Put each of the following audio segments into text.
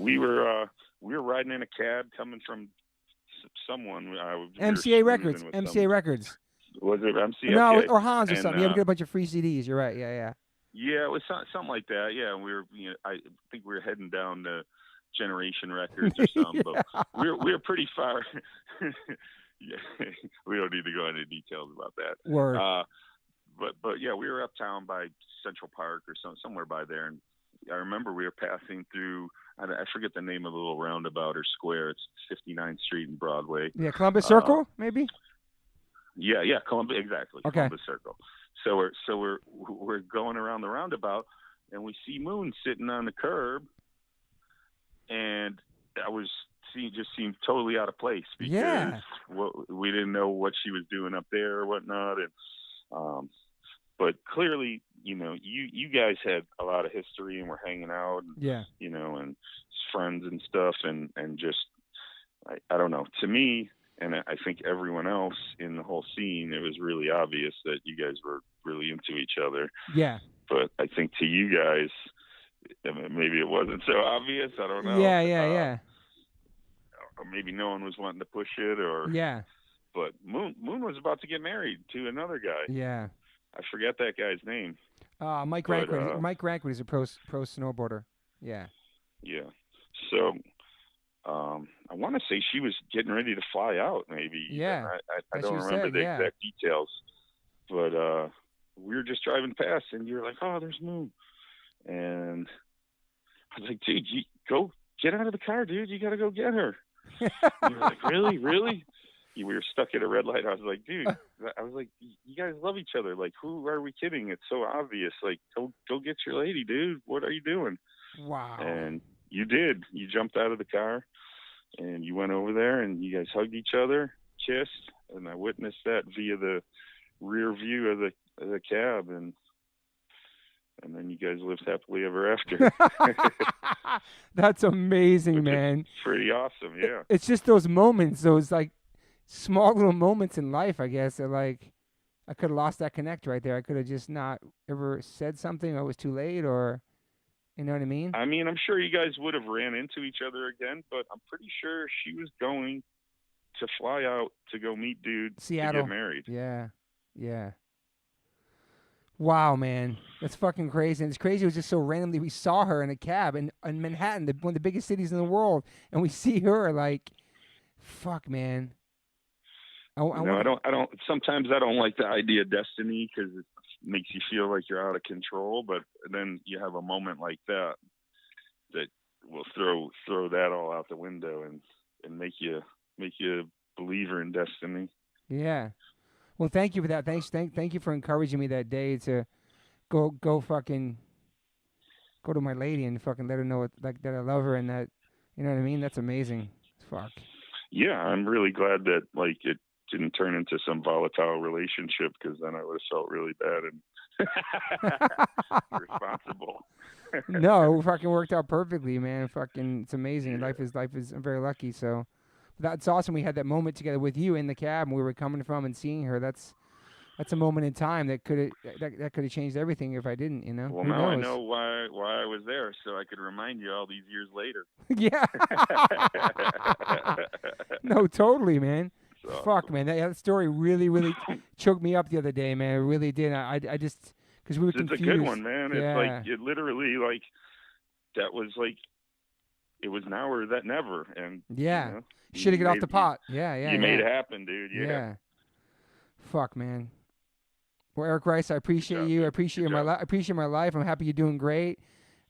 we were riding in a cab coming from someone. MCA Records. MCA Records. Was it MCA? No, Okay. or Hans or And, something. Yeah, we got a bunch of free CDs. You're right. Yeah. Yeah, it was something like that. Yeah, we were. I think we were heading down to Generation Records or something. Yeah. But we were pretty far. Yeah, we don't need to go into details about that. Word. But yeah, we were uptown by Central Park or somewhere by there, and I remember we were passing through. I forget the name of the little roundabout or square. It's 59th Street and Broadway. Yeah, Columbus Circle, maybe. Yeah, Columbus, exactly. Okay. Columbus Circle. So we're going around the roundabout, and we see Moon sitting on the curb, and just seemed totally out of place because we didn't know what she was doing up there or whatnot, and but clearly, you guys had a lot of history and were hanging out, and, and friends and stuff, and just I don't know. To me, and I think everyone else in the whole scene, it was really obvious that you guys were really into each other. Yeah. But I think to you guys, maybe it wasn't so obvious. I don't know. Yeah. Or maybe no one was wanting to push it, or But Moon was about to get married to another guy. Yeah. I forget that guy's name. Mike Rankwood. Mike Rankwood is a pro snowboarder. Yeah. Yeah. So, I want to say she was getting ready to fly out, maybe. Yeah. I don't remember the exact details, but we were just driving past, and you were like, "Oh, there's Moon," and I was like, "Dude, go get out of the car, dude. You got to go get her." And you were like, "Really?" We were stuck at a red light. I was like, "Dude," you guys love each other. Like, who are we kidding? It's so obvious. Like, go get your lady, dude. What are you doing? Wow. And you did. You jumped out of the car, and you went over there, and you guys hugged each other, kissed, and I witnessed that via the rear view of the cab, and then you guys lived happily ever after. That's amazing, man. Pretty awesome, yeah. It's just those moments, those like small little moments in life, I guess, that like I could have lost that connect right there. I could have just not ever said something, or it was too late, or you know what I mean? I mean, I'm sure you guys would have ran into each other again, but I'm pretty sure she was going to fly out to go meet dude Seattle. To get married. Yeah. Wow, man. That's fucking crazy. And it's crazy. It was just so randomly we saw her in a cab in Manhattan, one of the biggest cities in the world, and we see her like, fuck, man. I don't. Sometimes I don't like the idea of destiny because it makes you feel like you're out of control. But then you have a moment like that will throw that all out the window and make you a believer in destiny. Yeah. Well, thank you for that. Thank you for encouraging me that day to go fucking go to my lady and fucking let her know that I love her and that, you know what I mean? That's amazing. Fuck. Yeah, I'm really glad that like it didn't turn into some volatile relationship, because then I would have felt really bad and responsible. No, it fucking worked out perfectly, man. Fucking, it's amazing. Yeah. Life is. I'm very lucky. So that's awesome. We had that moment together with you in the cab, and we were coming from and seeing her. That's a moment in time that could have changed everything if I didn't, you know. Well, now I know why I was there, so I could remind you all these years later. Yeah. No, totally, man. So, fuck, man. That story really choked me up the other day, man. It really did. I just because we were confused. It's a good one, man. Yeah. It's like it literally like that was like it was now or that never, and yeah, you know, should have get off the pot. Yeah. You made it happen, dude. Yeah. Fuck, man. Well, Eric Rice, I appreciate you. I appreciate my life. I'm happy you're doing great.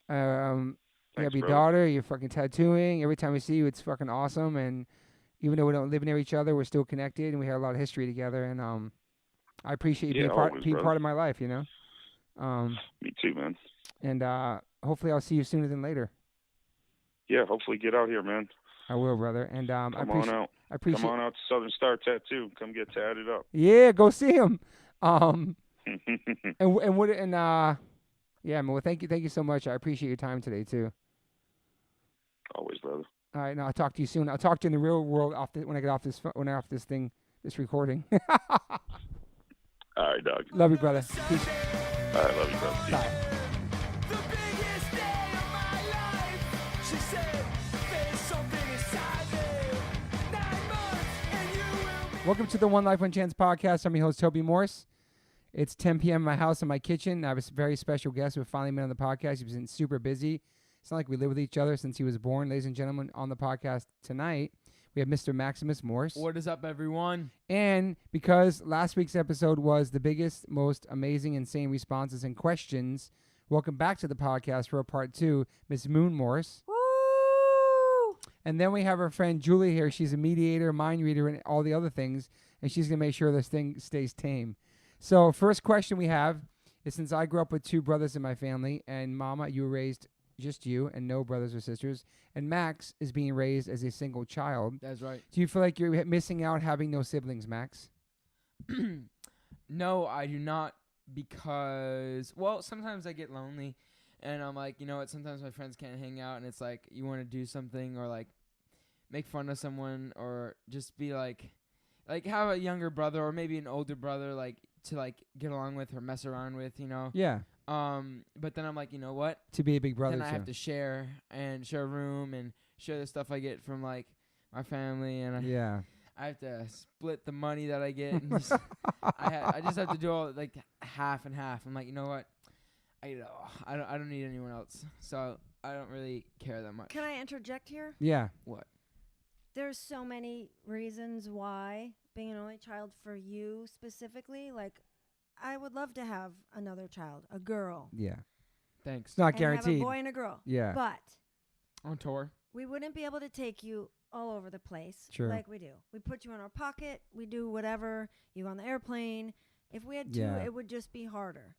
You have your daughter. You're fucking tattooing. Every time we see you, it's fucking awesome. And even though we don't live near each other, we're still connected, and we have a lot of history together. And I appreciate you being part of my life. You know. Me too, man. And hopefully, I'll see you sooner than later. Yeah, hopefully, get out here, man. I will, brother. And come on out. Come on out to Southern Star Tattoo. Come get tatted up. Yeah, go see him. Yeah, man. Well, thank you so much. I appreciate your time today too. Always, brother. All right, now I'll talk to you soon. I'll talk to you in the real world when I get off this this recording. All right, dog. Love you, brother. Peace. All right, love you, brother. Bye. The biggest day of my life, she said. Welcome to the One Life, One Chance podcast. I'm your host, Toby Morse. It's 10 p.m. in my house in my kitchen. I have a very special guest who finally been on the podcast. He's been super busy. It's not like we live with each other since he was born. Ladies and gentlemen, on the podcast tonight, we have Mr. Maximus Morse. What is up, everyone? And because last week's episode was the biggest, most amazing, insane responses and questions, welcome back to the podcast for a part 2, Miss Moon Morse. Woo! And then we have our friend Julie here. She's a mediator, mind reader, and all the other things. And she's going to make sure this thing stays tame. So first question we have is, since I grew up with 2 brothers in my family, and Mama, you were raised just you and no brothers or sisters, and Max is being raised as a single child. That's right. Do you feel like you're missing out having no siblings, Max? No, I do not, because, well, sometimes I get lonely. And I'm like, you know what, sometimes my friends can't hang out, and it's like you want to do something or, like, make fun of someone or just be like have a younger brother or maybe an older brother, like, to, like, get along with or mess around with, you know? Yeah. But then I'm like, you know what? To be a big brother, then I have to share a room and share the stuff I get from, like, my family, and I have to split the money that I get. And I just have to do all, like, half and half. I'm like, you know what? I don't need anyone else, so I don't really care that much. Can I interject here? Yeah. What? There's so many reasons why being an only child for you specifically, like, I would love to have another child, a girl. Yeah. Thanks. It's not and guaranteed. have a boy and a girl. Yeah. But On tour. we wouldn't be able to take you all over the place like we do. We put you in our pocket. We do whatever. You on the airplane. If we had 2, it would just be harder.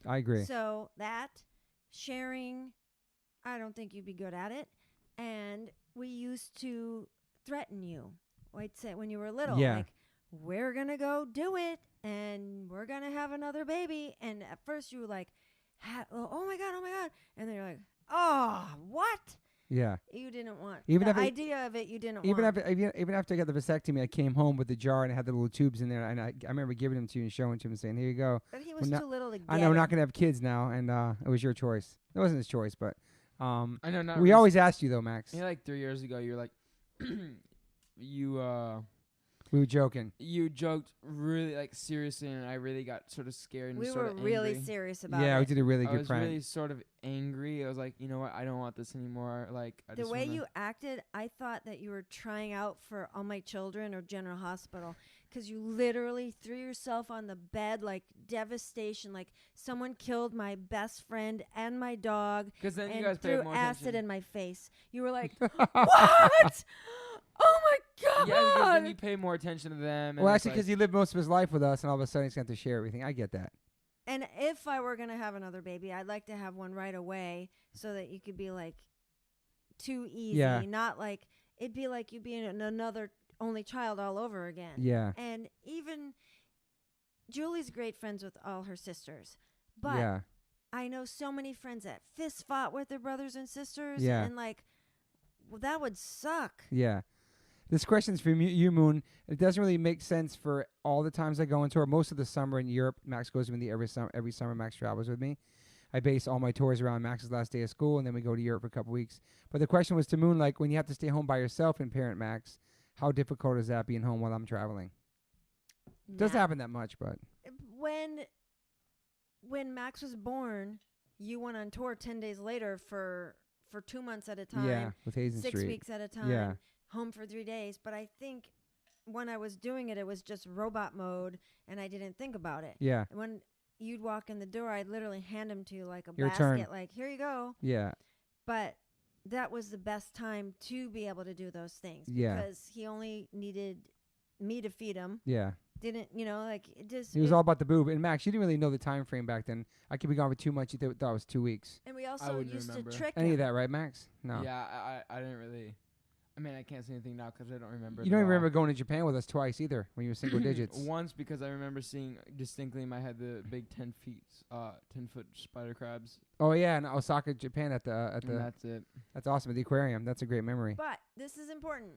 I agree. So that sharing, I don't think you'd be good at it. And we used to threaten you. I'd say when you were little, like, we're going to go do it and we're going to have another baby. And at first you were like, oh my God. And then you're like, oh, what? Yeah. You didn't want even the idea of it. You didn't want. Even after I got the vasectomy, I came home with the jar and it had the little tubes in there, and I remember giving them to you and showing to him and saying, "Here you go." But he was too little to get. I know we're not gonna have kids now, and it was your choice. It wasn't his choice, but I know. Not we always asked you though, Max. Yeah, like 3 years ago, you're like, we were joking. You joked really, like, seriously, and I really got sort of scared and we sort were of really angry. serious about it. Yeah, we did a really good prank. I was really sort of angry. I was like, you know what? I don't want this anymore. Like, the way you acted, I thought that you were trying out for All My Children or General Hospital, because you literally threw yourself on the bed, like, devastation, like someone killed my best friend and my dog, then and you guys threw more acid attention. in my face. You were like, what? Oh my God! Yeah, because then you pay more attention to them. Well, actually, because he lived most of his life with us, and all of a sudden he's got to share everything. I get that. And if I were gonna have another baby, I'd like to have one right away, so that you could be like too easy. Yeah. Not like it'd be like you being another only child all over again. Yeah. And even Julie's great friends with all her sisters, but I know so many friends that fist fought with their brothers and sisters. Yeah. And like, well, that would suck. Yeah. This question's from you, Moon. It doesn't really make sense for all the times I go on tour. Most of the summer in Europe, Max goes with me every summer. Max travels with me. I base all my tours around Max's last day of school, and then we go to Europe for a couple weeks. But the question was to Moon, like, when you have to stay home by yourself and parent Max, how difficult is that being home while I'm traveling? Doesn't happen that much, but when Max was born, you went on tour 10 days later for 2 months at a time. Yeah, with Hazen 6 Street. weeks at a time. Yeah. Home for 3 days. But I think when I was doing it, it was just robot mode, and I didn't think about it. Yeah. And when you'd walk in the door, I'd literally hand him to you like a Your basket, turn. like, here you go. Yeah. But that was the best time to be able to do those things. Yeah. Because he only needed me to feed him. Yeah. Didn't, like, it just... He was all about the boob. And Max, you didn't really know the time frame back then. I could be gone for 2 months. You thought it was 2 weeks. And we also used remember to trick Any him. of that, right, Max? No. Yeah, I didn't really. I mean, I can't say anything now because I don't remember. You don't even remember going to Japan with us twice either when you were single digits. Once, because I remember seeing distinctly in my head the big 10-foot spider crabs. Oh yeah, in Osaka, Japan at the. And that's it. That's awesome at the aquarium. That's a great memory. But this is important.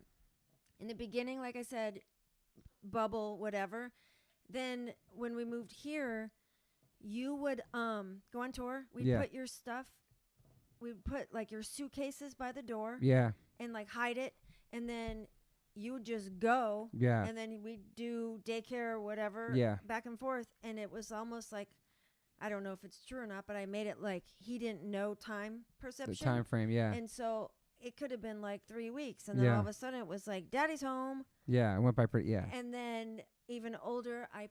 In the beginning, like I said, bubble, whatever. Then when we moved here, you would go on tour. We'd put your stuff. We'd put like your suitcases by the door. Yeah. And like hide it. And then you would just go. Yeah. And then we'd do daycare or whatever. Yeah. Back and forth. And it was almost like, I don't know if it's true or not, but I made it like he didn't know time perception. The time frame, yeah. And so it could have been like 3 weeks. And then all of a sudden it was like, Daddy's home. Yeah, it went by pretty, yeah. And then even older, I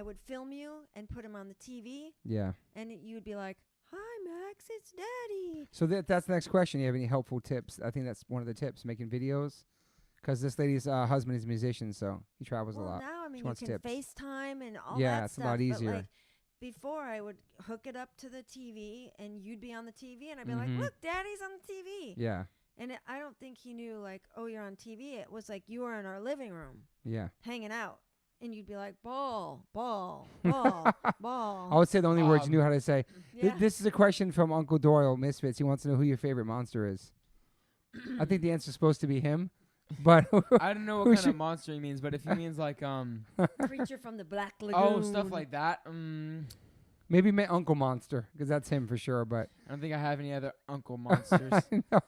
would film you and put him on the TV. Yeah. And you'd be like, hi, Max, it's Daddy. So that's the next question. You have any helpful tips? I think that's one of the tips, making videos. Because this lady's husband is a musician, so he travels a lot. Now, I mean, she you wants can tips. FaceTime and all that stuff. Yeah, it's a lot easier. But like, before, I would hook it up to the TV, and you'd be on the TV, and I'd be like, look, Daddy's on the TV. Yeah. And I don't think he knew, like, oh, you're on TV. It was like you were in our living room. Yeah. Hanging out. And you'd be like, ball, ball, ball, ball. I would say the only words you knew how to say. Yeah. This is a question from Uncle Doyle, Misfits. He wants to know who your favorite monster is. I think the answer's supposed to be him. But I don't know what kind of monster he means, but if he means like creature from the Black Lagoon. Oh, stuff like that. Maybe my Uncle Monster, because that's him for sure. But I don't think I have any other Uncle Monsters. No.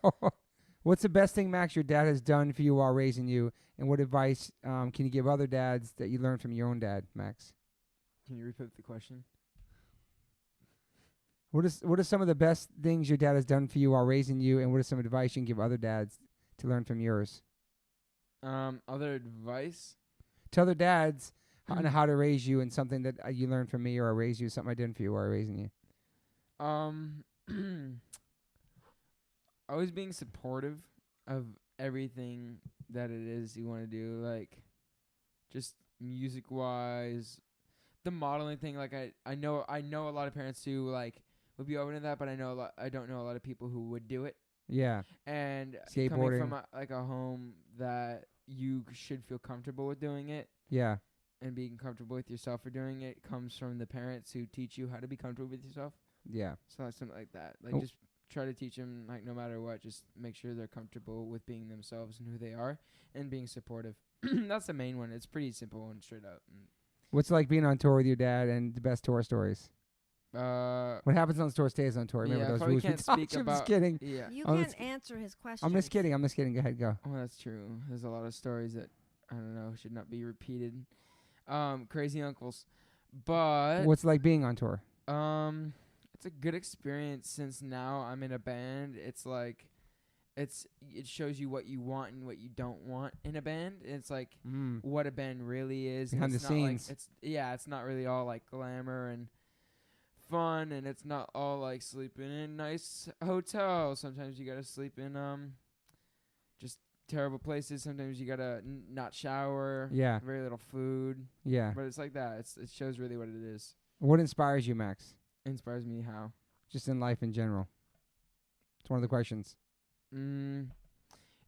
What's the best thing, Max, your dad has done for you while raising you, and what advice can you give other dads that you learned from your own dad, Max? Can you repeat the question? What are some of the best things your dad has done for you while raising you, and what is some advice you can give other dads to learn from yours? Other advice? To other dads on how to raise you, and something that you learned from me, or I raised you, something I did for you while raising you. Always being supportive of everything that it is you want to do, like just music wise, the modeling thing. Like I know a lot of parents who like would be open to that, but I don't know a lot of people who would do it. Yeah. And skateboarding, coming from a home that you should feel comfortable with doing it. Yeah. And being comfortable with yourself for doing it comes from the parents who teach you how to be comfortable with yourself. Yeah. So like something like that. Like just try to teach them, like, no matter what, just make sure they're comfortable with being themselves and who they are and being supportive. That's the main one. It's pretty simple and straight up. What's it like being on tour with your dad, and the best tour stories? What happens on tour stays on tour. Remember those rules? Can't speak I'm about, just kidding. Yeah. You can't answer his question. I'm just kidding. Go ahead, go. Oh, that's true. There's a lot of stories that, I don't know, should not be repeated. Crazy uncles. But what's it like being on tour? It's a good experience since now I'm in a band. It's like it shows you what you want and what you don't want in a band. It's like what a band really is behind the scenes. Like, it's not really all like glamour and fun, and it's not all like sleeping in nice hotels. Sometimes you gotta sleep in just terrible places. Sometimes you gotta not shower. Yeah. Very little food. Yeah. But it's like that. It shows really what it is. What inspires you, Max? Inspires me how? Just in life in general. It's one of the questions.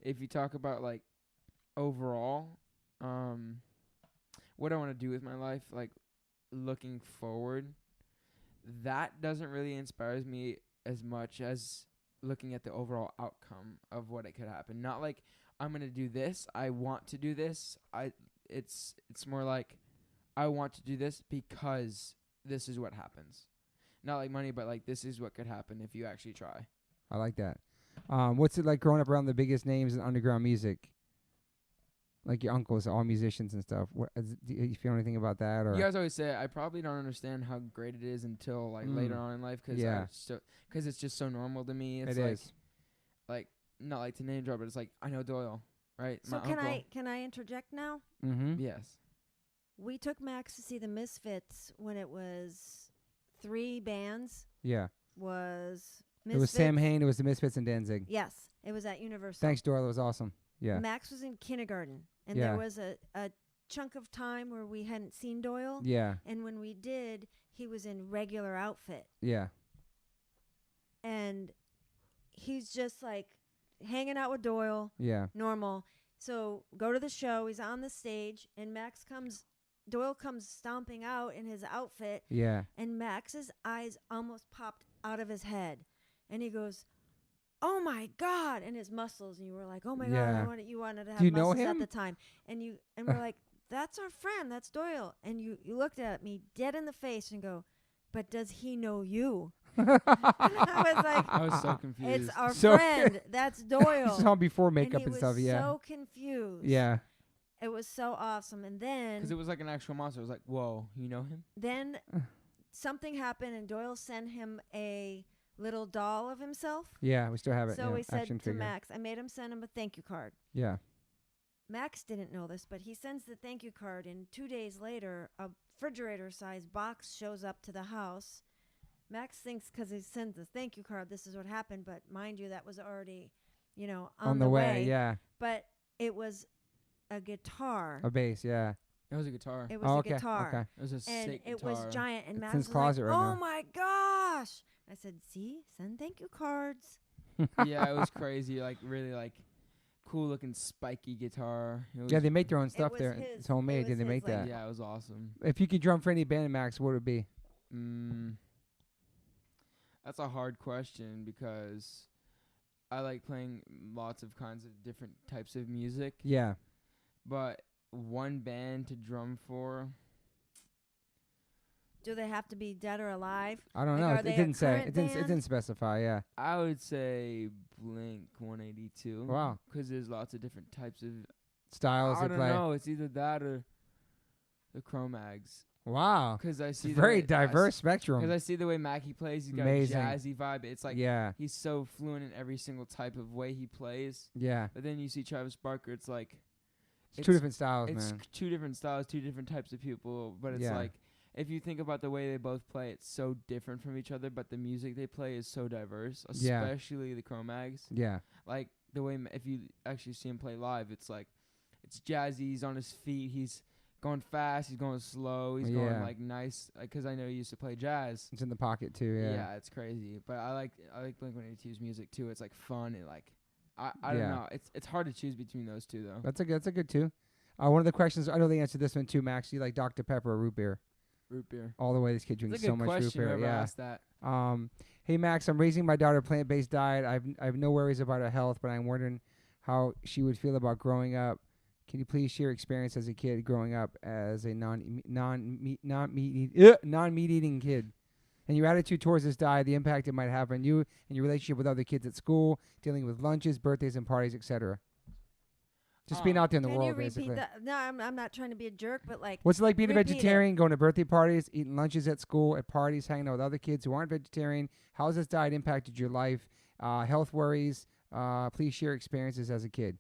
If you talk about like overall, what I want to do with my life, like looking forward, that doesn't really inspire me as much as looking at the overall outcome of what it could happen. Not like I'm gonna do this, I want to do this. It's more like I want to do this because this is what happens. Not like money, but like this is what could happen if you actually try. I like that. What's it like growing up around the biggest names in underground music? Like your uncles, all musicians and stuff. Do you feel anything about that? Or you guys always say I probably don't understand how great it is until like later on in life, because it's just so normal to me. It's like not like to name drop, but it's like I know Doyle, right? So can I interject now? Mm-hmm. Yes. We took Max to see the Misfits when it was 3 bands. Yeah. Was Misfits. It was Sam Hain, it was the Misfits, and Danzig. Yes. It was at Universal. Thanks, Doyle. It was awesome. Yeah. Max was in kindergarten. And there was a chunk of time where we hadn't seen Doyle. Yeah. And when we did, he was in regular outfit. Yeah. And he's just like hanging out with Doyle. Yeah. Normal. So go to the show. He's on the stage. And Doyle comes stomping out in his outfit. Yeah. And Max's eyes almost popped out of his head. And he goes, oh my God. And his muscles. And you were like, oh my God, you wanted to have muscles at the time. And we're like, that's our friend. That's Doyle. And you looked at me dead in the face and go, but does he know you? I was like, I was so confused. it's our friend. That's Doyle. This is all before makeup and and stuff. Yeah. So confused. Yeah. It was so awesome. And then Because it was like an actual monster. I was like, whoa, you know him? Then something happened, and Doyle sent him a little doll of himself. Yeah, we still have it. So we said action to figure. Max, I made him send him a thank you card. Yeah. Max didn't know this, but he sends the thank you card, and 2 days later, a refrigerator-sized box shows up to the house. Max thinks because he sent the thank you card, this is what happened, but mind you, that was already, on the way. Yeah. But it was a guitar. A bass, yeah. It was a guitar. It was a guitar. Okay. It was a And sick it guitar. was giant. And It's Max in his was closet like, right oh now. my gosh. I said, see, send thank you cards. Yeah, it was crazy. Like, really, like, cool-looking spiky guitar. It was Yeah, they make their own stuff was there. his- It's homemade. it Did was they his, make like- that? Yeah, it was awesome. If you could drum for any band, Max, what would it be? That's a hard question because I like playing lots of kinds of different types of music. Yeah. But one band to drum for, Do they have to be dead or alive? I don't Like, know. are It they a didn't say. current It didn't band? specify. Yeah. I would say Blink 182. Wow. Because there's lots of different types of. Styles I they don't play. know. It's either that or the Cro-Mags. Wow. Because I see Very diverse spectrum. Because I see the way Mackie plays. He's got Amazing. a jazzy vibe. It's like yeah. he's so fluent in every single type of way he plays. Yeah. But then you see Travis Barker. It's like It's two different styles, it's man. two different styles, two different types of people. But it's Yeah. like if you think about the way they both play, it's so different from each other. But the music they play is so diverse, Yeah. especially the Cro-Mags. Yeah. Like the way if you actually see him play live, it's like it's jazzy. He's on his feet. He's going fast. He's going slow. He's going Yeah. like nice. Because I know he used to play jazz. It's in the pocket too. Yeah. Yeah, it's crazy. But I like Blink-182's music too. It's like fun and like I don't Yeah. know. It's hard to choose between those two though. That's a good two. One of the questions I know the answer to this one too, Max. Do you like Dr. Pepper or root beer? Root beer. All the way, this kid drinks That's a so good much question. root beer. Whoever Yeah. asked that. Hey Max, I'm raising my daughter a plant-based diet. I have no worries about her health, but I'm wondering how she would feel about growing up. Can you please share experience as a kid growing up as a non-meat eating kid, and your attitude towards this diet, the impact it might have on you and your relationship with other kids at school, dealing with lunches, birthdays, and parties, etc. Just being out there in the Can world, you repeat basically. that? No, I'm not trying to be a jerk, but like, What's it like being a repeat it. vegetarian, going to birthday parties, eating lunches at school, at parties, hanging out with other kids who aren't vegetarian? How has this diet impacted your life? Health worries? Please share experiences as a kid.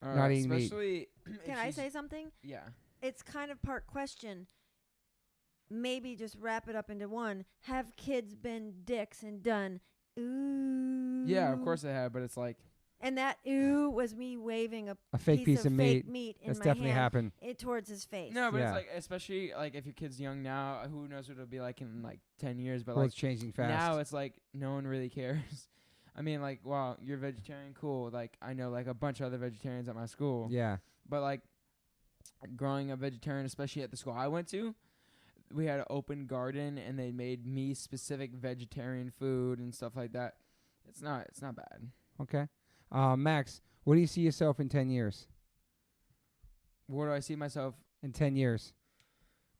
All Not right, eating meat. especially can I say something? Yeah. It's kind of part question. Maybe just wrap it up into one. Have kids been dicks and done ooh? Yeah, of course I have, but it's like And that ooh was me waving a fake piece of fake meat. meat in That's my definitely hand happened. towards his face. no, but Yeah. it's like especially like if your kid's young now, who knows what it'll be like in like 10 years, but World's like changing fast. now it's like no one really cares. I mean like wow, you're vegetarian, cool. Like I know like a bunch of other vegetarians at my school. Yeah. But like growing up vegetarian, especially at the school I went to, we had an open garden and they made me specific vegetarian food and stuff like that. It's not bad. Okay. Max, where do you see yourself in 10 years? Where do I see myself? In 10 years.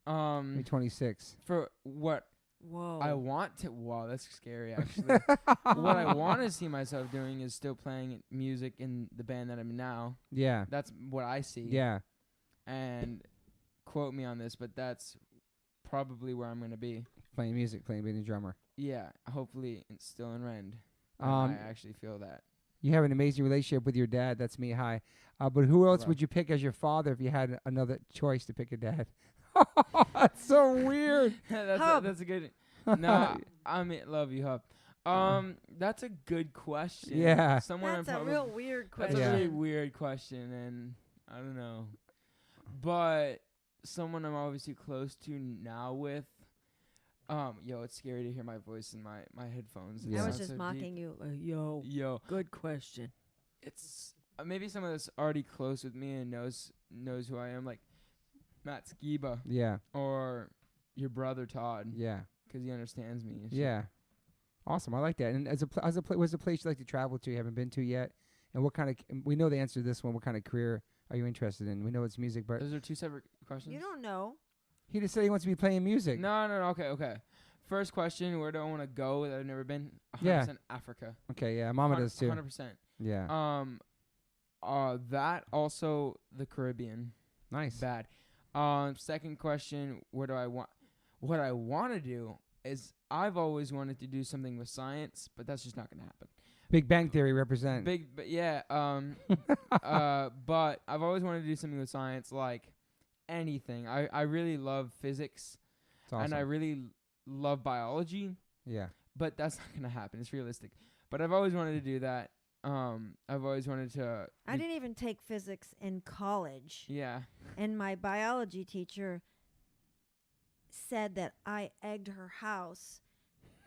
You're 26. For what Whoa. I want to. Wow, that's scary. Actually, what I want to see myself doing is still playing music in the band that I'm in now. Yeah. That's what I see. Yeah. And quote me on this, but that's probably where I'm gonna be. Playing music, being a drummer. Yeah, hopefully it's still in Rend. Um, I actually feel that. You have an amazing relationship with your dad. That's me. Hi. But who else Right. would you pick as your father if you had another choice to pick a dad? That's so weird. That's a good. No, I mean, love you, Hub. That's a good question. Yeah. Someone That's a probably, real weird That's question. a really weird question, and I don't know. But someone I'm obviously close to now with. It's scary to hear my voice in my headphones. It Yeah. I was sounds just so mocking you. Yo, deep. Yo, good question. it's maybe someone that's already close with me and knows who I am, like Matt Skiba Yeah. or your brother Todd, Yeah. 'cause he understands me. and shit. Yeah. Awesome. I like that. And what's a place you like to travel to you haven't been to yet? And what kind of, we know the answer to this one. What kind of career are you interested in? We know it's music, but Those are two separate questions. You don't know. he just said he wants to be playing music. No. Okay. first question, where do I want to go that I've never been? 100% Yeah. Africa. Okay, yeah, Mama does too. 100%. Yeah. That also the Caribbean. Nice. Bad. Second question, what I want to do is I've always wanted to do something with science, but that's just not going to happen. Big Bang Theory represent. But I've always wanted to do something with science, like anything. I really love physics, Awesome. and I really love biology. Yeah. But that's not going to happen. It's realistic. But I've always wanted to do that. I've always wanted to. I didn't even take physics in college. Yeah. And my biology teacher said that I egged her house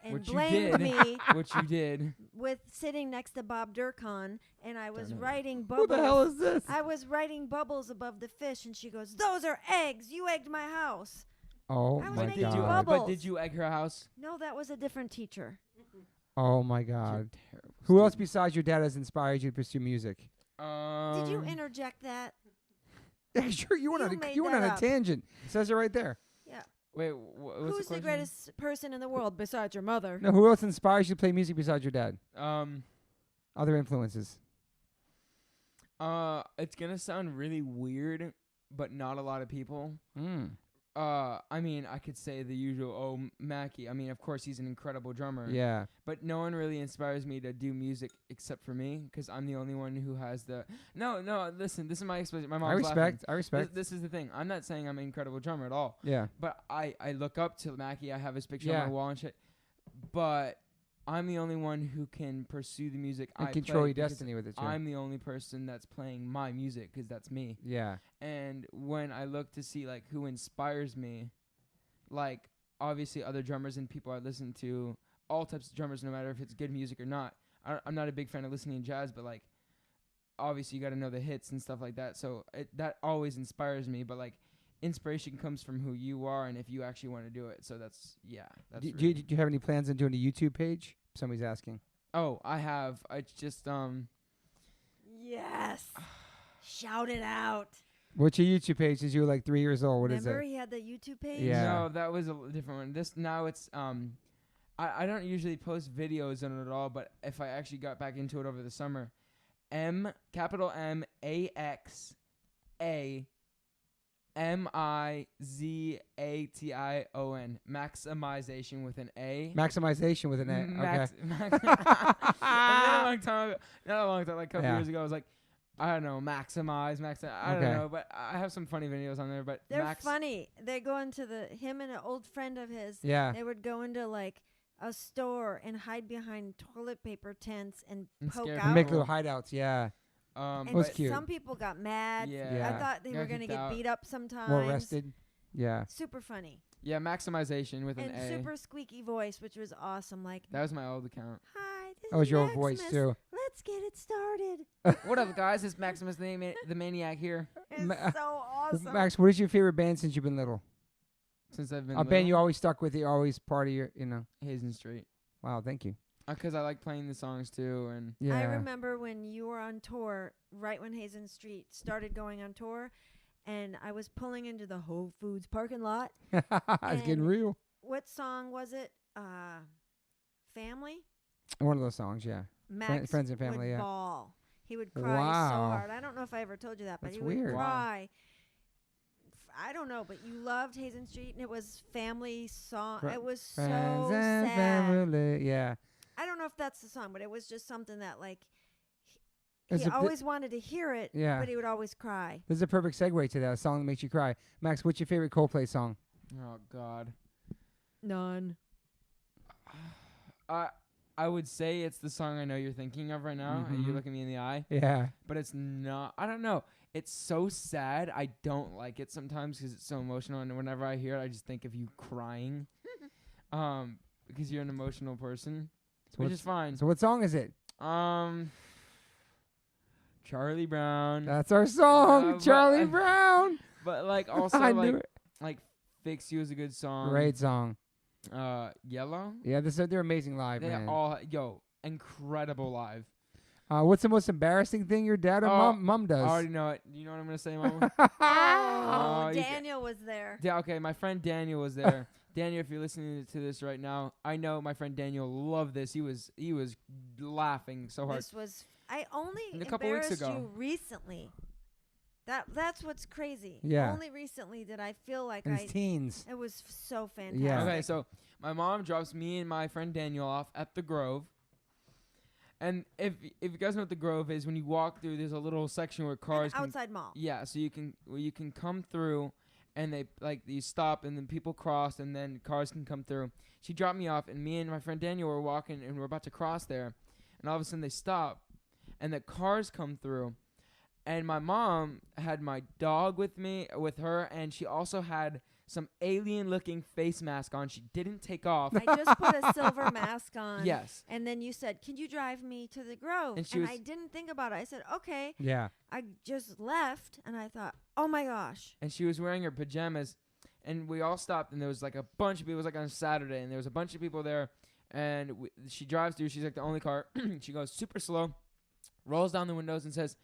and Which you blamed did. me Which you did. with sitting next to Bob Durkheim, and I was Don't know. writing Who bubbles. the hell is this? I was writing bubbles above the fish, and she goes, "Those are eggs. You egged my house." Oh I was my making Did you, God. bubbles. but did you egg her house? No, that was a different teacher. Oh my You're God. terrible. Who else besides your dad has inspired you to pursue music? Did you interject that? Yeah, sure. You went You on made you went on that a up. tangent. It says it right there. Yeah. Wait, what's Who's the the question? greatest person in the world besides your mother? No, who else inspires you to play music besides your dad? Other influences. It's gonna sound really weird, but not a lot of people. I mean, I could say the usual, Mackie. I mean, of course, he's an incredible drummer. Yeah. But no one really inspires me to do music except for me, because I'm the only one who has the... No, listen, this is my explanation. My mom's laughing. I respect. This is the thing. I'm not saying I'm an incredible drummer at all. Yeah. But I look up to Mackie. I have his picture Yeah. on my wall and shit. But I'm the only one who can pursue the music And I control play your because destiny with it, too. I'm the only person that's playing my music, because that's me. Yeah. And when I look to see, like, who inspires me... Like, obviously, other drummers and people I listen to, all types of drummers, no matter if it's good music or not. I'm not a big fan of listening to jazz, but, like, obviously, you got to know the hits and stuff like that. So that always inspires me. But, like, inspiration comes from who you are and if you actually want to do it. So that's, yeah. That's Do you have any plans on doing a YouTube page? Somebody's asking. Oh, I have. I just, Yes. Shout it out. What's your YouTube page since you were like 3 years old? What is Remember it? he had the YouTube page? Yeah. No, that was a different one. Now it's, I don't usually post videos on it at all, but if I actually got back into it over the summer, capital MAXAMIZATION, maximization with an A. Maximization with an A. Okay. Not a long time, like a couple years ago, I was like, I don't know, maximize. I don't know, but I have some funny videos on there. But They're funny. They go into him and an old friend of his. Yeah. They would go into like a store and hide behind toilet paper tents and poke scare out. And make little hideouts. Yeah. And was cute. some people got mad. Yeah. I thought they were going to kicked get out. beat up sometimes. Or arrested. Yeah. Super funny. Yeah, maximization with And an A. super squeaky voice, which was awesome. Like, That was my old account. hi, this That was is your old voice Maximus. too. Let's get it started. What up, guys? It's Maximus the Maniac here. It's so awesome. Max, what is your favorite band since you've been little? Since I've been A band you always stuck with, you always part of your, Hazen Street. Wow, thank you. Because I like playing the songs too, and Yeah. I remember when you were on tour, right when Hazen Street started going on tour, and I was pulling into the Whole Foods parking lot. It's getting And- real. What song was it? Family? One of those songs, yeah. Max Friends and Family, would yeah. bawl. He would cry so Wow. hard. I don't know if I ever told you that, but That's he would weird. Why? cry. I don't know, but you loved Hazen Street, and it was family song. Fr- It was so Friends and sad. Family, yeah. I don't know if that's the song, but it was just something that like It's he a bi- always wanted to hear it, Yeah. but he would always cry. This is a perfect segue to that, a song that makes you cry. Max, what's your favorite Coldplay song? oh god, None. I would say it's the song I know you're thinking of right now, and you Mhm. look at me in the eye, Yeah. but it's not. I don't know. It's so sad. I don't like it sometimes because it's so emotional, and whenever I hear it, I just think of you crying, because you're an emotional person, which is fine. So what song is it? Charlie Brown. That's our song, but Charlie I- Brown. But like also I knew like it. like Fix You is a good song. Great song. Yellow. Yeah, they're amazing live, They man. all incredible live. What's the most embarrassing thing your dad or mom does? I already know it. You know what I'm gonna say, Mama? Oh, you Daniel was there. Yeah, okay. My friend Daniel was there. Daniel, if you're listening to this right now, I know my friend Daniel loved this. He was laughing so hard. I only a couple weeks embarrassed ago. you recently. That's what's crazy. Yeah. Only recently did I feel like in his teens. It was so fantastic. Yeah. Okay, so my mom drops me and my friend Daniel off at the Grove. And if you guys know what the Grove is, when you walk through, there's a little section where cars outside mall. Yeah, so you can come through, and they you stop, and then people cross, and then cars can come through. She dropped me off, and me and my friend Daniel were walking, and we're about to cross there, and all of a sudden they stop, and the cars come through, and my mom had my dog with her, and she also had some alien-looking face mask on. She didn't take off. I just put a silver mask on. Yes. And then you said, "Can you drive me to the Grove?" And I didn't think about it. I said, "Okay." Yeah. I just left, and I thought, "Oh my gosh!" And she was wearing her pajamas, and we all stopped, and there was like a bunch of people. It was like on a Saturday, and there was a bunch of people there. And she drives through. She's like the only car. She goes super slow, rolls down the windows, and says,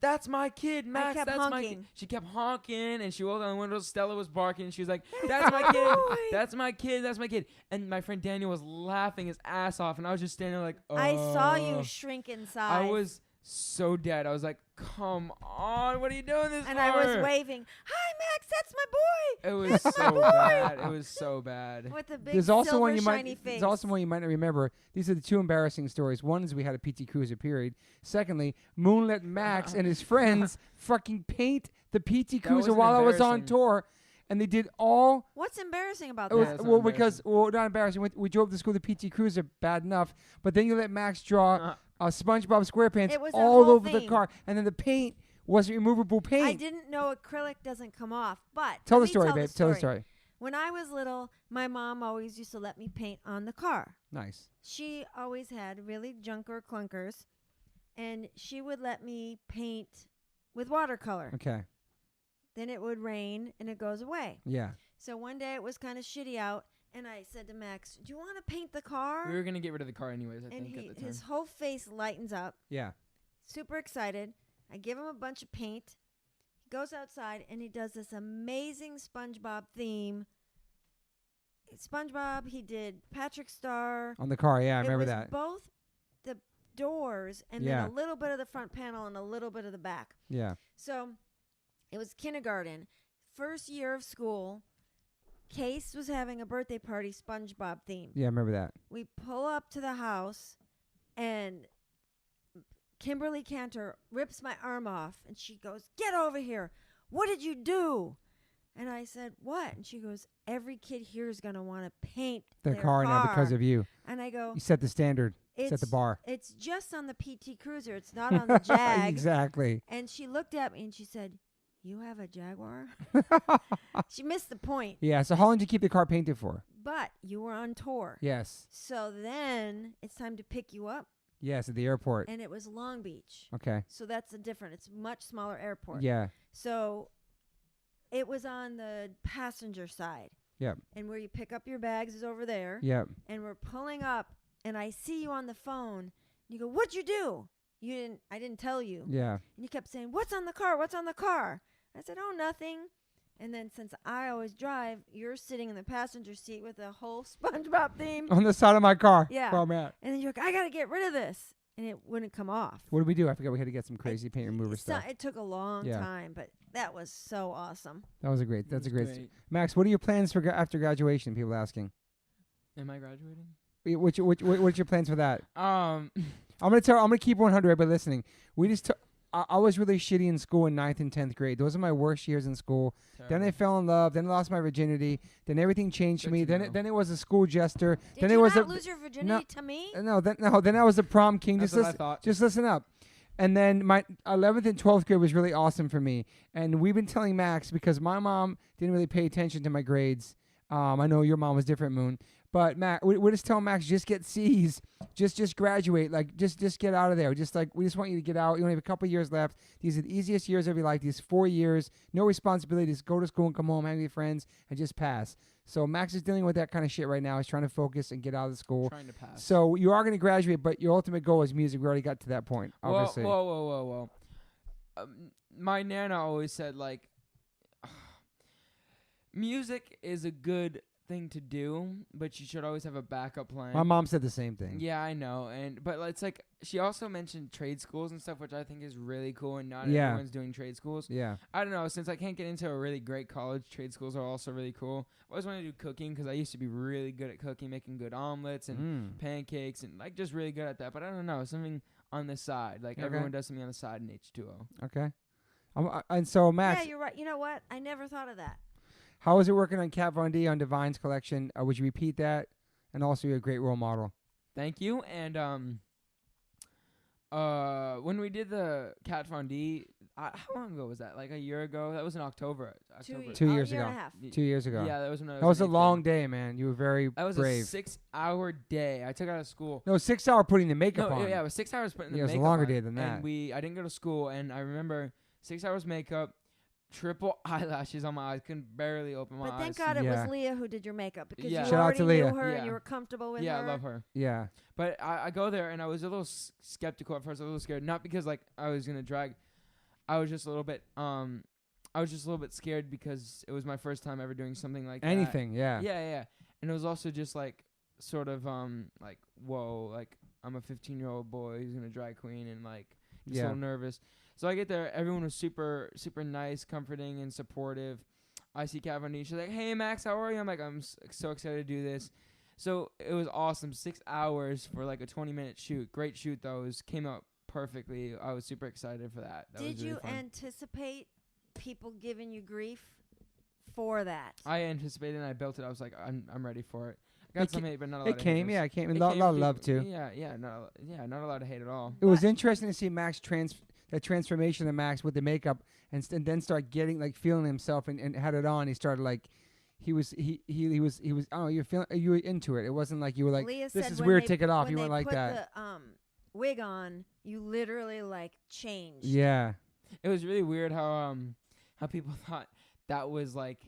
"That's my kid, Max. That's honking. My kid." She kept honking, and she rolled down the windows. Stella was barking, and she was like, "That's my kid. That's my kid. That's my kid." And my friend Daniel was laughing his ass off, and I was just standing there like, "Oh." I saw you shrink inside. I was so dead. I was like, "Come on, what are you doing this and for?" I was waving, "Hi, Max. That's my boy." It was so bad. It was so bad. With a big There's also silver one you shiny might. face. There's also one you might not remember. These are the two embarrassing stories. One is we had a PT Cruiser. Period. Secondly, Moon let Max and his friends fucking paint the PT Cruiser wasn't while I was on embarrassing. tour, and they did all. What's embarrassing about It was, that? not because not embarrassing. We drove to school the PT Cruiser bad enough, but then you let Max draw SpongeBob SquarePants It was a all whole over the thing. car, and then the paint was removable paint. I didn't know acrylic doesn't come off, but Tell let the me story, babe. Tell the story. When I was little, my mom always used to let me paint on the car. Nice. She always had really junker clunkers, and she would let me paint with watercolor. Okay. Then it would rain, and it goes away. Yeah. So one day it was kind of shitty out, and I said to Max, "Do you want to paint the car?" We were gonna get rid of the car anyways. I and think at the time. his whole face lightens up, Yeah. super excited. I give him a bunch of paint. He goes outside, and he does this amazing SpongeBob theme. SpongeBob, he did Patrick Star. On the car. Yeah, I remember it was that. both the doors and Yeah. then a little bit of the front panel and a little bit of the back. Yeah. So it was kindergarten, first year of school. Case was having a birthday party, SpongeBob theme. Yeah, I remember that. We pull up to the house, and Kimberly Cantor rips my arm off, and she goes, "Get over here. What did you do?" And I said, "What?" And she goes, "Every kid here is going to want to paint Their their car now because of you. And I go, You set the standard. Set the bar. It's just on the PT Cruiser. It's not on the Jag." Exactly. And she looked at me and she said, "You have a Jaguar?" She missed the point. Yeah. So how long did you keep the car painted for? But you were on tour. Yes. So then it's time to pick you up. Yes, at the airport. And it was Long Beach. Okay. So that's a different. It's much smaller airport. Yeah. So it was on the passenger side. Yep. And where you pick up your bags is over there. Yep. And we're pulling up, and I see you on the phone. You go, "What'd you do?" I didn't tell you. Yeah. And you kept saying, "What's on the car? What's on the car?" I said, "Oh, nothing." And then since I always drive, you're sitting in the passenger seat with a whole SpongeBob theme. On the side of my car. Yeah. Where I'm at. And then you're like, "I got to get rid of this." And it wouldn't come off. What did we do? I forgot we had to get some crazy paint remover stuff. It took a long Yeah. time, but that was so awesome. That's a great. Great. Max, what are your plans for after graduation? People asking. Am I graduating? What's your plans for that? Um, I'm gonna keep 100. Everybody listening. We just. I was really shitty in school in 9th and 10th grade. Those are my worst years in school. Then I fell in love. Then I lost my virginity. Then everything changed for me. Then it was a school jester. Did then you it was not lose your virginity to me? Then I was a prom king. That's what I thought. Just listen up. And then my 11th and 12th grade was really awesome for me. And we've been telling Max, because my mom didn't really pay attention to my grades. I know your mom was different, Moon. But Max, we're just telling Max, just get C's, just graduate, like just get out of there. We just want you to get out. You only have a couple years left. These are the easiest years of your life. These 4 years, no responsibilities. Go to school and come home, hang with your friends, and just pass. So Max is dealing with that kind of shit right now. He's trying to focus and get out of the school. Trying to pass. So you are going to graduate, but your ultimate goal is music. We already got to that point, obviously. Whoa. My Nana always said, like, music is a good thing to do, but you should always have a backup plan. My mom said the same thing. Yeah, I know, but it's like she also mentioned trade schools and stuff, which I think is really cool. And not everyone's doing trade schools. Yeah, I don't know. Since I can't get into a really great college, trade schools are also really cool. I always wanted to do cooking because I used to be really good at cooking, making good omelets and pancakes, and like just really good at that. But I don't know, something on the side, like everyone does something on the side in H2O. Okay, and so Max. Yeah, you're right. You know what? I never thought of that. How was it working on Kat Von D on Divine's collection? Would you repeat that? And also, you're a great role model. Thank you. And when we did the Kat Von D, how long ago was that? Like a year ago? That was in October. 2 years year ago. and a half. 2 years ago. Yeah, that was when I was. That was a in eighth long grade. day, man. You were very That was brave. a 6-hour day. I took out of school. No, 6 hour putting the makeup on. Yeah, it was 6 hours putting the Yeah, it was a makeup longer on. day than that. And I didn't go to school, and I remember 6 hours makeup, triple eyelashes on my eyes, couldn't barely open my eyes. But thank God it was Leah who did your makeup because Yeah. you Shout out already to knew Leah. her Yeah. and you were comfortable with her. Yeah, I love her. Yeah. But I go there, and I was a little skeptical at first. I was a little scared, not because like I was gonna drag. I was just a little bit scared because it was my first time ever doing something like Anything, that. Yeah. And it was also just like sort of like whoa, like I'm a 15-year-old boy who's gonna drag queen and like just a little nervous. So I get there, everyone was super nice, comforting, and supportive. I see Kat Von D. She's like, "Hey Max, how are you?" I'm like, "I'm so excited to do this." So it was awesome. 6 hours for like a 20-minute shoot. Great shoot though. It came out perfectly. I was super excited for that. That Did was really you fun. anticipate people giving you grief for that? I anticipated and I built it. I was like, I'm ready for it. I got some hate, but not a lot It of came, haters. it came. It A lot came of to- love too. Yeah, not a lot of hate at all. It was interesting to see Max that transformation of Max with the makeup and then start getting like feeling himself and had it on. He started like he was oh you were into it. It wasn't like you were like Leah this said is when weird, they- take it off. when You they weren't like put that. The wig on, you literally like changed. Yeah. It was really weird how people thought that was like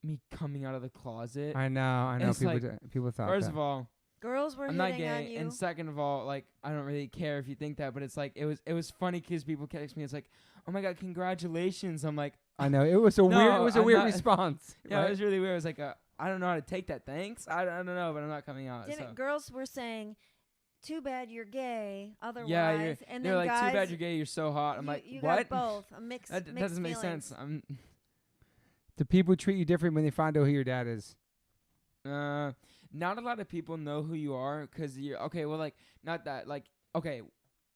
me coming out of the closet. I know. It's People like, people thought First that. of all, Girls were I'm hitting not on gay, you. and second of all, like I don't really care if you think that, but it's like it was funny because people text me. It's like, oh my god, congratulations! I'm like, I know it was a No, weird I'm not- response. yeah, right? it was really weird. It was like, I don't know how to take that. Thanks. I don't know, but I'm not coming out. So. Girls were saying, "Too bad you're gay." Otherwise, Yeah, and they're then like, guys, too bad you're gay. You're so hot. I'm like, you what? got both. A mix. That mixed doesn't make feelings. sense. Do people treat you different when they find out who your dad is? Not a lot of people know who you are because you're okay. Well, like not that. Like okay,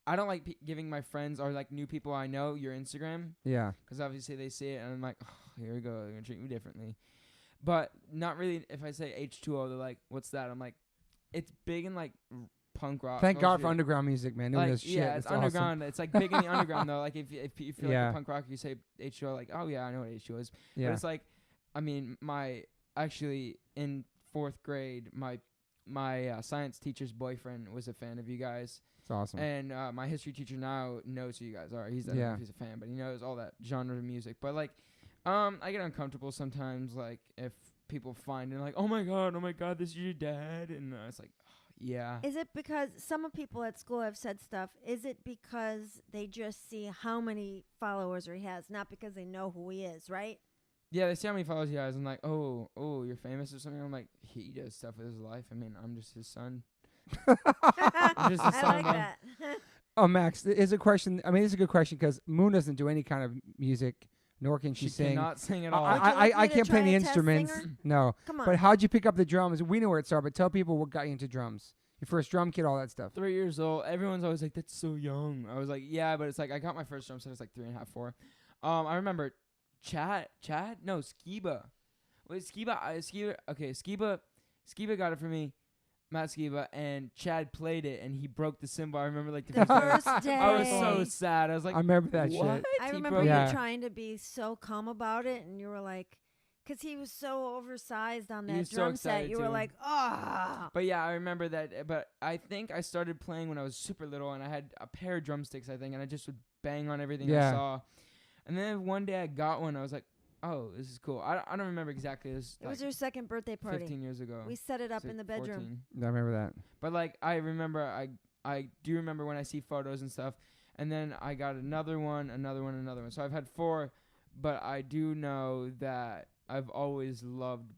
I don't like giving my friends or like new people I know your Instagram. Yeah. Because obviously they see it and I'm like, oh, here we go. They're gonna treat me differently. But not really. If I say H2O, they're like, what's that? I'm like, it's big in like punk rock. Thank God for culture. underground music, man. No one Like, does shit. yeah, it's awesome. underground. It's like big in the underground though. Like if you feel Yeah. like a punk rock, you say H2O, like, oh yeah, I know what H2O is. Yeah. But it's like, I mean, actually in 4th grade, my science teacher's boyfriend was a fan of you guys, It's awesome. and my history teacher now knows who you guys are. I don't know if he's a fan, but he knows all that genre of music. But like, I get uncomfortable sometimes, like if people find it, like, oh my god, this is your dad, and it's like, yeah. Is it because some of people at school have said stuff? Is it because they just see how many followers he has, not because they know who he is, right? Yeah, they see how many followers he has, and like, oh, you're famous or something. I'm like, he does stuff with his life. I mean, I'm just his son. I just a son, like man. that. Oh, Max, is a question. I mean, it's a good question because Moon doesn't do any kind of music, nor can she sing. Cannot sing at all. Would you like I me to can't play try any a test instruments. singer? No. Come on. But how'd you pick up the drums? We know where it started, but tell people what got you into drums. Your first drum kit, all that stuff. 3 years old. Everyone's always like, that's so young. I was like, yeah, but it's like I got my first drum set. I was like 3.5, 4. I remember Chad? No, Skiba. Wait, Skiba. Okay, Skiba got it for me. Matt Skiba, and Chad played it, and he broke the cymbal. I remember like The first day. I was so sad. I was like, I remember that what? shit. I He remember broke you Yeah. it. trying to be so calm about it, and you were like, because he was so oversized on He that was so drum set. excited You were too. like, ah. But yeah, I remember that. But I think I started playing when I was super little, and I had a pair of drumsticks, I think, and I just would bang on everything Yeah. I saw. And then one day I got one. I was like, oh, this is cool. I don't remember exactly. It was, It was your second birthday party. 15 years ago. We set it up So in the bedroom. 14. I remember that. But like I remember, I do remember when I see photos and stuff. And then I got another one. So I've had 4, but I do know that I've always loved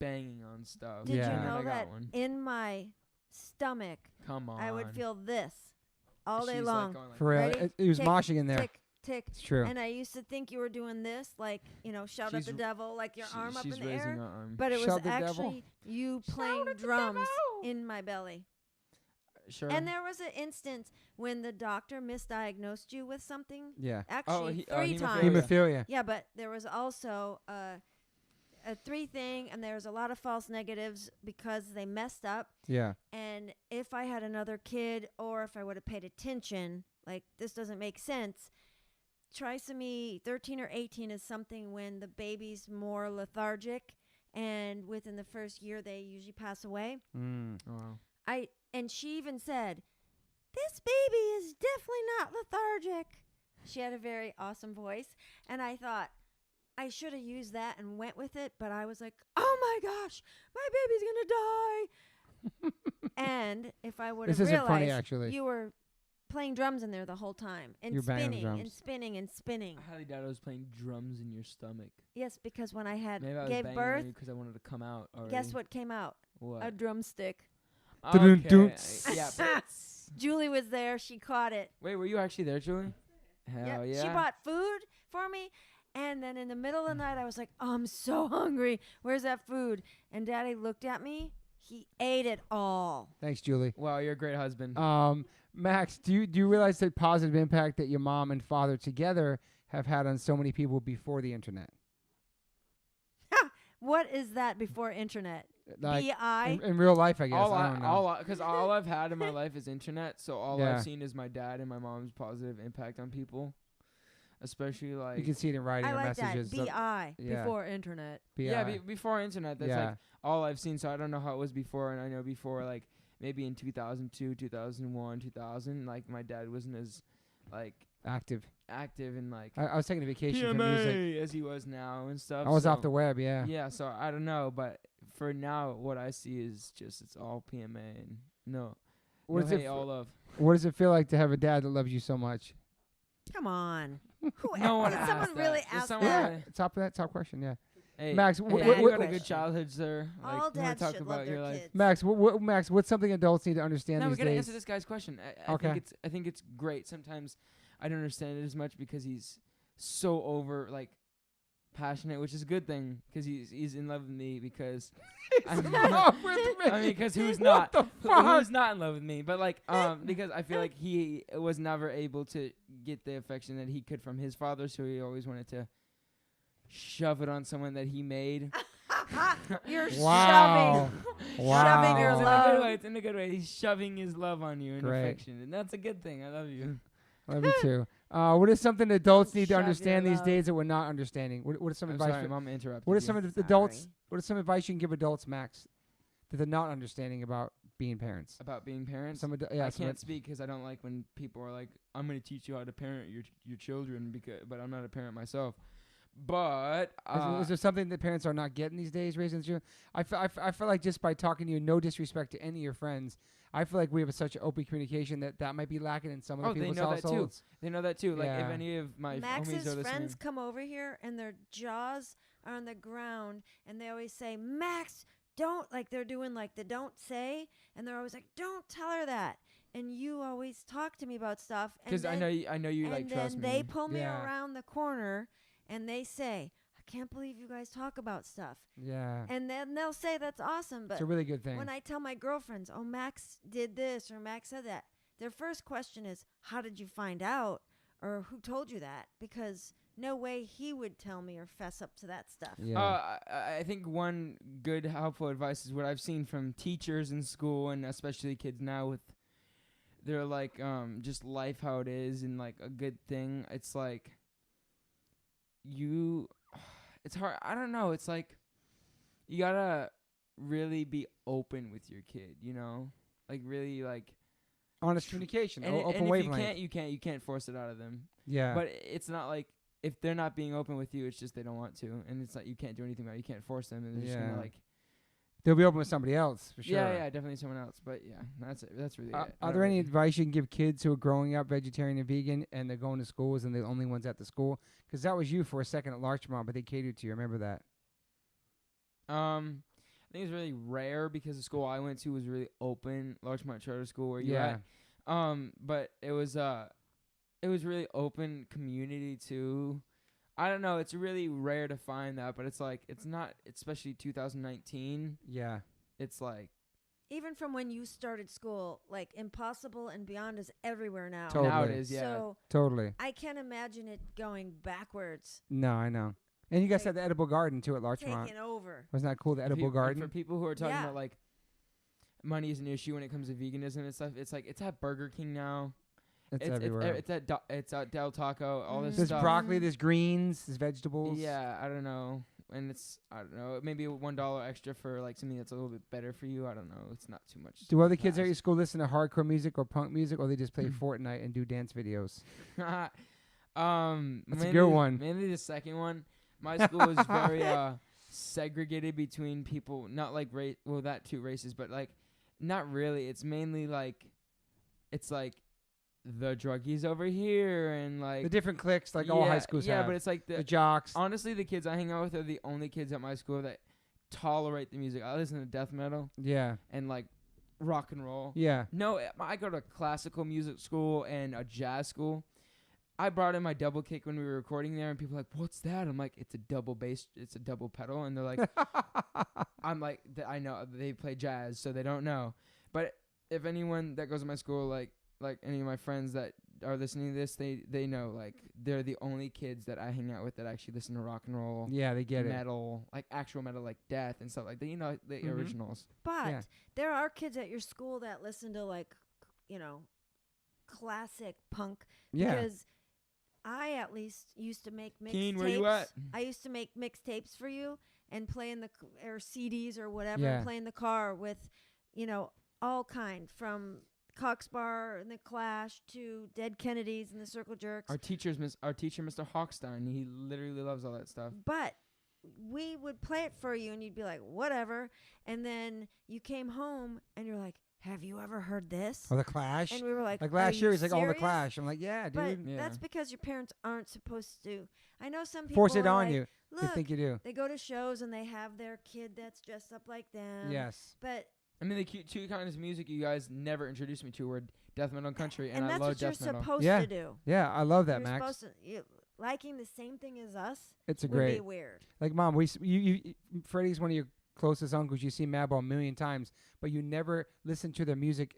banging on stuff. Did you Yeah. know I got that one. in my stomach, Come on. I would feel this all day She's long. Like going like For real, Ready? it was Tick, moshing in there. Tick, tick. It's true. And I used to think you were doing this, like, shout at She's the devil, like your arm up in she's the raising air. her arm. But it was Shout the devil. actually you playing drums in my belly. Sure. And there was an instance when the doctor misdiagnosed you with something. Yeah. Actually, Oh, 3 hemophilia. times. Hemophilia. Yeah, but there was also a 3 thing, and there was a lot of false negatives because they messed up. Yeah. And if I had another kid, or if I would have paid attention, like, this doesn't make sense. Trisomy 13 or 18 is something when the baby's more lethargic, and within the first year they usually pass away. Mm. Oh, wow. And she even said, "This baby is definitely not lethargic." She had a very awesome voice, and I thought I should have used that and went with it, but I was like, "Oh my gosh, my baby's gonna die!" And if I would have This isn't funny, realized actually. you were playing drums in there the whole time and You're banging spinning drums. and spinning and spinning. I highly doubt I was playing drums in your stomach. Yes, because when I had Maybe I was gave banging birth, on you because I wanted to come out already. guess what came out? What? A drumstick. Dun-dun-dun. Yeah. Julie was there. She caught it. Wait, were you actually there, Julie? Hell yeah. She bought food for me, and then in the middle of the night, I was like, "Oh, I'm so hungry. Where's that food?" And Daddy looked at me. He ate it all. Thanks, Julie. Wow, you're a great husband. Max, do you realize the positive impact that your mom and father together have had on so many people before the internet? What is that before internet? Like, B.I.? in real life, I guess. I don't know. Because all I've had in my life is internet, so all Yeah. I've seen is my dad and my mom's positive impact on people, especially like You can see it in writing I or like that. messages. B.I. yeah. Before internet. before internet. That's Yeah. like all I've seen. So I don't know how it was before, and I know before like maybe in 2002, 2001, 2000, like my dad wasn't as like active and like I was taking a vacation from music. PMA as he was now and stuff. I was so off the web, yeah. Yeah, so I don't know, but for now, what I see is just it's all PMA and no What hate, all love. What does it feel like to have a dad that loves you so much? Come on. No one Did asked someone that. really Did ask someone that? really- Top question, yeah. Hey, Max, hey, what- you what- got a what- good childhood, sir. All Like, you wanna dads talk should about love your their life? kids. Max, what's something adults need to understand No, we these gotta days? answer this guy's question. I Okay. think it's great. Sometimes I don't understand it as much because he's so over like passionate, which is a good thing because he's in love with me because I'm I mean, because who's not who's not in love with me? But like, because I feel like he was never able to get the affection that he could from his father, so he always wanted to shove it on someone that he made. You're Wow. shoving. Wow. Shoving your It's in a love. good way. It's in a good way. He's shoving his love on you and Great. affection, and that's a good thing. I love you. Love you too. What is something adults need to Shove understand your these love. days that we're not understanding? What is some I'm advice? sorry, Mom interrupted. What are you. some adults? What is some advice you can give adults, Max, that they're not understanding about being parents? about being parents? Some I can't speak because I don't like when people are like, "I'm going to teach you how to parent your children," but I'm not a parent myself. But is there something that parents are not getting these days raising children? I feel like just by talking to you, no disrespect to any of your friends, I feel like we have such open communication that might be lacking in some of the they people's know that too. households. They know that too. Like if Yeah. any of my homies Max's are listening, friends come over here and their jaws are on the ground and they always say, "Max, don't," like they're doing like the don't say, and they're always like, "Don't tell her that." And you always talk to me about stuff. because I know you like and trust then me. they pull me Yeah. around the corner and they say, "I can't believe you guys talk about stuff." Yeah, And then they'll say that's awesome. it's But a really good thing. when I tell my girlfriends, "Oh, Max did this," or "Max said that," their first question is, "How did you find out?" or "Who told you that?" Because no way he would tell me or fess up to that stuff. Yeah. I think one good helpful advice is what I've seen from teachers in school and especially kids now with their like just life how it is and like a good thing. It's like it's hard. I don't know. It's like you gotta really be open with your kid, you know, like really like Honest communication, and open if wavelength. you can't force it out of them. Yeah, But it's not like if they're not being open with you, it's just they don't want to, and it's like you can't do anything about it. You can't force them, and they're just Yeah. gonna like they'll be open with somebody else for sure. yeah, definitely someone else. But yeah, that's it. That's really it. I Are don't there any really- advice you can give kids who are growing up vegetarian and vegan and they're going to schools and they're the only ones at the school? Because that was you for a second at Larchmont, but they catered to you. Remember that? I think it's really rare because the school I went to was really open, Larchmont Charter School where you're at. But it was really open community too. I don't know. It's really rare to find that, but it's like it's not, especially 2019. Yeah. It's like even from when you started school, like Impossible and Beyond is everywhere now. Totally. now it is, yeah. So Totally. I can't imagine it going backwards. No, I know. And you guys Like, had the edible garden too at Larchmont. Taking over. Wasn't that cool? The edible garden. For people who are talking Yeah. about like money is an issue when it comes to veganism and stuff, it's like it's at Burger King now. It's everywhere. It's at Del Taco. All this There's stuff. broccoli. There's greens. There's vegetables. Yeah, I don't know. And it's, I don't know, maybe $1 extra for like something that's a little bit better for you. I don't know. It's not too much. Do other kids at your school listen to hardcore music or punk music, or they just play Fortnite and do dance videos? That's a good one. Mainly the second one. My school is very segregated between people, not like that too races, but like not really. It's mainly like it's like the druggies over here and like The different cliques, like all high schools have. Yeah, but it's like the jocks. Honestly, the kids I hang out with are the only kids at my school that tolerate the music. I listen to death metal Yeah. and like rock and roll. Yeah. No, I go to classical music school and a jazz school. I brought in my double kick when we were recording there, and people were like, "What's that?" I'm like, "It's a double bass, it's a double pedal," and they're like, "I'm like, I know they play jazz, so they don't know." But if anyone that goes to my school, like any of my friends that are listening to this, they know like they're the only kids that I hang out with that actually listen to rock and roll. Yeah, they get metal, like actual metal, like Death and stuff like that. You know, the originals. But there are kids at your school that listen to like, you know, classic punk. Yeah. Because I at least used to make mixtapes. Keen, where you at? I used to make mixtapes for you and play in or CDs or whatever, Yeah. and play in the car with, you know, all kind from Cox Bar and the Clash to Dead Kennedys and the Circle Jerks. Our teacher, Mr. Hawkstein, he literally loves all that stuff. But we would play it for you and you'd be like, whatever. And then you came home and you're like, have you ever heard this? Or the Clash. And we were like, last year, he's like, "Oh, the serious?" Clash." I'm like, "Yeah, dude." But that's because your parents aren't supposed to. I know some people Force it are on like, you. They Look, think you do. they go to shows and they have their kid that's dressed up like them. Yes. But I mean, the two kinds of music you guys never introduced me to were death metal and country, and I that's love what you're death metal. supposed Yeah. to do. Yeah, I love that, You're Max. supposed to, liking the same thing as us It's a would great. be weird. Like, Mom, Freddie's one of your closest uncles. You see Madball a million times, but you never listen to their music.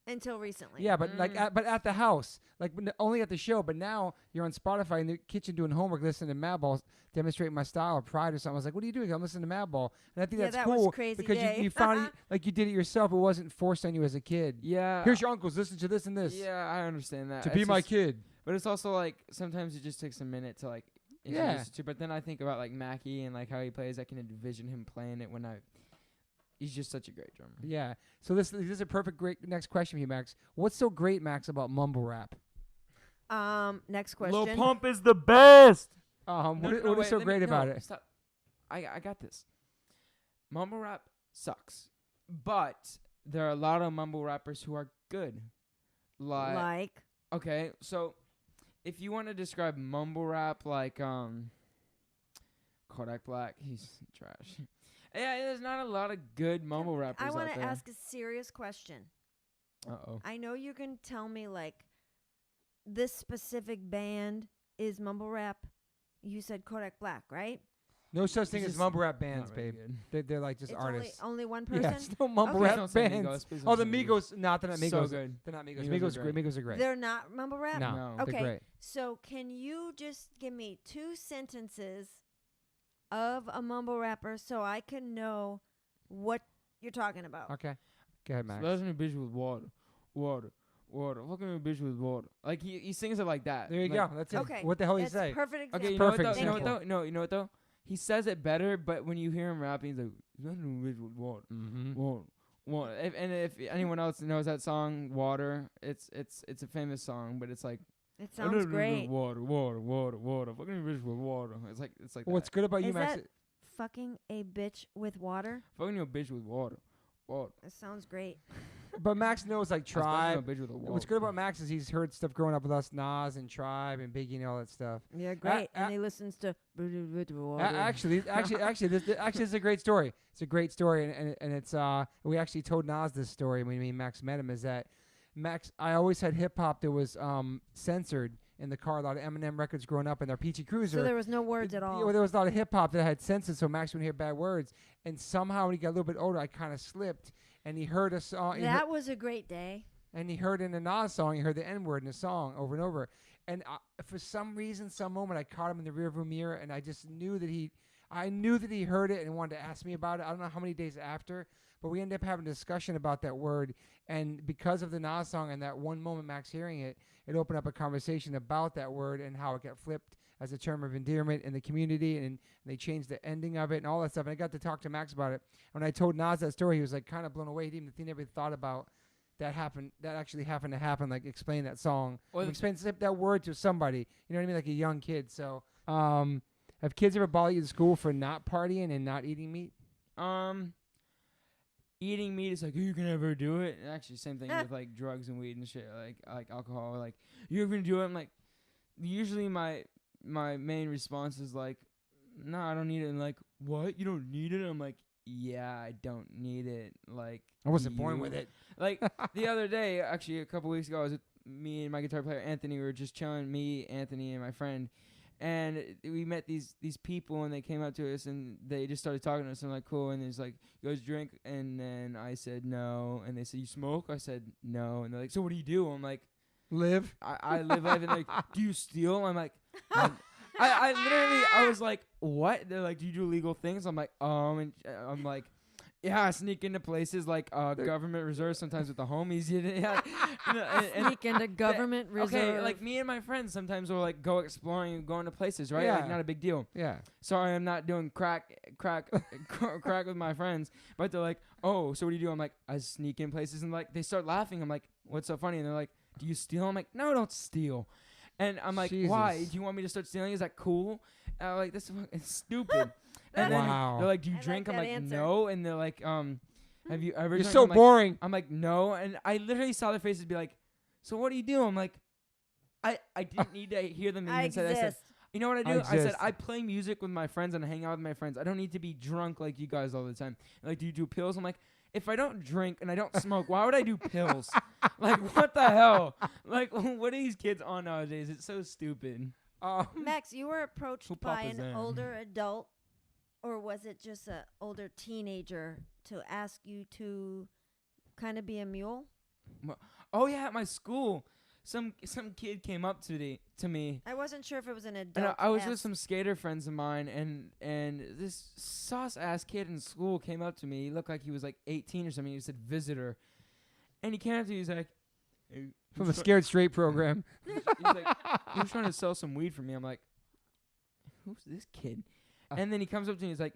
Until recently. Yeah, but but at the house, like only at the show. But now you're on Spotify in the kitchen doing homework, listening to Madball, demonstrating my style or pride or something. I was like, "What are you doing?" I'm listening to Madball, and I think that's that cool was crazy because day. you found it, like you did it yourself. It wasn't forced on you as a kid. Yeah. Here's your uncles. Listen to this and this. Yeah, I understand that. To It's be my just- kid. But it's also like sometimes it just takes a minute to like introduce it to. But then I think about like Mackie and like how he plays. I can envision him playing it he's just such a great drummer. Yeah. So this is a great next question for you, Max. What's so great, Max, about mumble rap? Next question. Lil Pump is the best. What is so great about it? Stop. I got this. Mumble rap sucks, but there are a lot of mumble rappers who are good. Like? Okay, so if you want to describe mumble rap like Kodak Black, he's trash. Yeah, there's not a lot of good mumble rappers I out want there. to ask a serious question. Uh-oh. I know you can tell me like this specific band is mumble rap. You said Kodak Black, right? No such thing as just mumble rap bands, Not very babe. good. They're like just It's artists. only one person. Yeah, it's no mumble Okay. rap Please don't say bands. Migos. Please Oh, don't the say Migos. Not they're not Migos. So good. They're not Migos. Migos Migos are are great. great. Migos are great. They're not mumble rap? No, No. they're Okay. great. So can you just give me 2 sentences of a mumble rapper so I can know what you're talking about? Okay. Go ahead, Max. Flashing a bitch with water. Fucking a bitch with water. Like he sings it like that. There you Like, go. That's it. Okay. What the hell you That's say? perfect example. Okay, you know Perfect what though? You know what example. though? No, you know what though? He says it better, but when you hear him rapping, he's like, "Flashing a bitch with water, Mm-hmm. water." If anyone else knows that song, "Water," it's a famous song, but it's like It sounds great. Water. Fucking a bitch with water. It's like What's that. good about you, Is Max? that fucking a bitch with water? Fucking a bitch with water. That sounds great. But Max knows like Tribe. What's What's good about Max is he's heard stuff growing up with us, Nas and Tribe and Biggie and all that stuff. Yeah, great. And he listens to. Actually, this is a great story. It's a great story, and it's we actually told Nas this story when me and Max met him. Is that Max? I always had hip hop that was censored in the car. A lot of Eminem records growing up in our Peachy Cruiser. So there was no words at all. There was a lot of hip hop that had censored, so Max wouldn't hear bad words. And somehow when he got a little bit older, I kind of slipped, and he heard a song. That was a great day. And he heard in a Nas song, he heard the N-word in a song over and over. And for some reason, some moment, I caught him in the rearview mirror, and I just knew that I knew that he heard it and wanted to ask me about it. I don't know how many days after, but we ended up having a discussion about that word. And because of the Nas song and that one moment, Max hearing it, it opened up a conversation about that word and how it got flipped as a term of endearment in the community, and they changed the ending of it and all that stuff. And I got to talk to Max about it. When I told Nas that story, he was like kind of blown away. He never thought about that actually happened to happen, like explain that song. Well, explain that word to somebody. You know what I mean? Like a young kid. So, have kids ever bothered you in school for not partying and not eating meat? Eating meat is like, you can never do it. And actually, same thing with like drugs and weed and shit, like alcohol. Like, you're gonna do it. I'm like, usually my main response is like, no, I don't need it. And like, what? You don't need it? I'm like, yeah, I don't need it. Like, I wasn't born with it. Like the other day, actually a couple weeks ago, I was with me and my guitar player Anthony. We were just chilling, me, Anthony, and my friend, and we met these people, and they came up to us and they just started talking to us. I'm like, cool. And it's like, you guys drink? And then I said no, and they said, you smoke? I said no, and they're like, so what do you do? I'm like, live. I live life. And like, do you steal? I'm like, I literally, I was like, what? They're like, do you do illegal things? I'm like, and I'm like, yeah, I sneak into places like government reserve sometimes with the homies. Sneak into government reserve. Okay, like me and my friends sometimes will like go exploring and go into places, right? Yeah. Like not a big deal. Yeah. Sorry, I'm not doing crack with my friends. But they're like, oh, so what do you do? I'm like, I sneak in places, and like they start laughing. I'm like, what's so funny? And they're like, do you steal? I'm like, no, I don't steal. And I'm like, Jesus. why? Do you want me to start stealing? Is that cool? And I'm like, this is stupid. And then they're like, do you drink? I'm like, answer. no. And they're like, have you ever You're drank? so boring. I'm like, no. And I literally saw their faces be like, so what do you do? I'm like, I didn't need to hear them even say that. I said, you know what I do? I said, I play music with my friends and I hang out with my friends. I don't need to be drunk like you guys all the time. And like, do you do pills? I'm like, if I don't drink and I don't smoke, why would I do pills? Like, what the hell? Like, what are these kids on nowadays? It's so stupid. Max, you were approached by an older adult, or was it just an older teenager to ask you to kind of be a mule? Oh yeah, at my school, some kid came up to me. I wasn't sure if it was an adult. And I was with some skater friends of mine, and this sauce ass kid in school came up to me. He looked like he was like 18 or something. He said visitor, and he came up to me. He's like, hey, from the Scared Straight program. He's like, he was trying to sell some weed for me. I'm like, who's this kid? And then he comes up to me. He's like,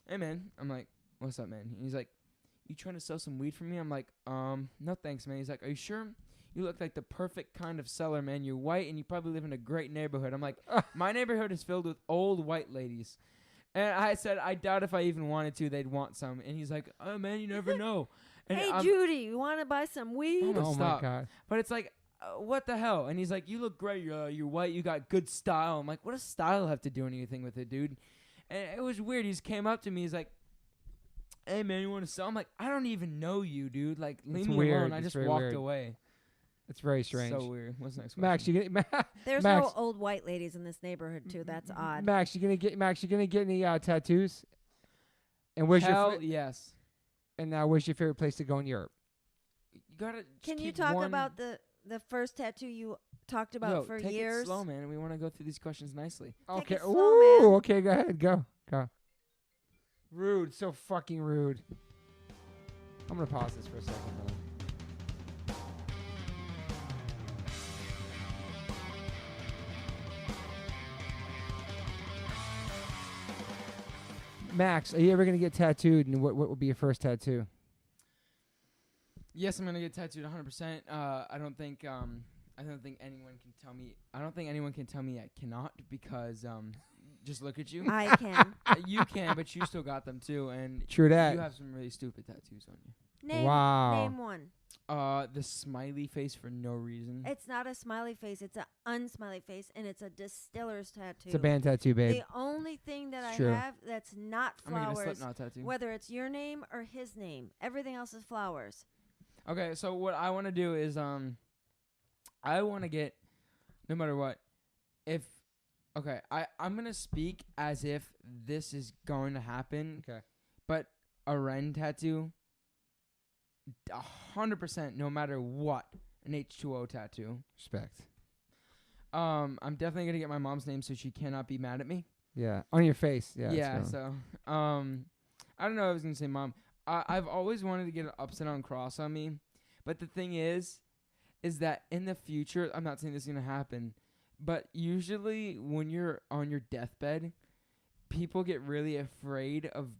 hey man. I'm like, what's up, man? And he's like, you trying to sell some weed for me? I'm like, no thanks, man. He's like, are you sure? You look like the perfect kind of seller, man. You're white and you probably live in a great neighborhood. I'm like, my neighborhood is filled with old white ladies. And I said, I doubt if I even wanted to, they'd want some. And he's like, oh man, you never know. And hey Judy, you want to buy some weed? Oh my God. But it's like, what the hell? And he's like, you look great. You're white. You got good style. I'm like, what does style have to do anything with it, dude? And it was weird. He just came up to me. He's like, hey man, you want to sell? I'm like, I don't even know you, dude. Like, leave me alone. I just walked away. It's very strange. So weird. What's the next Max, question? There's no old white ladies in this neighborhood too. That's odd. Max, you gonna get any tattoos? And where's Hell yes. And now, where's your favorite place to go in Europe? You gotta. Can you talk about the first tattoo you talked about for take years? It slow, man. We want to go through these questions nicely. Okay. Take it slow, man. Okay. Go ahead. Go. Rude. So fucking rude. I'm gonna pause this for a second, though. Max, are you ever gonna get tattooed? And what would be your first tattoo? Yes, I'm gonna get tattooed 100%. I don't think anyone can tell me. I don't think anyone can tell me I cannot, because just look at you. I can. You can, but you still got them too, and True that. You have some really stupid tattoos on you. Name one. The smiley face for no reason. It's not a smiley face. It's an unsmiley face, and it's a distiller's tattoo. It's a band tattoo, babe. The only thing that It's I true. have that's not I'm gonna get a flowers, Slipknot tattoo. whether it's your name or his name, everything else is flowers. Okay, so what I want to do is I want to get, no matter what, I'm gonna speak as if this is going to happen. Okay. But a Ren tattoo, 100%, no matter what, an H2O tattoo. Respect. I'm definitely gonna get my mom's name so she cannot be mad at me. Yeah. On your face. Yeah. Yeah. So, I don't know. I was gonna say mom. I've always wanted to get an upside down cross on me, but the thing is that in the future, I'm not saying this is gonna happen, but usually when you're on your deathbed, people get really afraid of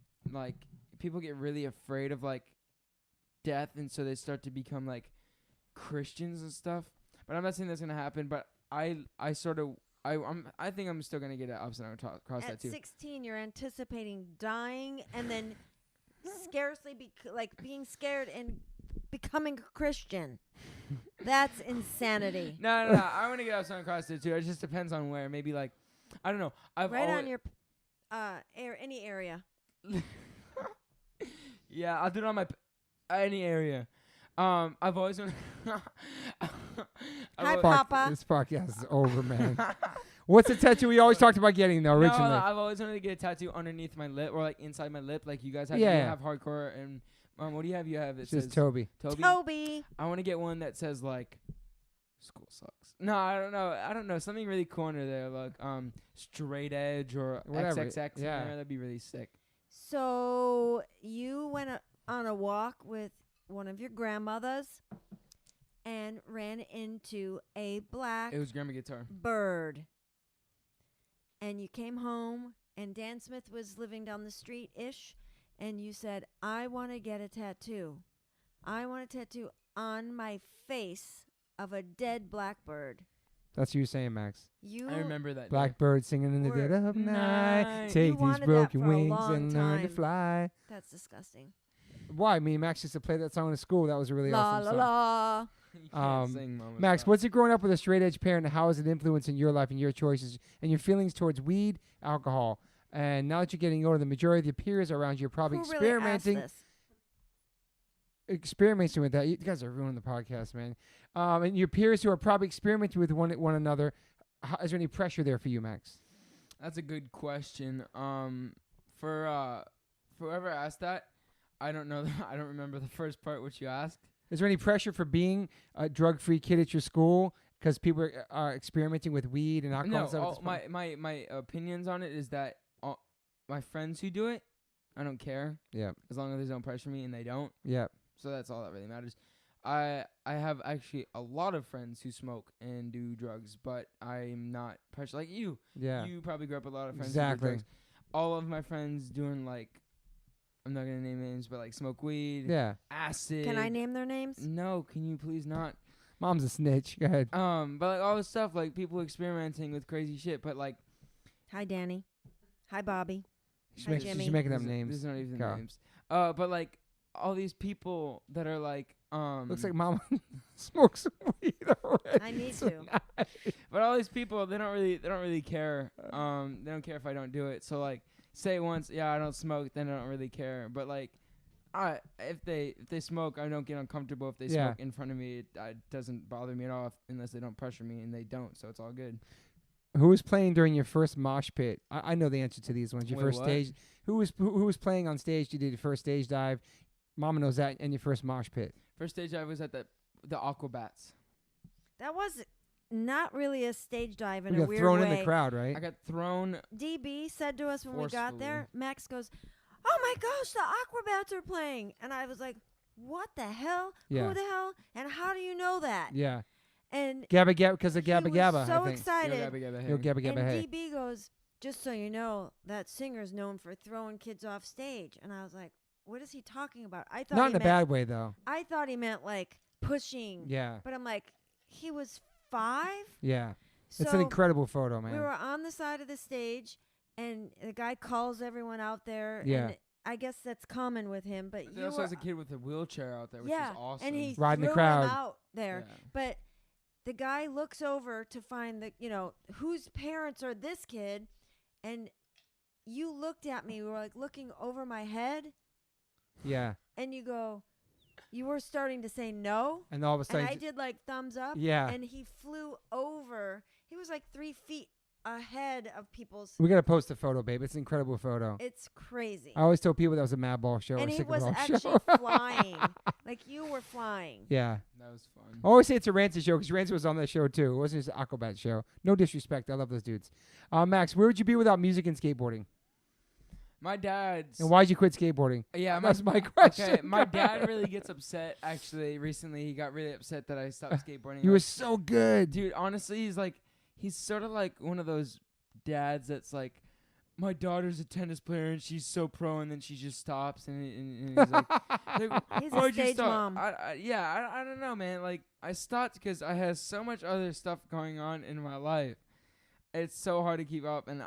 death, and so they start to become like Christians and stuff. But I'm not saying that's gonna happen. But I think I'm still gonna get an upside down cross tattoo. At 16, you're anticipating dying and then scarcely being scared and becoming a Christian. That's insanity. No. I want to get upside down cross tattoo. It just depends on where. Maybe like, I don't know. On your any area. Yeah, I'll do it on my any area. I've always wanted. Hi, Papa. This podcast is over, man. What's the tattoo we always talked about getting though originally? No, I've always wanted to get a tattoo underneath my lip or like inside my lip, like you guys have. Yeah. You have hardcore and what do you have? You have it says says Toby. Toby. I want to get one that says like, "School sucks." No, I don't know. Something really corner there, like straight edge or Whatever. XXX. Yeah, that'd be really sick. So you went on a walk with one of your grandmothers and ran into a black It was grandma guitar. bird. And you came home, and Dan Smith was living down the street-ish, and you said, I want to get a tattoo. I want a tattoo on my face of a dead blackbird. That's what you were saying, Max. I remember that. Blackbird singing in the dead of night. Take You these wanted that broken for a wings long and learn to time. fly. That's disgusting. Why? Me and Max used to play that song in school. That was a really La awesome la song. la. You can't sing, Mama. Max, Stop. what's it growing up with a straight edge parent? How is it influencing your life and your choices and your feelings towards weed, alcohol? And now that you're getting older, the majority of your peers around you are probably Who really asked experimenting. this? Experimenting with that. You guys are ruining the podcast, man. And your peers who are probably experimenting with one another. Is there any pressure there for you, Max? That's a good question. For whoever asked that, I don't know. I don't remember the first part which you asked. Is there any pressure for being a drug-free kid at your school because people are experimenting with weed and alcohol? No, and stuff? my opinions on it is that my friends who do it, I don't care. Yeah. As long as they don't pressure me, and they don't. Yeah. So that's all that really matters. I have actually a lot of friends who smoke and do drugs, but I'm not pressured like you. Yeah. You probably grew up with a lot of friends Exactly. who do drugs. All of my friends doing like, I'm not gonna name names, but like smoke weed, Yeah. acid. Can I name their names? No, can you please not? Mom's a snitch. Go ahead. But like all this stuff, like people experimenting with crazy shit, but like. Hi, Danny. Hi, Bobby. She's, Hi, Jimmy. she's making up These names. are not even Carl. names. But like all these people that are like, Looks like Mama smokes weed already. I need to. But all these people, they don't really care. They don't care if I don't do it. So like, say once, yeah, I don't smoke, then I don't really care. But like, if they smoke, I don't get uncomfortable. If they smoke in front of me, it doesn't bother me at all unless they don't pressure me, and they don't. So it's all good. Who was playing during your first mosh pit? I know the answer to these ones. Your Wait, first what? stage. Who was playing on stage? You did your first stage dive. Mama knows that, and your first mosh pit. First stage I was at the Aquabats. That was not really a stage dive in We a got weird thrown way. in the crowd, right? I got thrown. DB said to us when we got there, Forcefully. Max goes, "Oh my gosh, the Aquabats are playing," and I was like, "What the hell? Yeah. Who the hell? And how do you know that?" Yeah. And Gabba Gabba, because of Gabba he Gabba. was so I think. excited. Yo, Gabba Gabba, And hey. DB goes, "Just so you know, that singer's known for throwing kids off stage." And I was like, "What is he talking about?" I thought Not he in a meant, bad way, though. I thought he meant like pushing. Yeah. But I'm like, he was 5. Yeah. So It's an incredible photo, man. we were on the side of the stage, and the guy calls everyone out there. Yeah. And I guess that's common with him. But he also has a kid with a wheelchair out there, which is awesome. And he riding threw the crowd him out there. Yeah. But the guy looks over to find whose parents are this kid, and you looked at me. We were like looking over my head. Yeah. And you were starting to say no. And all of a sudden, and I did like thumbs up. Yeah. And he flew over. He was like 3 feet ahead of people's. We gotta post the photo, babe. It's an incredible photo. It's crazy. I always told people that was a Madball show. And or he was actually flying. Like you were flying. Yeah. That was fun. I always say it's a Rancid show because Rancid was on that show too. It wasn't just an Aquabat show. No disrespect. I love those dudes. Max, where would you be without music and skateboarding? My dad's. And why'd you quit skateboarding? Yeah, that's my question. Okay, my dad really gets upset. Actually, recently he got really upset that I stopped skateboarding. You were so good, dude. Honestly, he's sort of like one of those dads that's like, my daughter's a tennis player and she's so pro, and then she just stops and he's like, he's a stage mom. I don't know, man. Like I stopped because I had so much other stuff going on in my life. It's so hard to keep up, and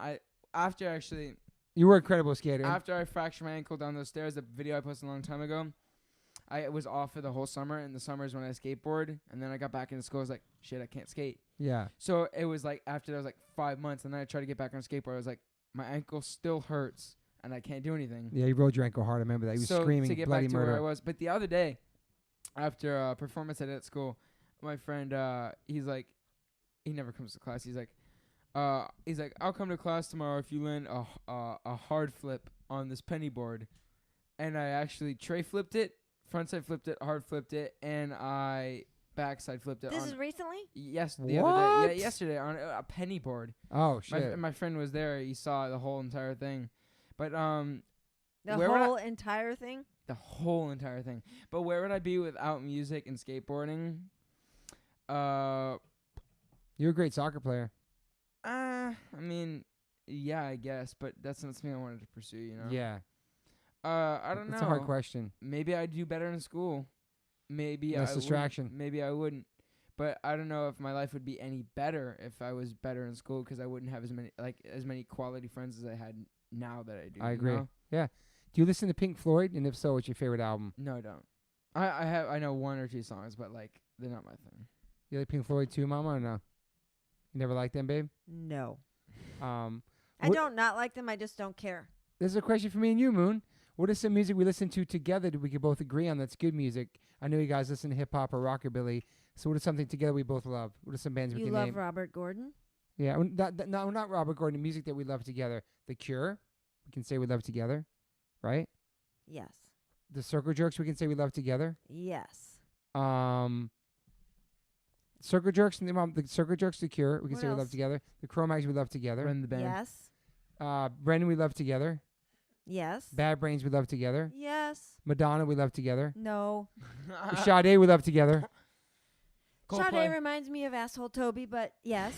you were an incredible skater. After I fractured my ankle down those stairs, the video I posted a long time ago, I was off for the whole summer. In the summers when I skateboard, and then I got back into school, I was like, shit, I can't skate. Yeah. So it was like after that was like 5 months, and then I tried to get back on skateboard. I was like, my ankle still hurts, and I can't do anything. Yeah, you rolled your ankle hard. I remember that. You were screaming to get bloody back to murder. where I was. But the other day, after a performance I did at school, my friend, he's like, he never comes to class. He's like, I'll come to class tomorrow if you land a hard flip on this penny board. And I actually tray flipped it, frontside flipped it, hard flipped it, and I backside flipped it. This is recently? Yes, the other day. Yeah, yesterday on a penny board. Oh shit! My friend was there. He saw the whole entire thing. But the whole entire thing. The whole entire thing. But where would I be without music and skateboarding? You're a great soccer player. I mean, yeah, I guess, but that's not something I wanted to pursue, you know? Yeah. I don't know. That's a hard question. Maybe I'd do better in school. Maybe Less distraction. Maybe I wouldn't. But I don't know if my life would be any better if I was better in school, because I wouldn't have as many quality friends as I had now that I do. I agree. You know? Yeah. Do you listen to Pink Floyd? And if so, what's your favorite album? No, I don't. I know 1 or 2 songs, but like they're not my thing. You like Pink Floyd too, Mama, or no? You never liked them, babe? No. I don't not like them. I just don't care. This is a question for me and you, Moon. What is some music we listen to together that we could both agree on that's good music? I know you guys listen to hip-hop or rockabilly. So what is something together we both love? What are some bands we can name? You love Robert Gordon? Yeah. No, not Robert Gordon. Music that we love together. The Cure, we can say we love together, right? Yes. The Circle Jerks, we can say we love together. Yes. Circle Jerks, the Circle Jerks, The Cure, we can What say we else? love together. The Cro-Mags, we love together. Brendan the band. Yes. Brendan, we love together. Yes. Bad Brains, we love together. Yes. Madonna, we love together. No. Sade, we love together. Sade reminds me of asshole Toby, but yes.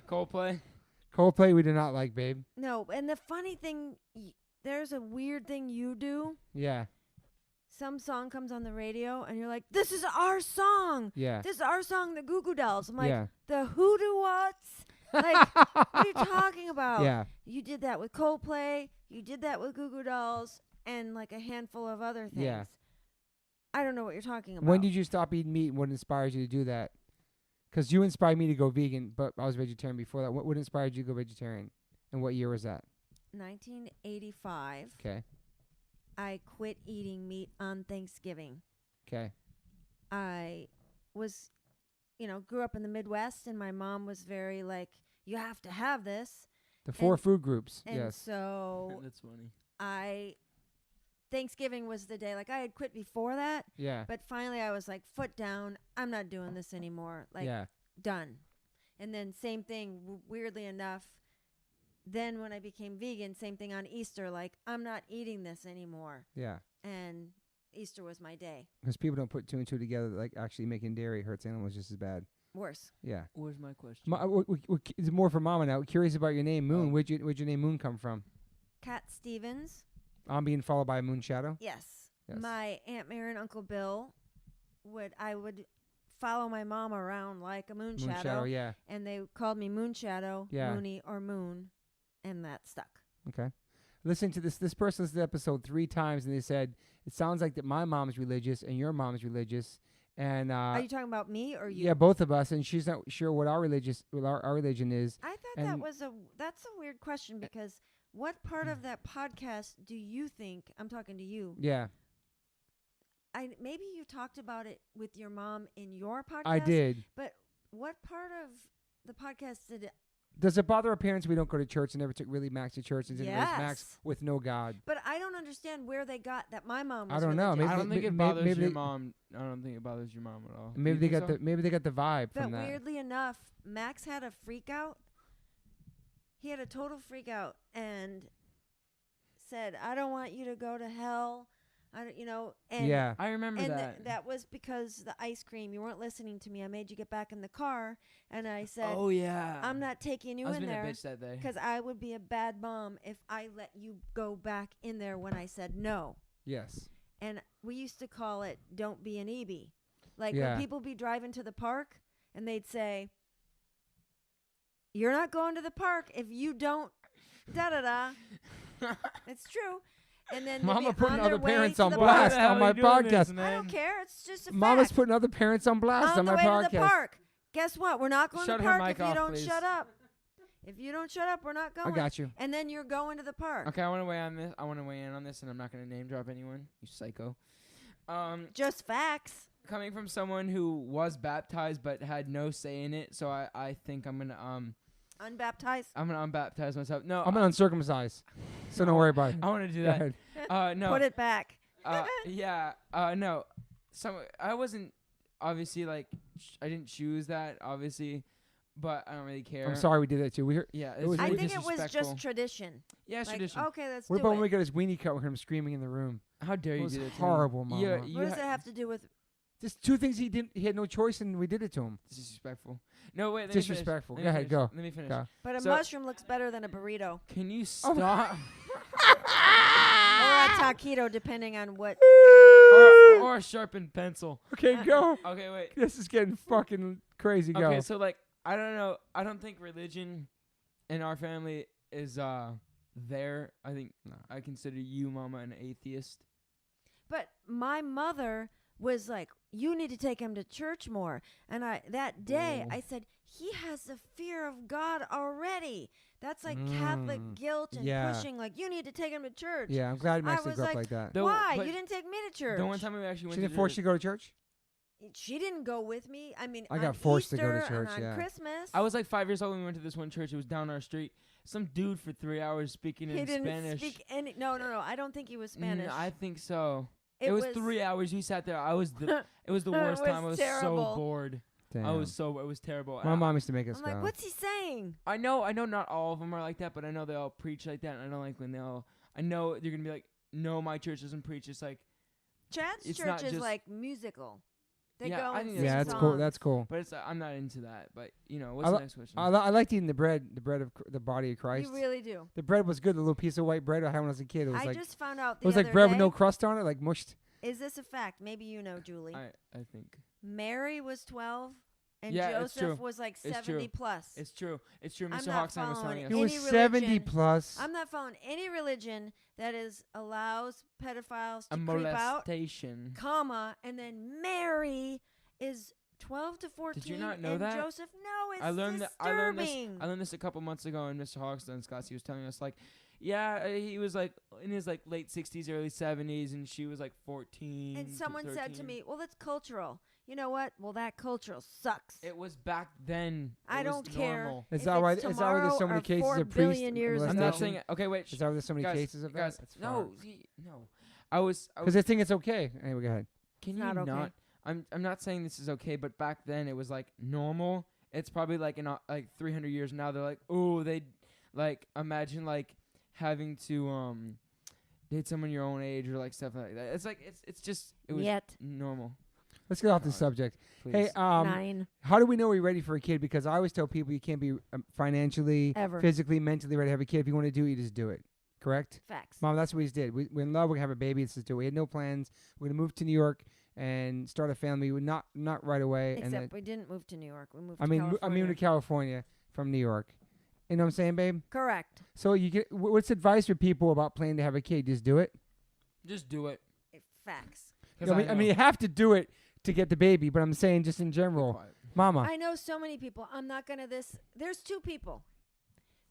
Coldplay, we do not like, babe. No, and the funny thing, there's a weird thing you do. Yeah. Some song comes on the radio, and you're like, this is our song. Yeah. This is our song, the Goo Goo Dolls. I'm like, Yeah. the who do what's? Like, what are you talking about? Yeah. You did that with Coldplay. You did that with Goo Goo Dolls, and like a handful of other things. Yeah. I don't know what you're talking about. When did you stop eating meat, and what inspires you to do that? Because you inspired me to go vegan, but I was vegetarian before that. What inspired you to go vegetarian? And what year was that? 1985. Okay. I quit eating meat on Thanksgiving. Okay. I was, grew up in the Midwest, and my mom was very like, you have to have this. The 4 food groups. And yes. so that's funny. Thanksgiving was the day, like I had quit before that. Yeah. But finally I was like, foot down. I'm not doing this anymore. Like, done. And then same thing, weirdly enough, then when I became vegan, same thing on Easter, like I'm not eating this anymore. Yeah. And Easter was my day. Because people don't put 2 and 2 together, like actually making dairy hurts animals just as bad. Worse. Yeah. Where's my question? It's more for Mama now. Curious about your name, Moon. Where'd your name Moon come from? Cat Stevens. I'm being followed by a moon shadow? Yes. My Aunt Mary and Uncle Bill I would follow my mom around like a moon shadow. Yeah. And they called me Moon Shadow, Mooney, or Moon, and that stuck. Okay. listening to this person listened to the episode 3 times, and they said it sounds like that my mom's religious and your mom's religious. And are you talking about me or you? Yeah, both of us. And she's not sure what our religion is. I thought that's a weird question, because what part of that podcast do you think? I'm talking to you. Yeah. Maybe you talked about it with your mom in your podcast. I did. But what part of the podcast did it? Does it bother our parents we don't go to church and never took really Max to church and didn't raise Max with no God? But I don't understand where they got that my mom was I don't know. religious. I don't think it bothers your mom. I don't think it bothers your mom at all. Maybe they got the vibe but from that. Weirdly enough, Max had a freak out. He had a total freak out and said, "I don't want you to go to hell." And yeah, I remember that. That was because the ice cream. You weren't listening to me. I made you get back in the car, and I said, "Oh yeah, I'm not taking you in there a bitch that day because I would be a bad mom if I let you go back in there when I said no." Yes. And we used to call it "Don't be an EB." Like when people be driving to the park, and they'd say, "You're not going to the park if you don't da da da." It's true. And then Mama putting other parents on blast blast on my podcast. I don't care. It's just a fact. Mama's putting other parents on blast on my podcast. On the way to the park. Guess what? We're not going to the park if you don't please. shut up. If you don't shut up, we're not going. I got you. And then you're going to the park. Okay, I want to weigh on this. I want to weigh in on this, and I'm not going to name drop anyone. You psycho. Just facts. Coming from someone who was baptized but had no say in it, so I think I'm gonna unbaptized. I'm gonna unbaptize myself. No, I'm gonna uncircumcise. So don't worry about it. I want to do that. No. Put it back. No. I wasn't obviously like I didn't choose that obviously, but I don't really care. I'm sorry we did that too. We heard. Yeah, I think it was just tradition. Yeah, it's like, tradition. Okay, let's what do about it. when we got his weenie cut with him screaming in the room? How dare you do that? Horrible, Mama. Yeah, what does it have to do with? Just 2 things he had no choice and we did it to him. Disrespectful. No, wait. Disrespectful. Go ahead, go. Let me finish. Go. But a mushroom looks better than a burrito. Can you stop? Or a taquito, depending on what. or a sharpened pencil. Okay, go. Okay, wait. This is getting fucking crazy. Go. Okay, so like I don't know. I don't think religion in our family is there. I think I consider you, Mama, an atheist. But my mother was like, "You need to take him to church more." And that day I said, "He has the fear of God already." That's like Catholic guilt and pushing. Like, you need to take him to church. Yeah, I'm glad Max grew up like that. Why? You didn't take me to church. The one time we actually went. She didn't force you to go to church. She didn't go with me. I mean, I got forced to go to church. And on Christmas. I was like 5 years old when we went to this one church. It was down our street. Some dude for 3 hours speaking in Spanish. He didn't speak any. No. I don't think he was Spanish. I think so. It was 3 hours. We sat there. It was the worst time. I was terrible. so bored. Damn. It was terrible. My mom used to make us go. I'm like, what's he saying? I know not all of them are like that, but I know they all preach like that, and I don't like when they all. I know you're gonna be like, no, my church doesn't preach. It's like Chad's church is like musical. They go and sing that's songs. cool. That's cool. But it's I'm not into that. But what's the next question? I liked eating the bread of the body of Christ. You really do. The bread was good. The little piece of white bread I had when I was a kid. It was I just found out it was like bread with no crust on it, like mushed. Is this a fact? Maybe you know, Julie. I think Mary was 12. And Joseph was like 70 plus. It's true. Mr. Hochstein was telling us. It was 70 plus. I'm not following any religion that allows pedophiles to a creep out, molestation, and then Mary is 12 to 14. Did you not know and that? Joseph, no, it's disturbing. I learned this a couple months ago, and Mr. Hochstein's class, he was telling us, like, he was, like, in his, like, late 60s, early 70s, and she was, like, 14 And someone to said to me, well, that's cultural. You know what? Well, that cultural sucks. It was back then. I don't care. Normal. Is that why there's so many cases of priests? I'm not saying it. Okay, wait. Is that why there's so many cases of that? No. I was because they think it's okay. Anyway, go ahead. Can you not? I'm not saying this is okay, but back then it was like normal. It's probably like in like 300 years now. They're like, oh, they like imagine like having to date someone your own age or like stuff like that. It's like it's just it was normal. Let's get off this subject. Please. Hey, 9. How do we know we're ready for a kid? Because I always tell people you can't be financially, physically, mentally ready to have a kid. If you want to do it, you just do it. Correct? Facts. Mom, that's what we just did. We're in love. We're going to have a baby. Let's just do it. We had no plans. We're going to move to New York and start a family. We're not right away. Except we didn't move to New York. We moved to California. I moved to California from New York. You know what I'm saying, babe? Correct. So you get what's advice for people about planning to have a kid? Just do it. Just do it. Facts. I mean, you have to do it to get the baby, but I'm saying just in general, Mama. I know so many people. I'm not gonna There's two people.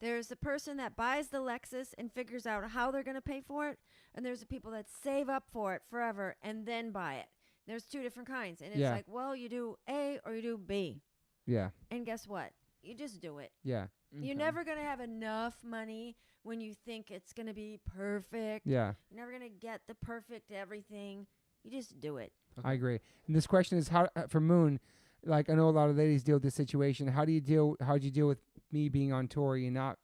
There's the person that buys the Lexus and figures out how they're gonna pay for it, and there's the people that save up for it forever and then buy it. There's two different kinds, and it's like, well, you do A or you do B. Yeah. And guess what? You just do it. Yeah. Okay. You're never gonna have enough money when you think it's gonna be perfect. Yeah. You're never gonna get the perfect everything. You just do it. Okay. I agree. And this question is how for Moon. Like I know a lot of ladies deal with this situation. How'd you deal with me being on tour and not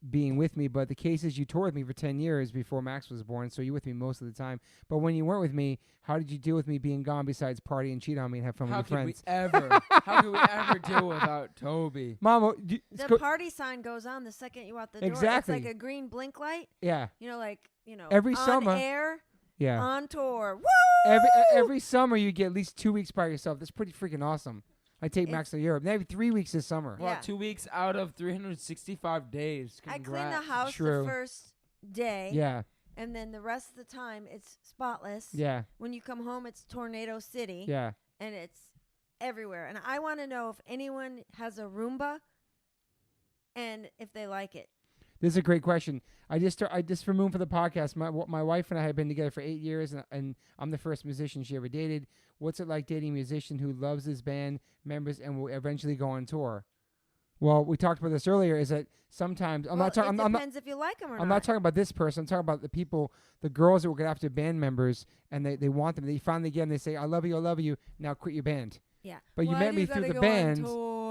being with me? But the case is you toured with me for 10 years before Max was born, so you're with me most of the time. But when you weren't with me, how did you deal with me being gone besides party and cheat on me and have fun with your friends? How could we ever deal without Toby? Mama, the party sign goes on the second you out the door. Exactly. It's like a green blink light. Yeah. Every on summer, air. Yeah. On tour. Woo! Every summer you get at least 2 weeks by yourself. That's pretty freaking awesome. I take Max to Europe. Maybe 3 weeks this summer. Well, 2 weeks out of 365 days. Congrats. I clean the house the first day. Yeah. And then the rest of the time it's spotless. Yeah. When you come home, it's Tornado City. Yeah. And it's everywhere. And I want to know if anyone has a Roomba and if they like it. This is a great question. I just for Moon for the podcast. My wife and I have been together for 8 years, and I'm the first musician she ever dated. What's it like dating a musician who loves his band members and will eventually go on tour? Well, we talked about this earlier. Is that sometimes I'm not talking. It depends if you like them or not. I'm not talking about this person. I'm talking about the people, the girls that will get after band members, and they want them. They finally get them. They say, "I love you, I love you." Now quit your band. Yeah. But you met me through the band.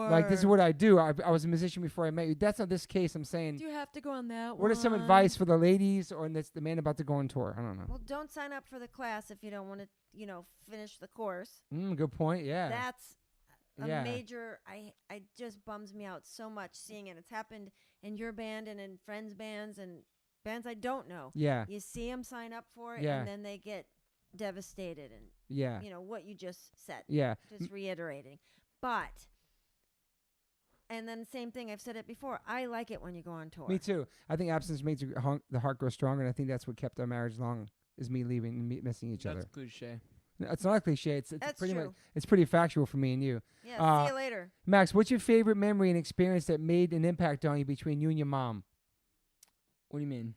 Like, this is what I do. I was a musician before I met you. That's not this case. I'm saying. Do you have to go on that What is some advice for the ladies or the man about to go on tour? I don't know. Well, don't sign up for the class if you don't want to, finish the course. Good point. Yeah. That's a major. I just bums me out so much seeing it. It's happened in your band and in friends' bands and bands I don't know. Yeah. You see them sign up for it, and then they get devastated and what you just said. Yeah. Just reiterating. But and then same thing, I've said it before, I like it when you go on tour. Me too. I think absence makes the heart grow stronger, and I think that's what kept our marriage long, is me leaving and missing each other. That's cliche. No, it's not a cliche. It's that's pretty true. much, it's pretty factual for me and you. Yeah, see you later. Max, what's your favorite memory and experience that made an impact on you between you and your mom? What do you mean?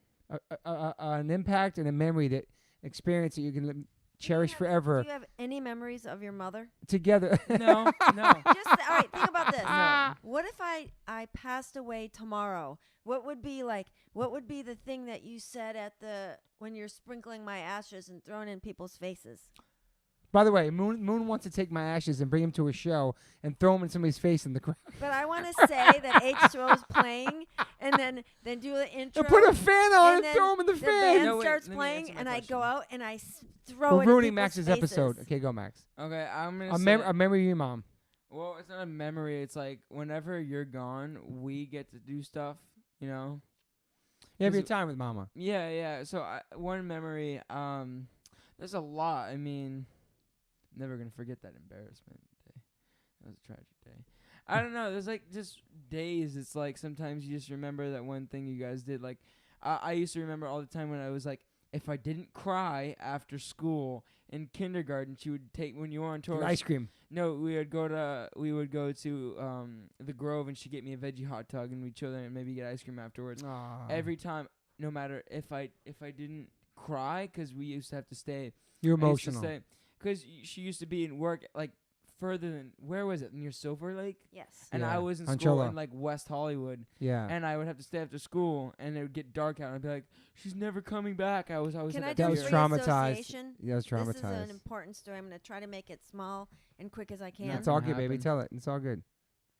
An impact and a memory experience that you can cherish forever. Do you have any memories of your mother? Together. No. Just all right, think about this. No. What if I passed away tomorrow? What would be the thing that you said when you're sprinkling my ashes and throwing in people's faces? By the way, Moon wants to take my ashes and bring them to a show and throw them in somebody's face in the crowd. But I want to say that h2o is playing, and then do the intro. Put a fan on and throw them in the fan. The band starts playing, and I go out and I throw it. We're ruining Max's faces. Episode. Okay, go Max. Okay, I'm gonna a memory of your mom. Well, it's not a memory. It's like whenever you're gone, we get to do stuff. You know. You have your time with Mama. Yeah. So one memory. There's a lot. I mean. Never gonna forget that embarrassment day. That was a tragic day. I don't know. There's like just days. It's like sometimes you just remember that one thing you guys did. Like I used to remember all the time when I was like, if I didn't cry after school in kindergarten, she would take when you were on tour. Ice cream. No, we would go to the Grove, and she'd get me a veggie hot dog, and we'd chill there and maybe get ice cream afterwards. Aww. Every time, no matter if I didn't cry, because we used to have to stay. You're emotional. Because she used to be in work, like, further than, where was it, near Silver Lake? Yes. And I was in on school Cholo. in, like, West Hollywood. Yeah. And I would have to stay after school, and it would get dark out, and I'd be like, she's never coming back. I was Can I like, do that was traumatized. Yeah, that was traumatized. This is an important story. I'm going to try to make it small and quick as I can. It's all good, baby. Tell it. It's all good.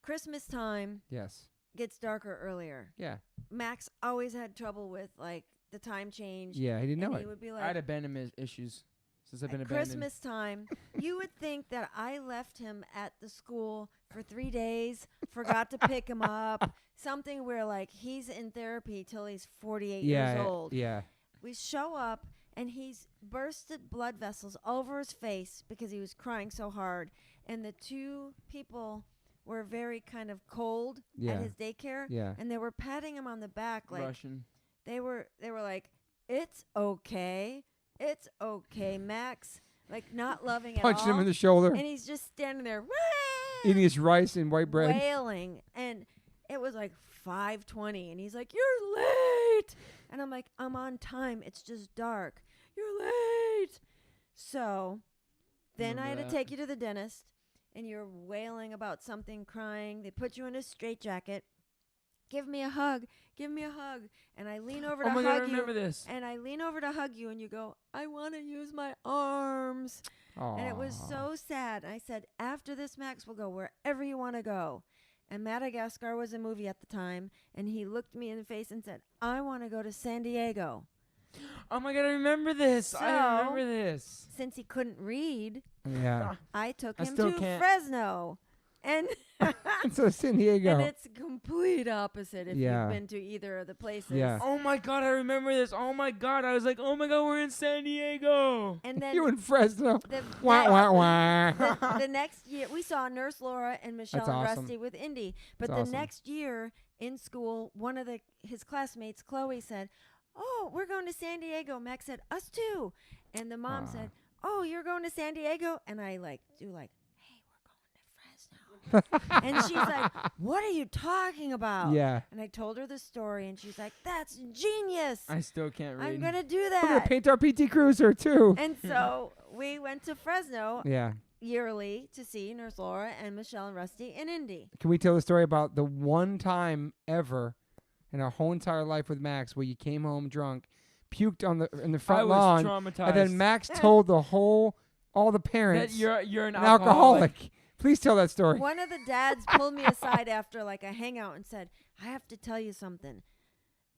Christmas time. Yes. Gets darker earlier. Yeah. Max always had trouble with, like, the time change. Yeah, he didn't know it. He would be like, I had abandonment issues. Since I've been at abandoned. Christmas time, you would think that I left him at the school for 3 days, forgot to pick him up, something where, like, he's in therapy till he's 48 years old. Yeah. We show up, and he's bursted blood vessels over his face because he was crying so hard. And the two people were very kind of cold at his daycare. Yeah. And they were patting him on the back like Russian. They were like, "It's okay. It's okay, Max." Like not loving at all. Punching him in the shoulder. And he's just standing there eating his rice and white bread. Wailing. And it was like 5:20 and he's like, "You're late." And I'm like, "I'm on time. It's just dark. You're late." So then I had to take you to the dentist and you're wailing about something, crying. They put you in a straitjacket. "Give me a hug. Give me a hug." And I lean over to hug you. I remember this. And I lean over to hug you and you go, "I want to use my arms." Aww. And it was so sad. I said, "After this, Max, we'll go wherever you want to go." And Madagascar was a movie at the time. And he looked me in the face and said, "I want to go to San Diego." Oh my God, I remember this. So, I remember this. Since he couldn't read, I took him to Fresno. And so San Diego. And it's complete opposite if you've been to either of the places. Yeah. Oh my God, I remember this. Oh my God, I was like, oh my God, we're in San Diego. And then you in Fresno. The next year, we saw Nurse Laura and Michelle and Rusty with Indy. But the next year in school, one of his classmates, Chloe, said, "Oh, we're going to San Diego." Max said, "Us too." And the mom said, "Oh, you're going to San Diego?" And I do and she's like, "What are you talking about?" Yeah. And I told her the story, and she's like, "That's genius." I still can't read. I'm going to do that. We're going to paint our PT Cruiser, too. And so we went to Fresno yearly to see Nurse Laura and Michelle and Rusty and Indy. Can we tell the story about the one time ever in our whole entire life with Max where you came home drunk, puked in the front lawn, traumatized. and then Max told all the parents that you're an alcoholic. Please tell that story. One of the dads pulled me aside after like a hangout and said, "I have to tell you something."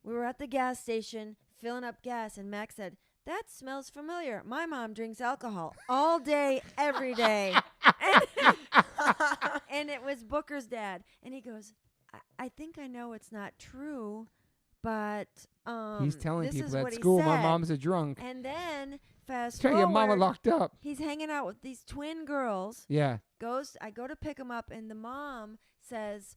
We were at the gas station filling up gas, and Max said, "That smells familiar. My mom drinks alcohol all day, every day." And it was Booker's dad. And he goes, I think I know it's not true, but he's telling this people is at what school he said. My mom's a drunk. And then fast Trying to forward, get mama locked up. He's hanging out with these twin girls. Yeah. I go to pick him up, and the mom says,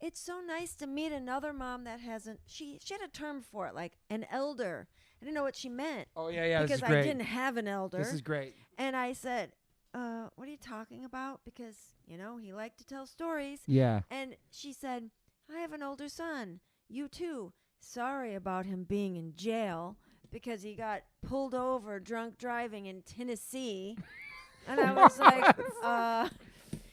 "It's so nice to meet another mom that hasn't." She had a term for it, like an elder. I didn't know what she meant. Oh yeah, because this is great. I didn't have an elder. This is great. And I said, "What are you talking about?" Because he liked to tell stories. Yeah. And she said, "I have an older son. You too. Sorry about him being in jail because he got pulled over drunk driving in Tennessee." And I was like,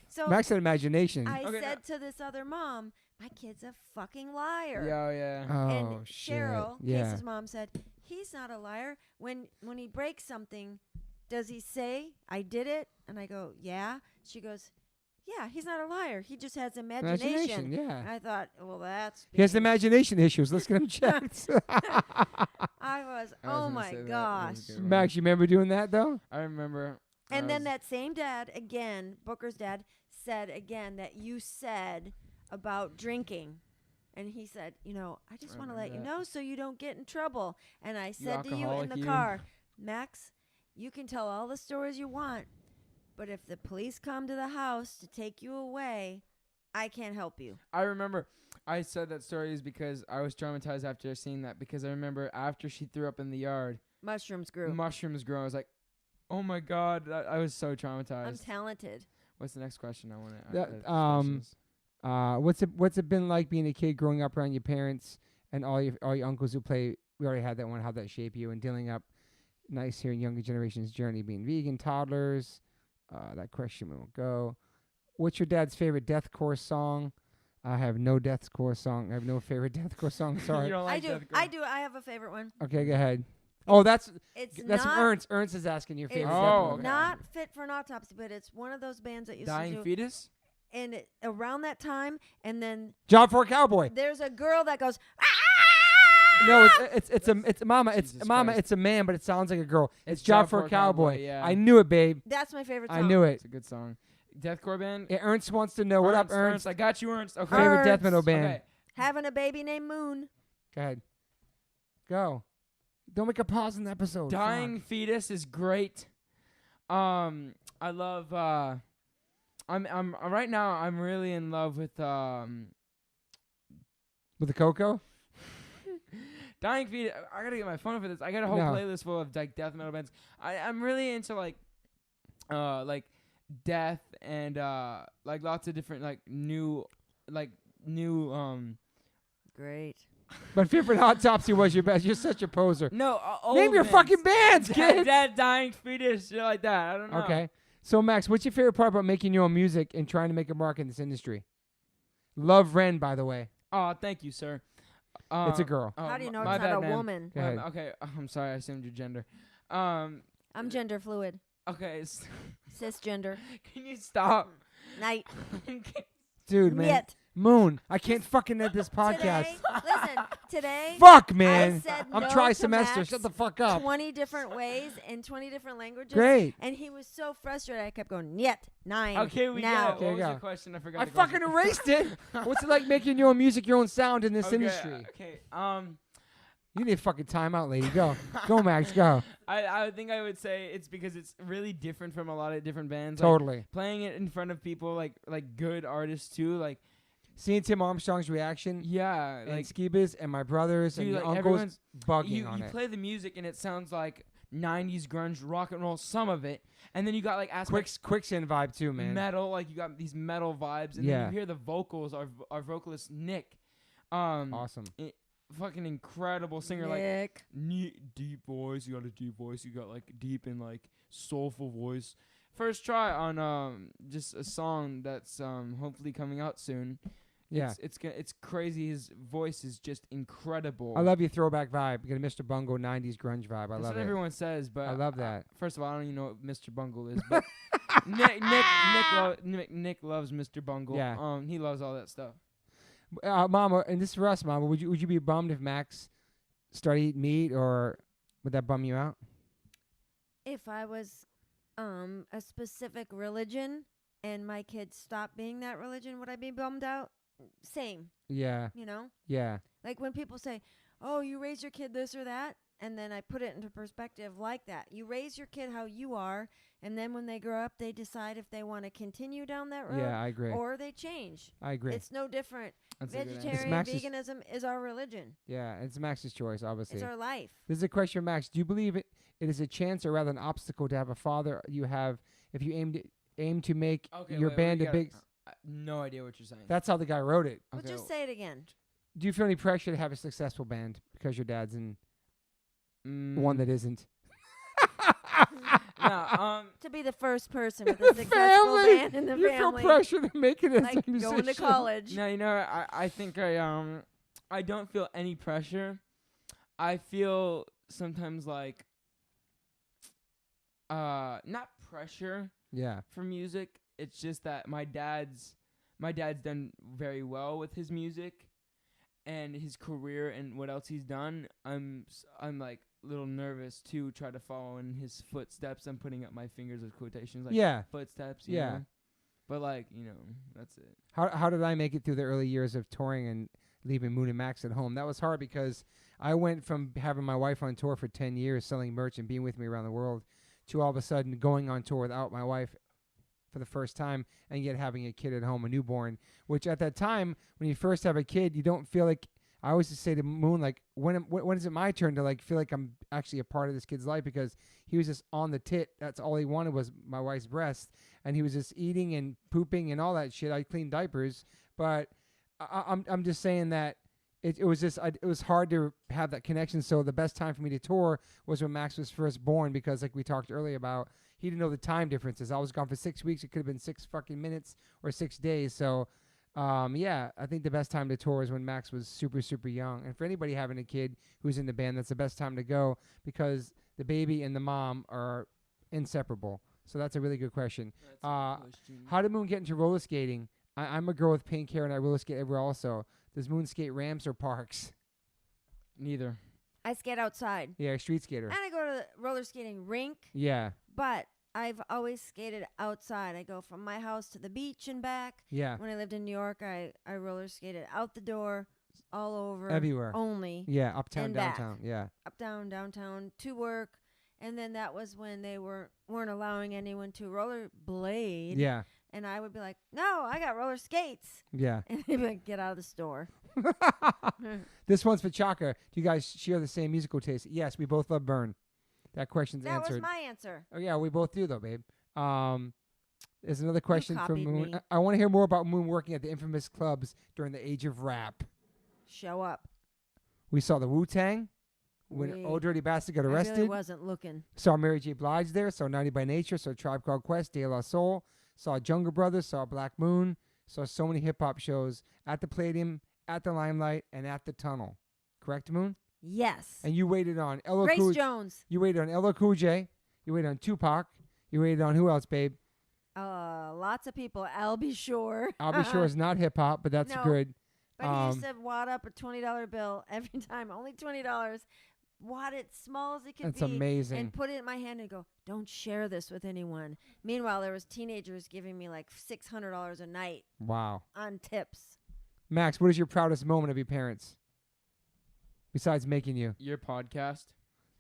so Max had imagination. I said to this other mom, "My kid's a fucking liar." Yeah. Oh, and shit. Cheryl, Yeah. Case's mom, said, "He's not a liar. When he breaks something, does he say, 'I did it'?" And I go, "Yeah." She goes, "Yeah, he's not a liar. He just has imagination." Yeah. And I thought, well, that's... He has imagination issues. Let's get him checked. I was oh my gosh. Max, you remember doing that, though? I remember. And then that same dad, again, Booker's dad, said again that you said about drinking. And he said, "I just want to let you know so you don't get in trouble." And I said to you in the car, "Max, you can tell all the stories you want, but if the police come to the house to take you away, I can't help you." I remember I said that story is because I was traumatized after seeing that, because I remember after she threw up in the yard, mushrooms grew. I was like, oh my God, I was so traumatized. I'm talented. What's the next question I want to ask? What's it been like being a kid growing up around your parents and all your uncles who play? We already had that one. How'd that shape you? And dealing up nice hearing younger generation's journey, being vegan, toddlers. That question will go. What's your dad's favorite deathcore song? I have no deathcore song. I have no favorite deathcore song. Sorry. You don't like I do. I have a favorite one. Okay, go ahead. Oh, that's not, from Ernst. Ernst is asking your favorite. It's not fit for an autopsy, but it's one of those bands that used Dying to do Fetus? And around that time, and then Job for a Cowboy. There's a girl that goes, "Ah!" No, it's mama. It's Jesus mama. Christ. It's a man, but it sounds like a girl. It's Job for a Cowboy. Yeah. I knew it, babe. That's my favorite song. I knew it. It's a good song. Deathcore band? Yeah, Ernst wants to know. What up, Ernst? I got you, Ernst. Okay. Favorite death Ernst. metal band. Okay. Having a baby named Moon. Go ahead. Go. Don't make a pause in the episode. Dying Fuck. Fetus is great. I love I'm right now. I'm really in love with the Coco. Dying Feet. I gotta get my phone for this. I got a whole playlist full of like death metal bands. I'm really into like death and like lots of different like new. Great. My favorite autopsy was your best. You're such a poser. No, name your fucking bands, kid. Dead, Dying Fetus, shit like that. I don't know. Okay. So, Max, what's your favorite part about making your own music and trying to make a mark in this industry? Love Ren, by the way. Oh, thank you, sir. It's a girl. How do you know it's not a man. woman? Okay, I'm sorry. I assumed your gender. I'm gender fluid. Okay. Cisgender. Can you stop? Night. Dude, man. Yet. Moon, I can't fucking end this podcast. Today. Fuck, man. I said I'm no tri-semester. to Max Shut the fuck up. 20 different ways in 20 different languages. Great. And he was so frustrated. I kept going, yet, 9. Okay, we now. got it. What was your question? I forgot. I fucking erased it. What's it like making your own music, your own sound in this industry? Okay. You need a fucking timeout, lady. Go. Go, Max. Go. I think I would say it's because it's really different from a lot of different bands. Totally. Like, playing it in front of people like good artists too. Like seeing Tim Armstrong's reaction. Yeah. And Like Skibas and my brothers dude, and like your uncles bugging on it. You play the music and it sounds like 90s grunge rock and roll, some of it. And then you got like aspects Quicksand vibe too, man. Metal, like you got these metal vibes. And then you hear the vocals, our vocalist Nick. Awesome. Fucking incredible singer. Nick. Like deep voice. You got a deep voice. You got like deep and like soulful voice. First try on just a song that's hopefully coming out soon. Yeah, it's crazy. His voice is just incredible. I love your throwback vibe. You got a Mr. Bungle 90s grunge vibe. I That's love what it. everyone says, but I love that. First of all, I don't even know what Mr. Bungle is, but Nick loves Mr. Bungle. Yeah. He loves all that stuff. Mama, and this is for us, Mama. Would you be bummed if Max started eating meat, or would that bum you out? If I was a specific religion and my kids stopped being that religion, would I be bummed out? Same. Yeah. You know? Yeah. Like when people say, oh, you raise your kid this or that, and then I put it into perspective like that. You raise your kid how you are, and then when they grow up, they decide if they want to continue down that road. Yeah, I agree. Or they change. I agree. It's no different. That's Vegetarian, veganism is our religion. Yeah, it's Max's choice, obviously. It's our life. This is a question for Max. Do you believe it is a chance or rather an obstacle to have a father you have if you aim to make your band a big... No idea what you're saying. That's how the guy wrote it. Well, just say it again. Do you feel any pressure to have a successful band because your dad's in one that isn't? No, to be the first person with a successful band in the you family. Feel pressure to make it as like a musician. going to college. No, you know, I think I don't feel any pressure. I feel sometimes like not pressure. Yeah. For music, it's just that my dad's done very well with his music and his career and what else he's done. I'm like a little nervous to try to follow in his footsteps. I'm putting up my fingers with quotations like footsteps. You know? But like, you know, that's it. How did I make it through the early years of touring and leaving Moon and Max at home? That was hard because I went from having my wife on tour for 10 years selling merch and being with me around the world to all of a sudden going on tour without my wife for the first time and yet having a kid at home, a newborn, which at that time, when you first have a kid, you don't feel like, I always just say to Moon, like, when is it my turn to like feel like I'm actually a part of this kid's life, because he was just on the tit. That's all he wanted was my wife's breast. And he was just eating and pooping and all that shit. I cleaned diapers, but I'm just saying that it was hard to have that connection. So the best time for me to tour was when Max was first born, because like we talked earlier about, he didn't know the time differences. I was gone for 6 weeks. It could have been 6 fucking minutes or 6 days. So, I think the best time to tour is when Max was super, super young. And for anybody having a kid who's in the band, that's the best time to go, how the baby and the mom are inseparable. So that's a really good question. How did Moon get into roller skating? I'm a girl with pink hair and I roller skate everywhere also. Does Moon skate ramps or parks? Neither. I skate outside. Yeah, street skater. And I go to the roller skating rink. Yeah. But I've always skated outside. I go from my house to the beach and back. Yeah. When I lived in New York, I roller skated out the door, all over. Everywhere. Only. Yeah, uptown, and downtown. Back. Yeah. Up, down, downtown, to work. And then that was when they weren't allowing anyone to rollerblade. Yeah. And I would be like, no, I got roller skates. Yeah. And they'd be like, get out of the store. This one's for Chaka. Do you guys share the same musical taste? Yes, we both love Burn. That question's That answered. was my answer. Oh, yeah, we both do, though, babe. There's another question from copied Moon. me. I want to hear more about Moon working at the infamous clubs during the age of rap. Show up. We saw the Wu-Tang when Old Dirty Bastard got arrested. I really wasn't looking. Saw Mary J. Blige there. Saw 90 by Nature. Saw Tribe Called Quest. De La Soul. Saw Jungle Brothers. Saw Black Moon. Saw so many hip-hop shows at the Palladium, at the Limelight, and at the Tunnel. Correct, Moon? Yes. And you waited on LL Grace Cool Jones. You waited on LL Cool J. You waited on Tupac. You waited on who else, babe? Lots of people. I'll be sure. I'll be sure it's not hip-hop, but that's No. good. But he used to wad up a $20 bill every time. Only $20. Wad it small as it could be. That's amazing. And put it in my hand and go, don't share this with anyone. Meanwhile, there was teenagers giving me like $600 a night. Wow. On tips. Max, what is your proudest moment of your parents? Besides making you. Your podcast.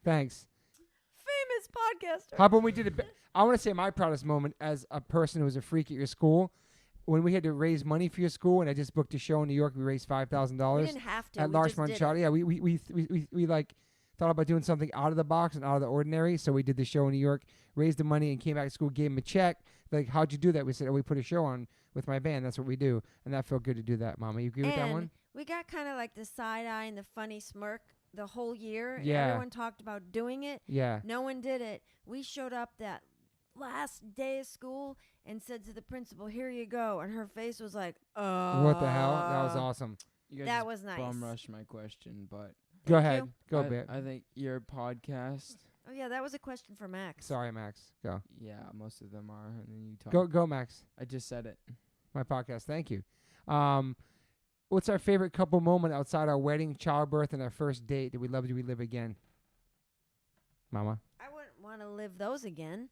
Thanks. Famous podcaster. How about we did it? I want to say my proudest moment as a person who was a freak at your school. When we had to raise money for your school, and I just booked a show in New York, we raised $5,000. We didn't have to. At We Large just did Monchada. it. Yeah, we like thought about doing something out of the box and out of the ordinary. So we did the show in New York, raised the money, and came back to school, gave him a check. Like, how'd you do that? We said, we put a show on with my band. That's what we do. And that felt good to do that, Mama. You agree with that one? We got kind of like the side eye and the funny smirk the whole year. Yeah. Everyone talked about doing it. Yeah. No one did it. We showed up that last day of school and said to the principal, here you go. And her face was like, what the hell? That was awesome. You guys that just was nice. Bum rushed my question, but Go Thank ahead. you. Go, babe. I think your podcast. Oh, yeah, that was a question for Max. Sorry, Max. Go. Yeah, most of them are, and then you talk. Go, Max. I just said it. My podcast. Thank you. What's our favorite couple moment outside our wedding, childbirth, and our first date that we'd love to relive again? Mama? I wouldn't want to live those again.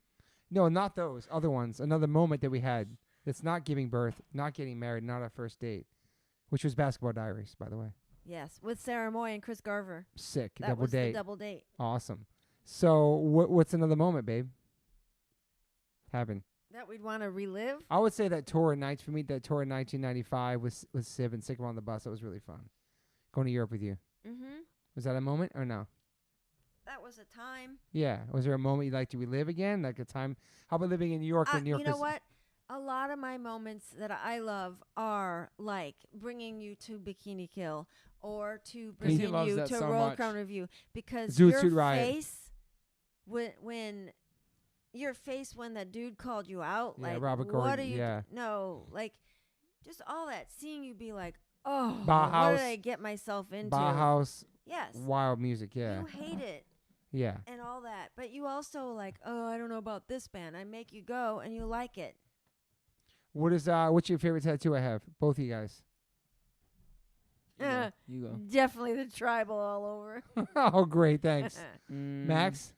No, not those. Other ones. Another moment that we had that's not giving birth, not getting married, not our first date, which was Basketball Diaries, by the way. Yes, with Sarah Moy and Chris Garver. Sick. That double was date. the double date. Awesome. So what's another moment, babe? Happened. That we'd want to relive? I would say that tour in 1995 with Siv and Sycamore on the bus. That was really fun. Going to Europe with you. Mm-hmm. Was that a moment or no? That was a time. Yeah. Was there a moment you'd like to relive again? Like a time? How about living in New York when New York you know is- what? A lot of my moments that I love are like bringing you to Bikini Kill or to bringing loves you that to so Roll much. Crown Review because Zoot your Suit Riot. face when your face when that dude called you out, Yeah, like Robert what Gordon, are you? yeah. No, like just all that. Seeing you be like, oh, Bauhaus. what did I get myself into? Bauhaus, Yes. wild music, yeah. You hate it Yeah. and all that, but you also like, oh, I don't know about this band. I make you go and you like it. What's your favorite tattoo I have? Both of you guys. You go. Definitely the tribal all over. Oh, great, thanks. Max?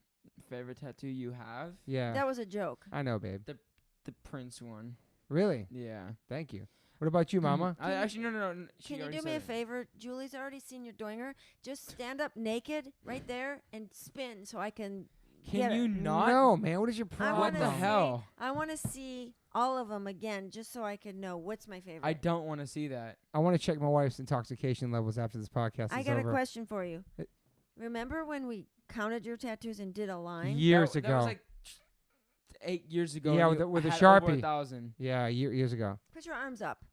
Favorite tattoo you have? Yeah. That was a joke. I know, babe. The Prince one. Really? Yeah. Thank you. What about you, Mama? I actually no. Can you do me a favor? Julie's already seen your doinger. Just stand up naked right there and spin so I can get Can you it. not? No, man. What is your I problem? What wanna the see- hell? I want to see all of them again just so I can know what's my favorite. I don't want to see that. I want to check my wife's intoxication levels after this podcast I is got over. a question for you. It- Remember when we counted your tattoos and did a line? Years that ago. was like 8 years ago. Yeah, and you with a had Sharpie. Over 1,000. Yeah, years ago. Put your arms up.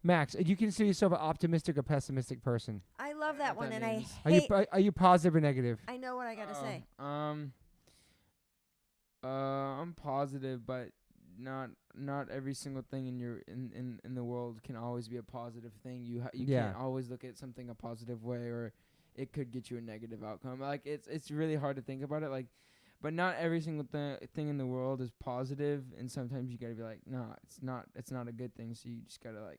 Max, do you consider yourself an optimistic or pessimistic person? I love that What one, that and means. I hate. Are you positive or negative? I know what I gotta say. I'm positive, but not every single thing in the world can always be a positive thing. You Yeah. can't always look at something a positive way, or it could get you a negative outcome. Like it's really hard to think about it. Like, but not every single thing in the world is positive, and sometimes you gotta be like, no, it's not a good thing. So you just gotta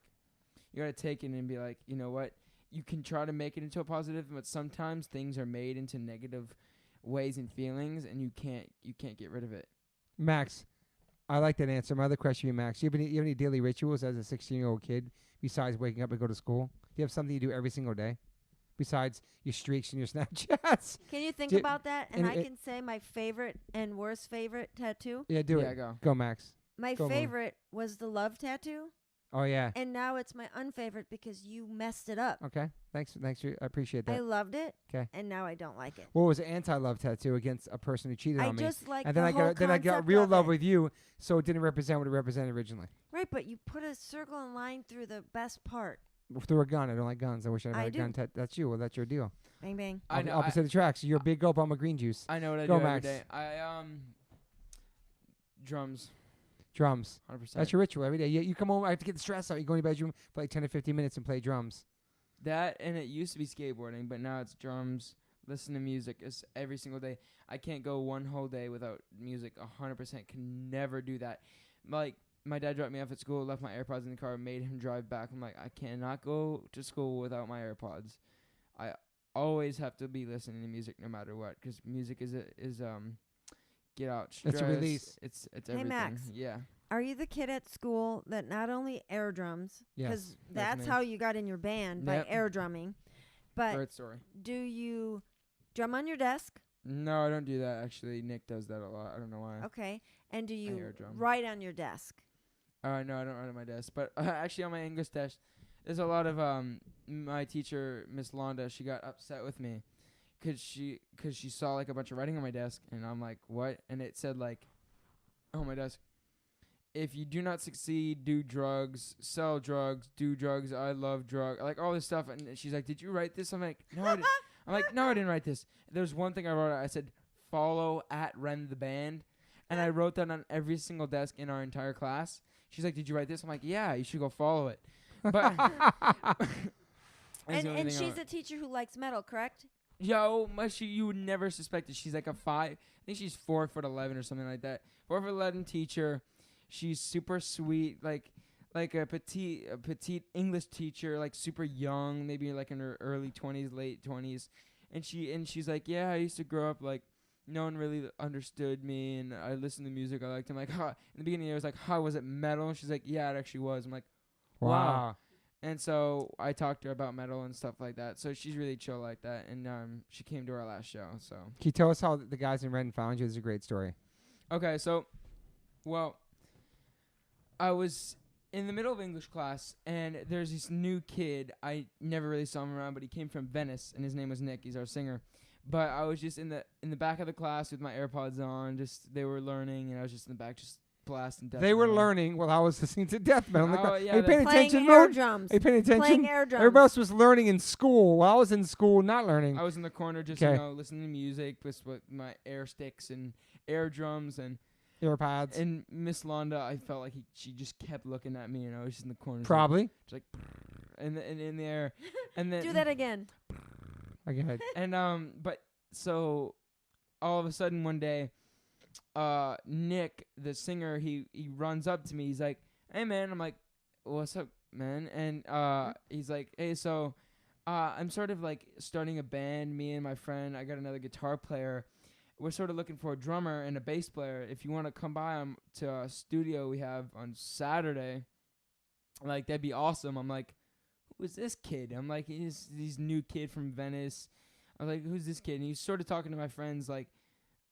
you gotta take it and be like, you know what? You can try to make it into a positive, but sometimes things are made into negative ways and feelings, and you can't get rid of it. Max, I like that answer. My other question, Max, you have any daily rituals as a 16-year-old kid besides waking up and go to school? Do you have something you do every single day besides your streaks and your Snapchats? Can you think Do- about that? And and I it- can say my favorite and worst favorite tattoo. Yeah, do Yeah, it. go. Go, Max. My favorite was the love tattoo. Oh yeah. And now it's my unfavorite because you messed it up. Okay. Thanks. I appreciate that. I loved it. Okay. And now I don't like it. What was an anti-love tattoo against a person who cheated on me? I just like and then I got real love with you, so it didn't represent what it represented originally. Right, but you put a circle and line through the best part. Through a gun. I don't like guns. I wish I had a gun. That's you. Well, that's your deal. Bang bang. I know. Opposite the tracks. You're a big gulp. I'm a green juice. I know what I Go, do Max. every day. Drums. 100%. That's your ritual every day. You come home. I have to get the stress out. You go in your bedroom for like 10 to 15 minutes and play drums. That, and it used to be skateboarding, but now it's drums. Listen to music every single day. I can't go one whole day without music. 100% can never do that. Like, my dad dropped me off at school, left my AirPods in the car, made him drive back. I'm like, I cannot go to school without my AirPods. I always have to be listening to music no matter what, because music is get out stress. It's a release. It's Hey, everything. Max. Yeah. Are you the kid at school that not only air drums, because Yes. that's me. how you got in your band, by Yep. air drumming, but Great story. do you drum on your desk? No, I don't do that, actually. Nick does that a lot. I don't know why. Okay. And do you air drum. write on your desk? No, I don't write on my desk. But actually, on my English desk, there's a lot of my teacher, Miss Londa. She got upset with me because she saw like a bunch of writing on my desk, and I'm like, what? And it said like, on my desk, if you do not succeed, do drugs, sell drugs, do drugs. I love drugs, like all this stuff. And she's like, did you write this? I'm like, no, I didn't. I'm like, no, I didn't write this. There's one thing I wrote. I said, follow at Ren the band, and I wrote that on every single desk in our entire class. She's like, did you write this? I'm like, yeah, you should go follow it. But and she's a teacher who likes metal, correct? Yo, you would never suspect it. She's like a 5. I think she's 4'11" or something like that. 4'11" teacher. She's super sweet, like a petite English teacher, like super young, maybe like in her early 20s, late 20s. And she's like, yeah, I used to grow up like no one really understood me, and I listened to music I liked. I'm like, huh. In the beginning, I was like, huh, was it metal? And she's like, yeah, it actually was. I'm like, wow. And so I talked to her about metal and stuff like that. So she's really chill like that. And she came to our last show. So can you tell us how the guys in Renton found you? It's a great story. Okay, so, well, I was in the middle of English class, and there's this new kid. I never really saw him around, but he came from Venice, and his name was Nick. He's our singer. But I was just in the back of the class with my AirPods on. Just they were learning, and I was just in the back just blasting death They metal. were learning while I was listening to death metal. Yeah, Are you paying playing attention, air Moon? drums. Are you paying attention? Playing air drums. Everybody else was learning in school. While I was in school, not learning. I was in the corner just listening to music with my air sticks and air drums and AirPods. And Miss Londa, I felt like she just kept looking at me, and I was just in the corner. Probably. Just like and in the air, and then do that again. Okay. And but so all of a sudden one day, Nick, the singer, he runs up to me. He's like, "Hey man," I'm like, "What's up, man?" And he's like, "Hey, so I'm sort of like starting a band. Me and my friend. I got another guitar player. We're sort of looking for a drummer and a bass player. If you want to come by to a studio we have on Saturday, like that'd be awesome." I'm like, "Who is this kid?" I'm like, "He's new kid from Venice." I was like, "Who's this kid?" And he's sort of talking to my friends, like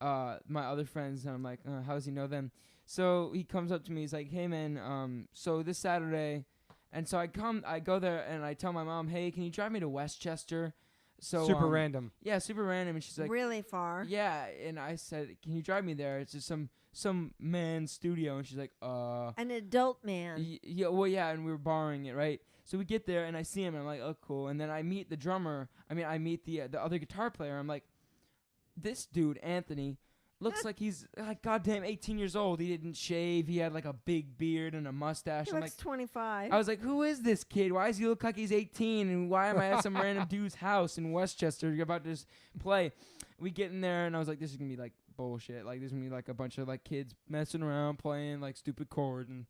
my other friends, and I'm like, "How does he know them?" So he comes up to me. He's like, "Hey man, so this Saturday," and so I go there, and I tell my mom, "Hey, can you drive me to Westchester?" So super random. Yeah, super random. And she's like, really far. Yeah, and I said, "Can you drive me there? It's just some man's studio." And she's like, an adult man. Yeah, well, yeah, and we were borrowing it, right? So we get there, and I see him, and I'm like, "Oh, cool." And then I meet the drummer. I meet the other guitar player. I'm like, this dude, Anthony, looks like he's like goddamn 18 years old. He didn't shave. He had like a big beard and a mustache. He I'm looks like 25. I was like, who is this kid? Why does he look like he's 18? And why am I at some random dude's house in Westchester? You're about to just play. We get in there, and I was like, this is going to be like bullshit. Like, there's going to be like a bunch of like kids messing around playing like stupid chords. And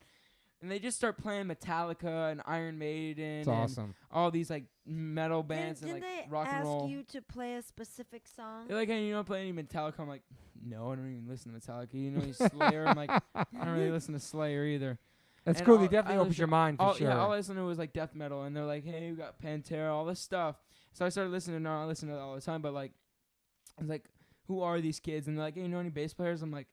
they just start playing Metallica and Iron Maiden. It's awesome. All these like metal bands and like rock and roll. Did they ask you to play a specific song? They're like, "Hey, you don't play any Metallica?" I'm like, "No, I don't even listen to Metallica. You know any Slayer?" I'm like, "I don't really listen to Slayer either." That's And cool. They definitely opens your mind for sure. Yeah, all I listened to was like death metal, and they're like, "Hey, we got Pantera, all this stuff." So I started listening. No, I listen to it all the time, but like, I was like, "Who are these kids?" And they're like, "Hey, you know any bass players?" I'm like,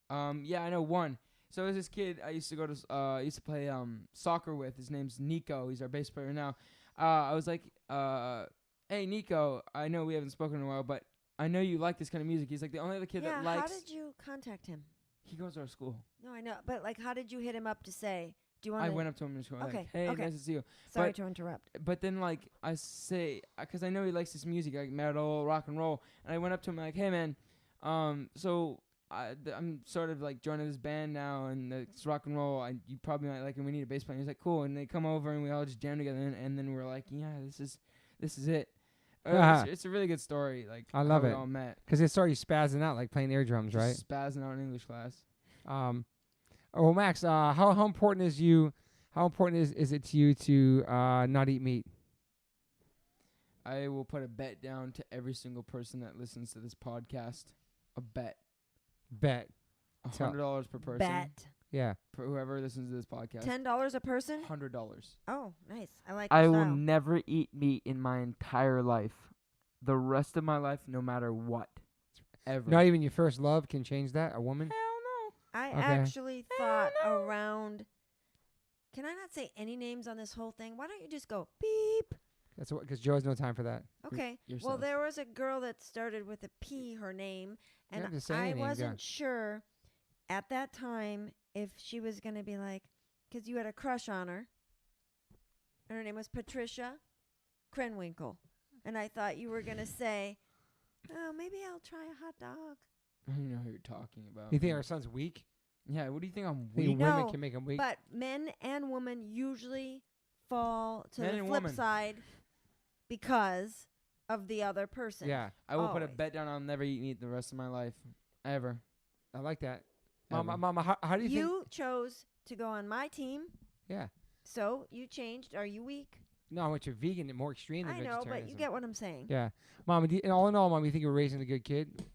"Yeah, I know one." So there's this kid I used to go to, used to play soccer with. His name's Nico. He's our bass player now. I was like, hey, Nico, I know we haven't spoken in a while, but I know you like this kind of music. He's like the only other kid that likes. How did you contact him? He goes to our school. No, I know, but like, how did you hit him up to say, do you want? I went up to him in school. Okay. Like, hey, nice to see you. Sorry to interrupt. But then, like, I say, because I know he likes this music, like metal, rock and roll, and I went up to him like, hey, man, so I'm sort of like joining this band now, and it's rock and roll. You probably might like it. We need a bass player. He's like, cool. And they come over, and we all just jam together, and then we're like, yeah, this is it. It's a really good story. Like, I love how it. We all met. Because it started spazzing out, like playing air drums, Just right? Spazzing out in English class. Well, Max, how important is you? How important is it to you to not eat meat? I will put a bet down to every single person that listens to this podcast. A bet. Bet. $100 per person. Bet. Yeah. For whoever listens to this podcast. $10 a person? $100. Oh, nice. I like I the will style. never eat meat in my entire life. The rest of my life, no matter what. Ever. Not even your first love can change that? A woman? I Okay. actually thought around. Can I not say any names on this whole thing? Why don't you just go beep? That's what, because Joe has no time for that. Okay. Yourself. Well, there was a girl that started with a P, her name, You and have to say I any name, wasn't go. sure at that time if she was going to be like, because you had a crush on her, and her name was Patricia Krenwinkel. And I thought you were going to say, oh, maybe I'll try a hot dog. I don't know who you're talking about. You think our son's weak? Yeah, what do you think I'm Think weak? women No, can make him weak? But men and women usually fall to Men the and flip women. side because of the other person. Yeah. I will put a Always. bet down I'll never eat meat the rest of my life. Ever. I like that. Ever. Mama, how do you think? You chose to go on my team, Yeah. so you changed. Are you weak? No, I went to vegan and more extreme than I know, but you vegetarianism. get what I'm saying. Yeah. Mama, and all in all, Mom, you think we're raising a good kid?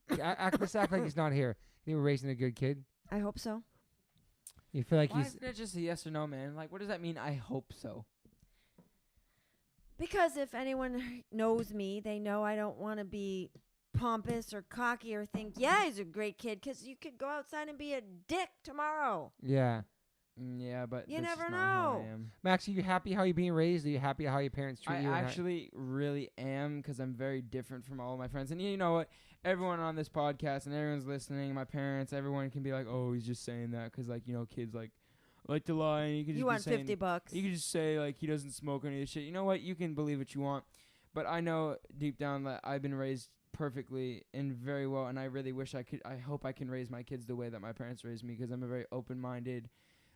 Let's act like he's not here. You think we're raising a good kid? I hope so. You feel like Why he's... isn't it just a yes or no, man? Like, what does that mean? I hope so. Because if anyone knows me, they know I don't want to be pompous or cocky or think, yeah, he's a great kid, because you could go outside and be a dick tomorrow. Yeah. Yeah, but You that's never just not who know. I am. Max, are you happy how you're being raised? Are you happy how your parents treat I you? actually really am, because I'm very different from all of my friends. And you know what? Everyone on this podcast and everyone's listening, my parents, everyone can be like, oh, he's just saying that because, like, you know, kids like to lie. And you can just You be want saying, $50. You can just say, like, he doesn't smoke any of this shit. You know what? You can believe what you want. But I know deep down that I've been raised perfectly and very well, and I really wish I could. I hope I can raise my kids the way that my parents raised me, because I'm a very open-minded,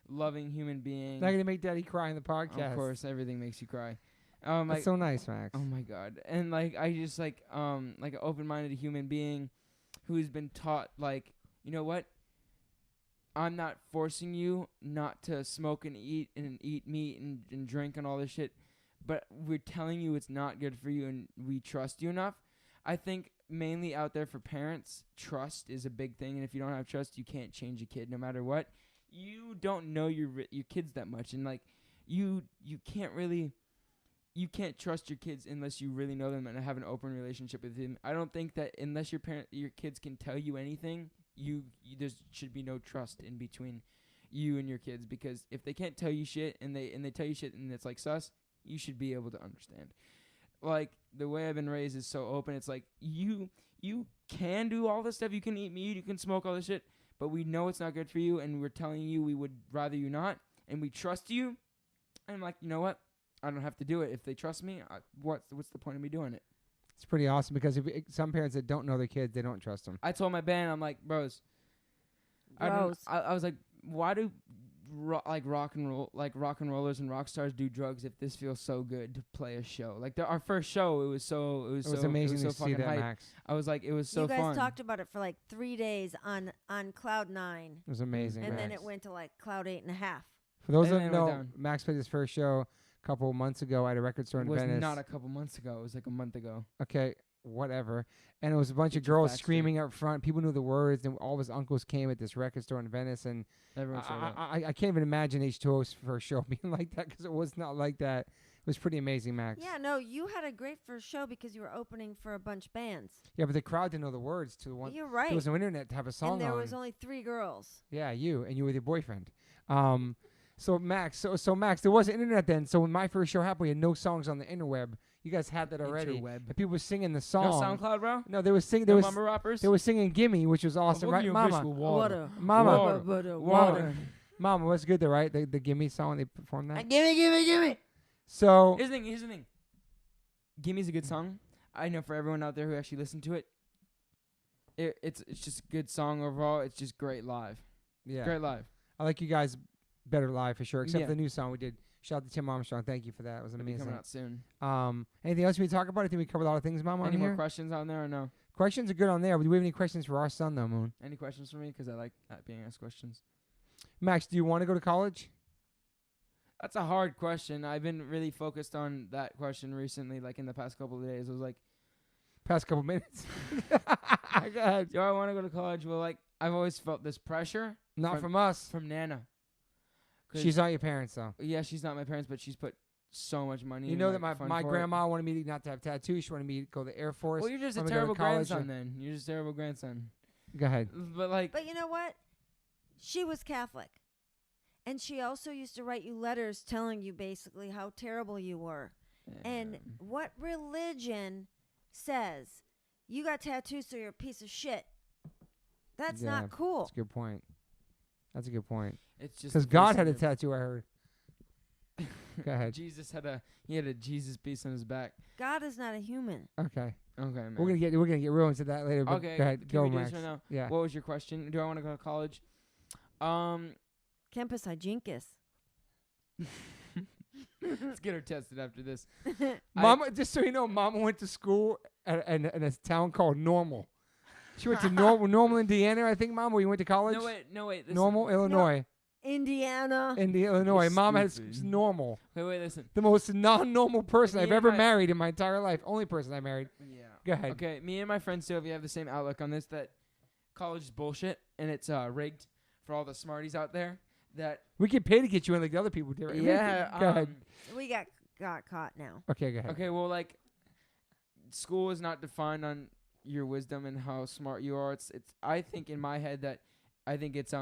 loving human being. Not gonna make Daddy cry in the podcast. Of course, everything makes you cry. That's like, so nice, Max. oh my God. And like I just like an open-minded human being who's been taught, like, you know what? I'm not forcing you not to smoke and eat meat and drink and all this shit, but we're telling you it's not good for you, and we trust you enough. I think mainly out there for parents, trust is a big thing, and if you don't have trust, you can't change a kid no matter what. You don't know your kids that much, and like you can't trust your kids unless you really know them and have an open relationship with them. I don't think that unless your kids can tell you anything, there should be no trust in between you and your kids, because if they can't tell you shit and they tell you shit and it's like sus, you should be able to understand. Like, the way I've been raised is so open. It's like you can do all this stuff. You can eat meat, you can smoke all this shit, but we know it's not good for you, and we're telling you we would rather you not, and we trust you. And I'm like, you know what? I don't have to do it. If they trust me, what's the point of me doing it? It's pretty awesome, because some parents that don't know their kids, they don't trust them. I told my band, I'm like, bros. I was like, why do rock and rollers and rock stars do drugs if this feels so good to play a show? Like our first show, it was amazing so to see that, hype. Max. I was like, it was so you guys fun. talked about it for like 3 days on Cloud 9. It was amazing, And Max. then it went to like Cloud 8.5. For those and that then it went know, down. Max played his first show a couple of months ago at a record store It in was Venice. not a couple months ago. It was like a month ago. Okay, whatever. And it was a bunch Get of your girls facts screaming up front. People knew the words, and all of his uncles came at this record store in Venice. And Everyone showed up. I can't even imagine H2O's first show being like that, because it was not like that. It was pretty amazing, Max. Yeah, no, you had a great first show because you were opening for a bunch of bands. Yeah, but the crowd didn't know the words to the one. You're right. There was no internet to have a song and there on. was only 3 girls. Yeah, you with your boyfriend. So Max, so Max, there wasn't internet then. So when my first show happened, we had no songs on the interweb. You guys had that already. Interweb. And people were singing the song. No SoundCloud, bro? No, they were singing. No Mama Rappers? They were singing "Gimme," which was awesome, right, Mama? Water. Mama. Water. Mama was good, though, right? The "Gimme" song, they performed that. Gimme. So Here's the thing. Gimme's a good song. I know for everyone out there who actually listened to it, it's just a good song overall. It's just great live. yeah, Great live. I like you guys better live for sure, except Yeah. for the new song we did. Shout out to Tim Armstrong. Thank you for that. It was It'll be amazing. coming out soon. Anything else we talk about? I think we covered a lot of things, Mama. Any on more here? questions on there or no? Questions are good on there. But do we have any questions for our son, though, Moon? Any questions for me? Because I like being asked questions. Max, do you want to go to college? That's a hard question. I've been really focused on that question recently, like in the past couple of days. I was like, Past couple minutes. Go ahead. do I want to go to college? Well, like, I've always felt this pressure. Not from us. From Nana. 'Cause She's not your parents, though. Yeah, she's not my parents, but she's put so much money You in, know like, that fund my for it. grandma wanted me not to have tattoos. She wanted me to go to the Air Force. Well, you're just a wanted me to go to terrible college grandson and- then. You're just a terrible grandson. Go ahead. But, like, But you know what? She was Catholic. And she also used to write you letters telling you basically how terrible you were. And what religion says you got tattoos so you're a piece of shit? That's Yeah, not cool. That's a good point. That's a good point. it's just Because God had a facing tattoo, I heard. Go ahead. Jesus had a Jesus piece on his back. God is not a human. Okay. Okay, man. We're gonna get real into that later. But Okay, go ahead. can Go, we do Max. this right now? Yeah. What was your question? Do I want to go to college? Campus hijinkus. Let's get her tested after this. Mama, just so you know, Mama went to school in a town called Normal. She went to Normal, Indiana, I think, Mama. Where you went to college? No wait. Listen. Normal, Illinois. Indiana. Illinois. You're Mama has stupid. normal. Wait, listen. The most non-normal person Me I've and ever my- married in my entire life. Only person I married. Yeah. Go ahead. Okay, me and my friend Sylvia have the same outlook on this, that college is bullshit and it's rigged for all the smarties out there. That We get paid to get you in like the other people do. Right? yeah. Go ahead. We got caught now. Okay, go ahead. Okay, well, like, school is not defined on your wisdom and how smart you are. It's. I think in my head that I think it's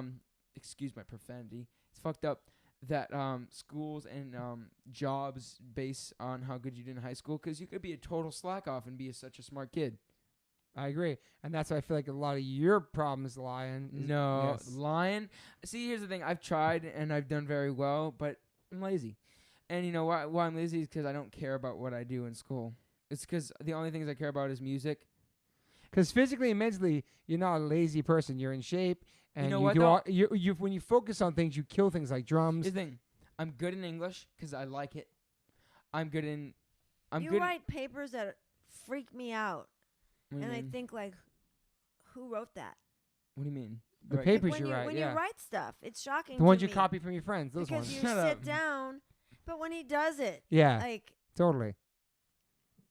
excuse my profanity. It's fucked up that schools and jobs base on how good you did in high school, 'cause you could be a total slack off and be such a smart kid. I agree, and that's why I feel like a lot of your problems lie in. No, yes. lying. See, here's the thing. I've tried and I've done very well, but I'm lazy. And you know why I'm lazy is 'cause I don't care about what I do in school. It's 'cause the only things I care about is music. Because physically and mentally, you're not a lazy person. You're in shape, and know you what, do though? all, you when you focus on things, you kill things like drums. Here's the thing. I'm good in English 'cause I like it. I'm good in. You write papers that freak me out. What do you And I mean? think, like, who wrote that? What do you mean? The Right. papers when you write, when yeah. you write stuff, it's shocking The ones to you me copy from your friends, those because ones. you Shut sit up. down. But when he does it, Yeah, like, totally.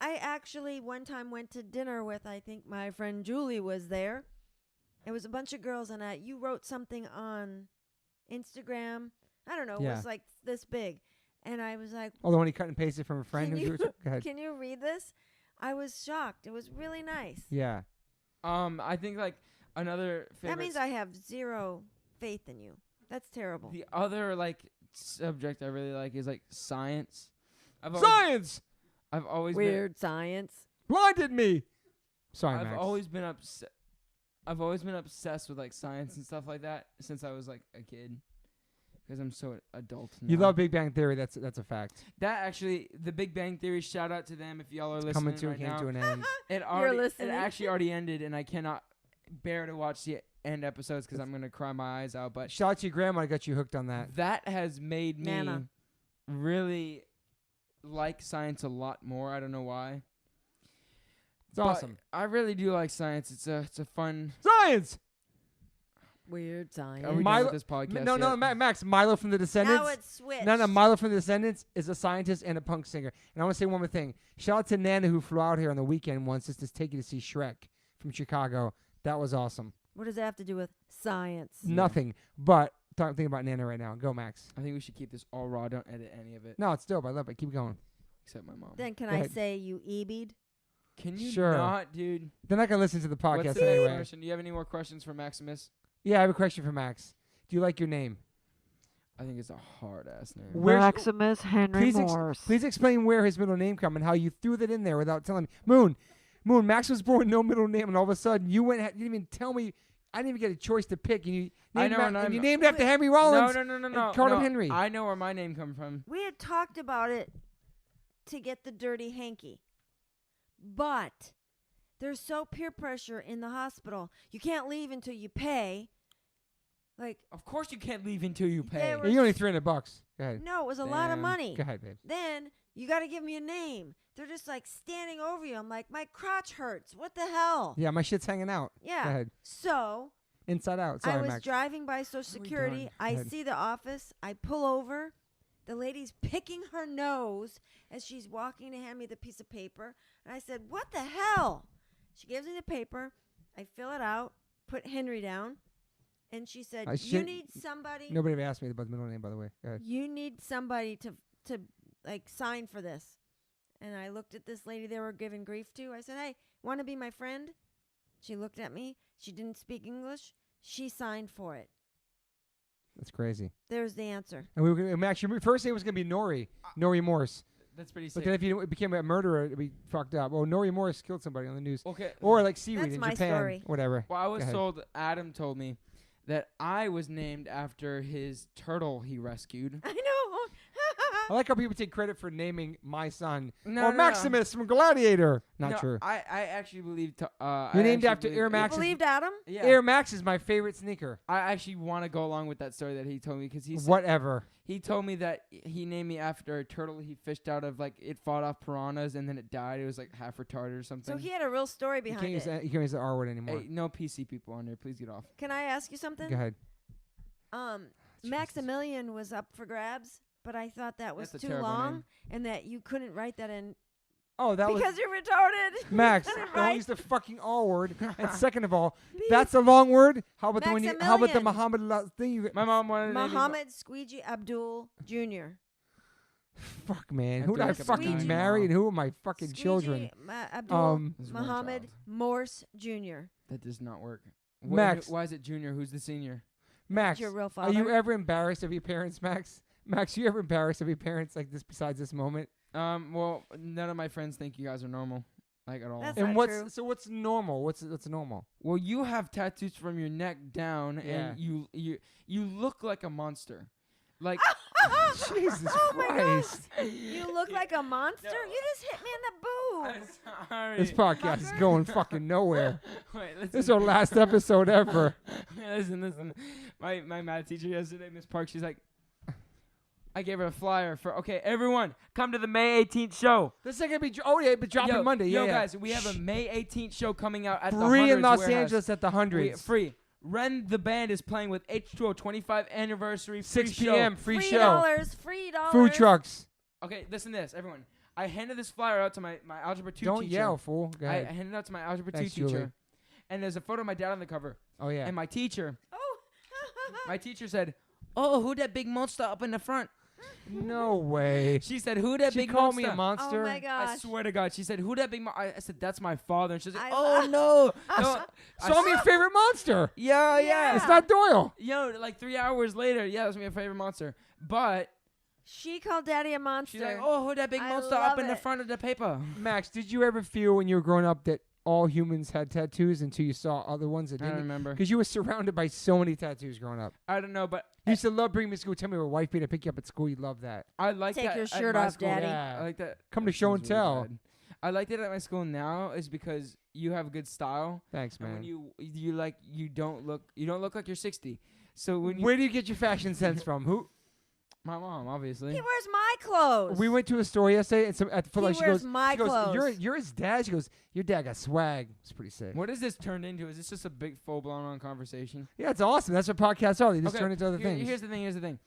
I actually one time went to dinner with, I think my friend Julie was there. It was a bunch of girls, and you wrote something on Instagram. I don't know. It Yeah. was like this big. And I was like, Oh, the one you cut and pasted from a friend. Can who you- Go ahead. can you read this? I was shocked. It was really nice. Yeah. I think like another favorite. That means I have zero faith in you. That's terrible. The other like subject I really like is like science. I've always, Science I've always Weird science. blinded me. Sorry, been. Max. I've always been obsessed with like science and stuff like that since I was like a kid. Because I'm so adult now. You love Big Bang Theory. That's a fact. that actually. The Big Bang Theory. Shout out to them if y'all are listening Coming to right came now. to an end. It already. It listening. actually already ended, and I cannot bear to watch the end episodes because I'm gonna cry my eyes out. But Shout out to your grandma. I got you hooked on that. that has made me Nana. really like science a lot more. I don't know why. It's awesome. I really do like science. It's a fun. Science. Weird science. Are we done Milo- with this podcast? No, yet? Max. Milo from the Descendants. Now it's switched. No, Milo from the Descendants is a scientist and a punk singer. And I want to say one more thing. Shout out to Nana who flew out here on the weekend once just to take you to see Shrek from Chicago. That was awesome. What does that have to do with science? Nothing. But thinking about Nana right now. Go, Max. I think we should keep this all raw. Don't edit any of it. No, it's dope. I love it. Keep going. except my mom. Then can I say you EB'd? Can you Sure. not, dude? They're not gonna listen to the podcast What's the anyway. question? Do you have any more questions for Maximus? Yeah, I have a question for Max. Do you like your name? I think it's a hard ass name. Maximus Henry Morse. Please explain where his middle name come and how you threw that in there without telling me. Moon, Max was born with no middle name, and all of a sudden you went. You didn't even tell me. I didn't even get a choice to pick. And you named, you named after Henry Rollins. No. Called him Henry. I know where my name come from. We had talked about it to get the dirty hanky, but there's so peer pressure in the hospital. You can't leave until you pay. Like, of course you can't leave until you pay. You only $300. Go ahead. No, it was a lot of money. Go ahead, babe. Then you got to give me a name. They're just like standing over you. I'm like, my crotch hurts. What the hell? Yeah, my shit's hanging out. Yeah. Go ahead. So Inside out. Sorry, I was Max. driving by Social Security. I see the office. I pull over. The lady's picking her nose as she's walking to hand me the piece of paper. And I said, what the hell? She gives me the paper. I fill it out, put Henry down. And she said, you need somebody. Nobody ever asked me about the middle name, by the way. Go ahead. You need somebody to like sign for this. And I looked at this lady they were giving grief to. I said, hey, want to be my friend? She looked at me. She didn't speak English. She signed for it. That's crazy. There's the answer. And we were gonna, Max, your first name was going to be Nori Morse. That's pretty sick. But then if you became a murderer, it'd be fucked up. Well, Nori Morse killed somebody on the news. Okay. Or like seaweed That's in my Japan. story. Whatever. Well, I was told, Adam told me, that I was named after his turtle he rescued. I know. I like how people take credit for naming my son. No, Maximus from Gladiator. Not true. I actually believe... You're named after Air Max. You believed Adam? Yeah. Air Max is my favorite sneaker. I actually want to go along with that story that he told me because he said, Whatever. He told me that he named me after a turtle he fished out of, like, it fought off piranhas and then it died. It was, like, half retarded or something. So he had a real story behind it. You can't use the R word anymore. Hey, no PC people on there. Please get off. Can I ask you something? Go ahead. Maximilian was up for grabs, but I thought that was That's a too terrible long name. and that you couldn't write that in because you're retarded. Max, Couldn't don't write. use the fucking R word. And second of all, that's a long word. How about the Muhammad thing? My mom wanted Muhammad Squeegee Abdul Jr. Fuck, man. Who did I Abdul fucking Squeegee. marry and who are my fucking Squeegee children? Abdul This is one Muhammad child. Morse Jr. That does not work. Max. Why is it junior? Who's the senior? Max, Your real are father. you ever embarrassed of your parents, Max? Max, you ever embarrassed of your parents like this besides this moment? Well, none of my friends think you guys are normal, like at all. That's And not true. what's normal? What's normal? Well, you have tattoos from your neck down, Yeah. and you look like a monster. Like Jesus Oh my Christ. gosh. You look like a monster? You just hit me in the boob. I'm sorry. This podcast is going fucking nowhere. Wait, listen. This is our last episode ever. Listen. My math teacher yesterday, Miss Park, she's like, I gave her a flyer for, okay, everyone, come to the May 18th show. This is gonna be but dropping Monday. Yo, yeah, guys, we have a May 18th show coming out at the free in Hundreds Los Warehouse. Angeles at the Hundreds. Free. Ren the band is playing with h2o 25 anniversary. 6 free p.m. Show. free $3. show. $3. Food trucks. Okay, listen to this, everyone. I handed this flyer out to my algebra 2 Don't teacher. yell, fool. Go I ahead. handed it out to my algebra Thanks, 2 teacher. Julie. And there's a photo of my dad on the cover. Oh yeah. And my teacher Oh. said, "Oh, who that big monster up in the front?" No way. She said, "Who that She big called monster?" me a monster. Oh my gosh. I swear to God, she said, "Who that big?" I said, "That's my father." And she's like, I "Oh love- no, no." Saw me a favorite monster. Yeah. Yeah. It's not Doyle. Yo, like 3 hours later, yeah, that's my favorite monster. But She called Daddy a monster. she's like, "Oh, who that big I monster up love in the it. front of the paper?" Max, did you ever feel when you were growing up that all humans had tattoos until you saw other ones that I don't didn't? remember. Because you were surrounded by so many tattoos growing up. I don't know, but You used to love bringing me to school. Tell me your wife beat to pick you up at school. You love that. I like Take that your at shirt my off, school. Daddy. Yeah. I like that. Come to That show and sounds really tell. bad. I liked it at my school now is because you have good style. Thanks, And man. when you don't look like you're 60. So when you Where do you get your fashion sense from? Who? my mom, obviously. He wears my clothes. We went to a store yesterday, and she wears goes, my she goes, clothes. You're his dad. She goes, your dad got swag. It's pretty sick. What has this turned into? Is this just a big full blown on conversation? Yeah, it's awesome. That's what podcasts are. They just turn into other things. Here's the thing.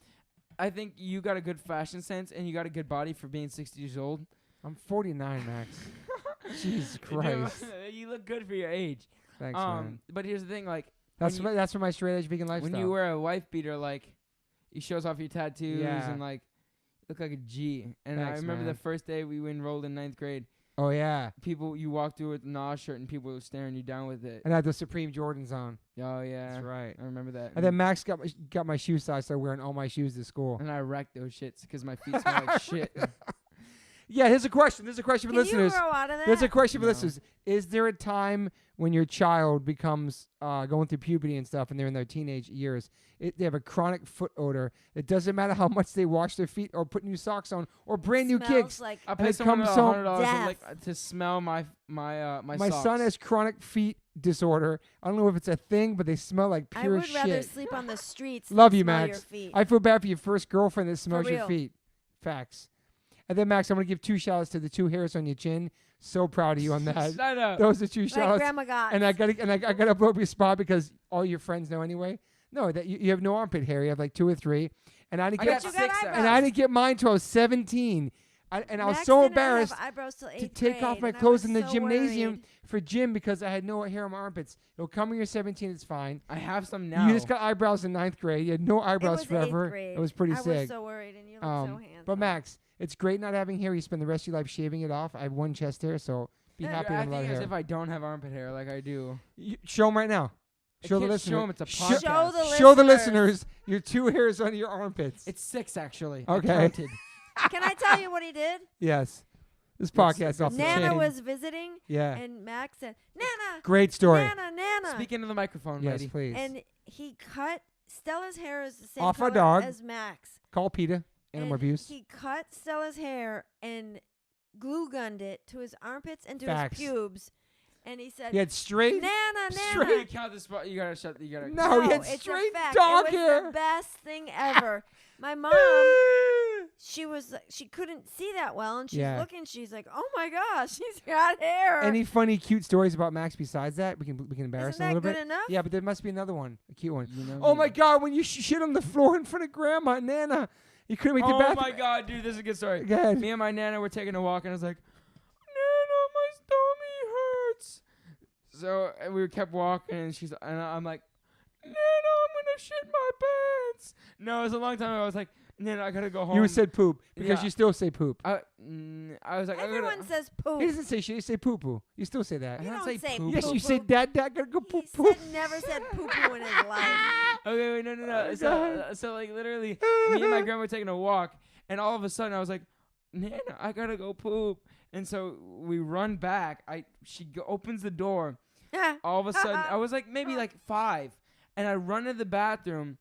I think you got a good fashion sense and you got a good body for being 60 years old. I'm 49, Max. Jesus Dude, Christ. you look good for your age. Thanks, man. But here's the thing, like That's when for my straight edge vegan lifestyle. when you wear a wife beater, like it shows off your tattoos Yeah. and like look like a G. And Thanks, I remember man. the first day we enrolled in 9th grade. Oh yeah. You walked through with a Nas shirt and people were staring you down with it. And I had the Supreme Jordans on. Oh yeah, That's right. I remember that. And then Max got my shoe size, so I started wearing all my shoes to school. And I wrecked those shits because my feet smell like shit. Yeah, here's a question. There's a question for Can listeners. you grow out of that? There's a question for No. listeners. Is there a time when your child becomes going through puberty and stuff, and they're in their teenage years, they have a chronic foot odor? It doesn't matter how much they wash their feet or put new socks on or brand new Smells kicks. like I And paid it someone comes home- $100 to smell my My socks. son has chronic feet disorder. I don't know if it's a thing, but they smell like I pure would rather shit. sleep on the streets. Love than you, smell Max. Your feet. I feel bad for your first girlfriend that smells your real. feet. Facts. And then, Max, I'm going to give 2 shout-outs to the 2 hairs on your chin. So proud of you on that. Shut up. Those are 2 like shout-outs. Grandma got. And I gotta blow up your spot because all your friends know anyway. No, that you have no armpit hair. You have like 2 or 3. And I didn't I get got you got 6. eyebrows. and I didn't get mine till I was 17. And I was Max so didn't have embarrassed eyebrows till to 8th take off grade, my and I clothes was in the so gymnasium worried. for gym because I had no hair on my armpits. It'll come when you're 17. It's fine. I have some now. You just got eyebrows in 9th grade. You had no It eyebrows was 8th forever. grade. It was pretty I sick. was so worried, and you look so handsome. But Max, it's great not having hair. You spend the rest of your life shaving it off. I have 1 chest hair, so be Yeah, happy you're to have a lot of acting as hair. if I don't have armpit hair like I do. Show them right now. I Show the can't listeners. show 'em, it's a Sho- podcast. Show the Show the listeners. listeners your 2 hairs on your armpits. It's 6 actually. Okay. I counted. Can I tell you what he did? Yes. This podcast is off the Nana chain. was visiting, Yeah. and Max said, "Nana, Great story. Nana." Speak into the microphone, Yes, lady. please. And he cut Stella's hair is the same Off our color dog. as Max. Call PETA. Animal And abuse. He cut Stella's hair and glue gunned it to his armpits and to Facts. his pubes. And he said, He had straight. Nana. You count this spot. You gotta shut. You gotta. No, he had it's straight a fact. dog it was hair. the best thing ever. My mom, she couldn't see that well, and she's Yeah. looking. She's like, "Oh my gosh, she's got hair." Any funny, cute stories about Max besides that? We can embarrass Isn't him a that little good bit. enough? Yeah, but there must be another one, a cute one. You know Oh me. my God! When you shit on the floor in front of Grandma and Nana, you couldn't make the Oh bathroom. my God, dude, this is a good story. Go ahead. Me and my nana were taking a walk, and I was like, "Nana, my stomach hurts." So and we kept walking, and I'm like, "Nana, I'm gonna shit my pants." No, it was a long time ago. I was like, "Nana, I gotta go home." You said poop because Yeah. you still say poop. I was like, Everyone says He poop. doesn't say shit. You say poo poo. You still say that. I You don't don't say say poop. Yes, poo you say poo. dad gotta go He poop poop. never said poo poo in his life. Okay, wait, no. Oh, So like literally, me and my grandma were taking a walk, and all of a sudden I was like, "Nana, I gotta go poop." And so we run back. She opens the door. All of a sudden, I was like maybe like 5, and I run to the bathroom,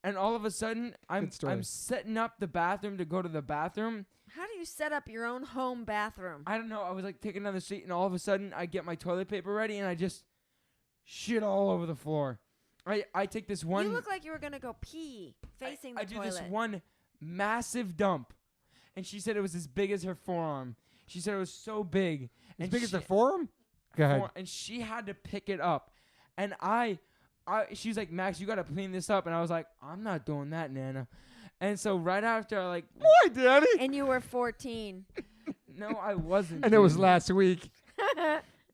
and all of a sudden I'm setting up the bathroom to go to the bathroom. How do you set up your own home bathroom? I don't know. I was like taking another seat, and all of a sudden I get my toilet paper ready, and I just shit all over the floor. I take this one. You look like you were gonna go pee facing the I do toilet. this one massive dump, and she said it was as big as her forearm. She said it was so big. As and big as she- the forum? Go ahead. and she had to pick it up, and she was like, "Max, you gotta clean this up," and I was like, "I'm not doing that, Nana." And so right after, Why, Daddy? And you were 14. no, I wasn't. And it was dude. last week.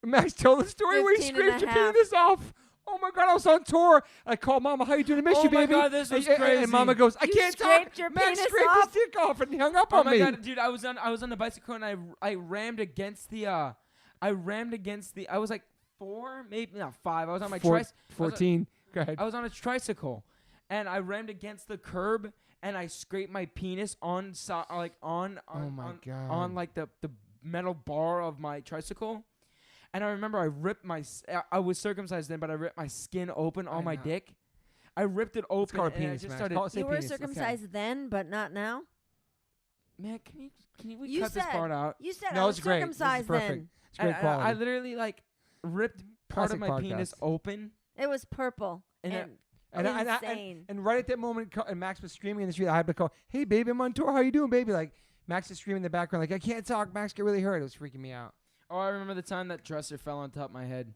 Max, tell the story where you 15 and scraped a your half. penis off. Oh my God, I was on tour. I called Mama, how you doing? I miss Oh you, my baby. God, this was and crazy. Mama goes, I You can't talk. scraped your Max penis scraped off? his dick off and he hung up Oh on my me. God, dude! I was on the bicycle, and I rammed against the. I was like 4, maybe not 5. I was on my 14. Go ahead. I was on a tricycle, and I rammed against the curb, and I scraped my penis on Oh my God. on like the metal bar of my tricycle. And I remember I was circumcised then, but I ripped my skin open on my know. dick. I ripped it open, call it and penis, I just Max. started. Call it- say You were penis. Okay. circumcised then, but not now. Man, can we You cut this said- part out? You said No, I was it's great. This is circumcised perfect. then. It's great I quality. literally ripped part of Classic my penis podcast. open. It was purple And and, And insane. and right at that moment, and Max was screaming in the street. I had to call, hey, baby, I'm on tour. How you doing, baby? Like, Max is screaming in the background, like, I can't talk. Max get really hurt. It was freaking me out. Oh, I remember the time that dresser fell on top of my head.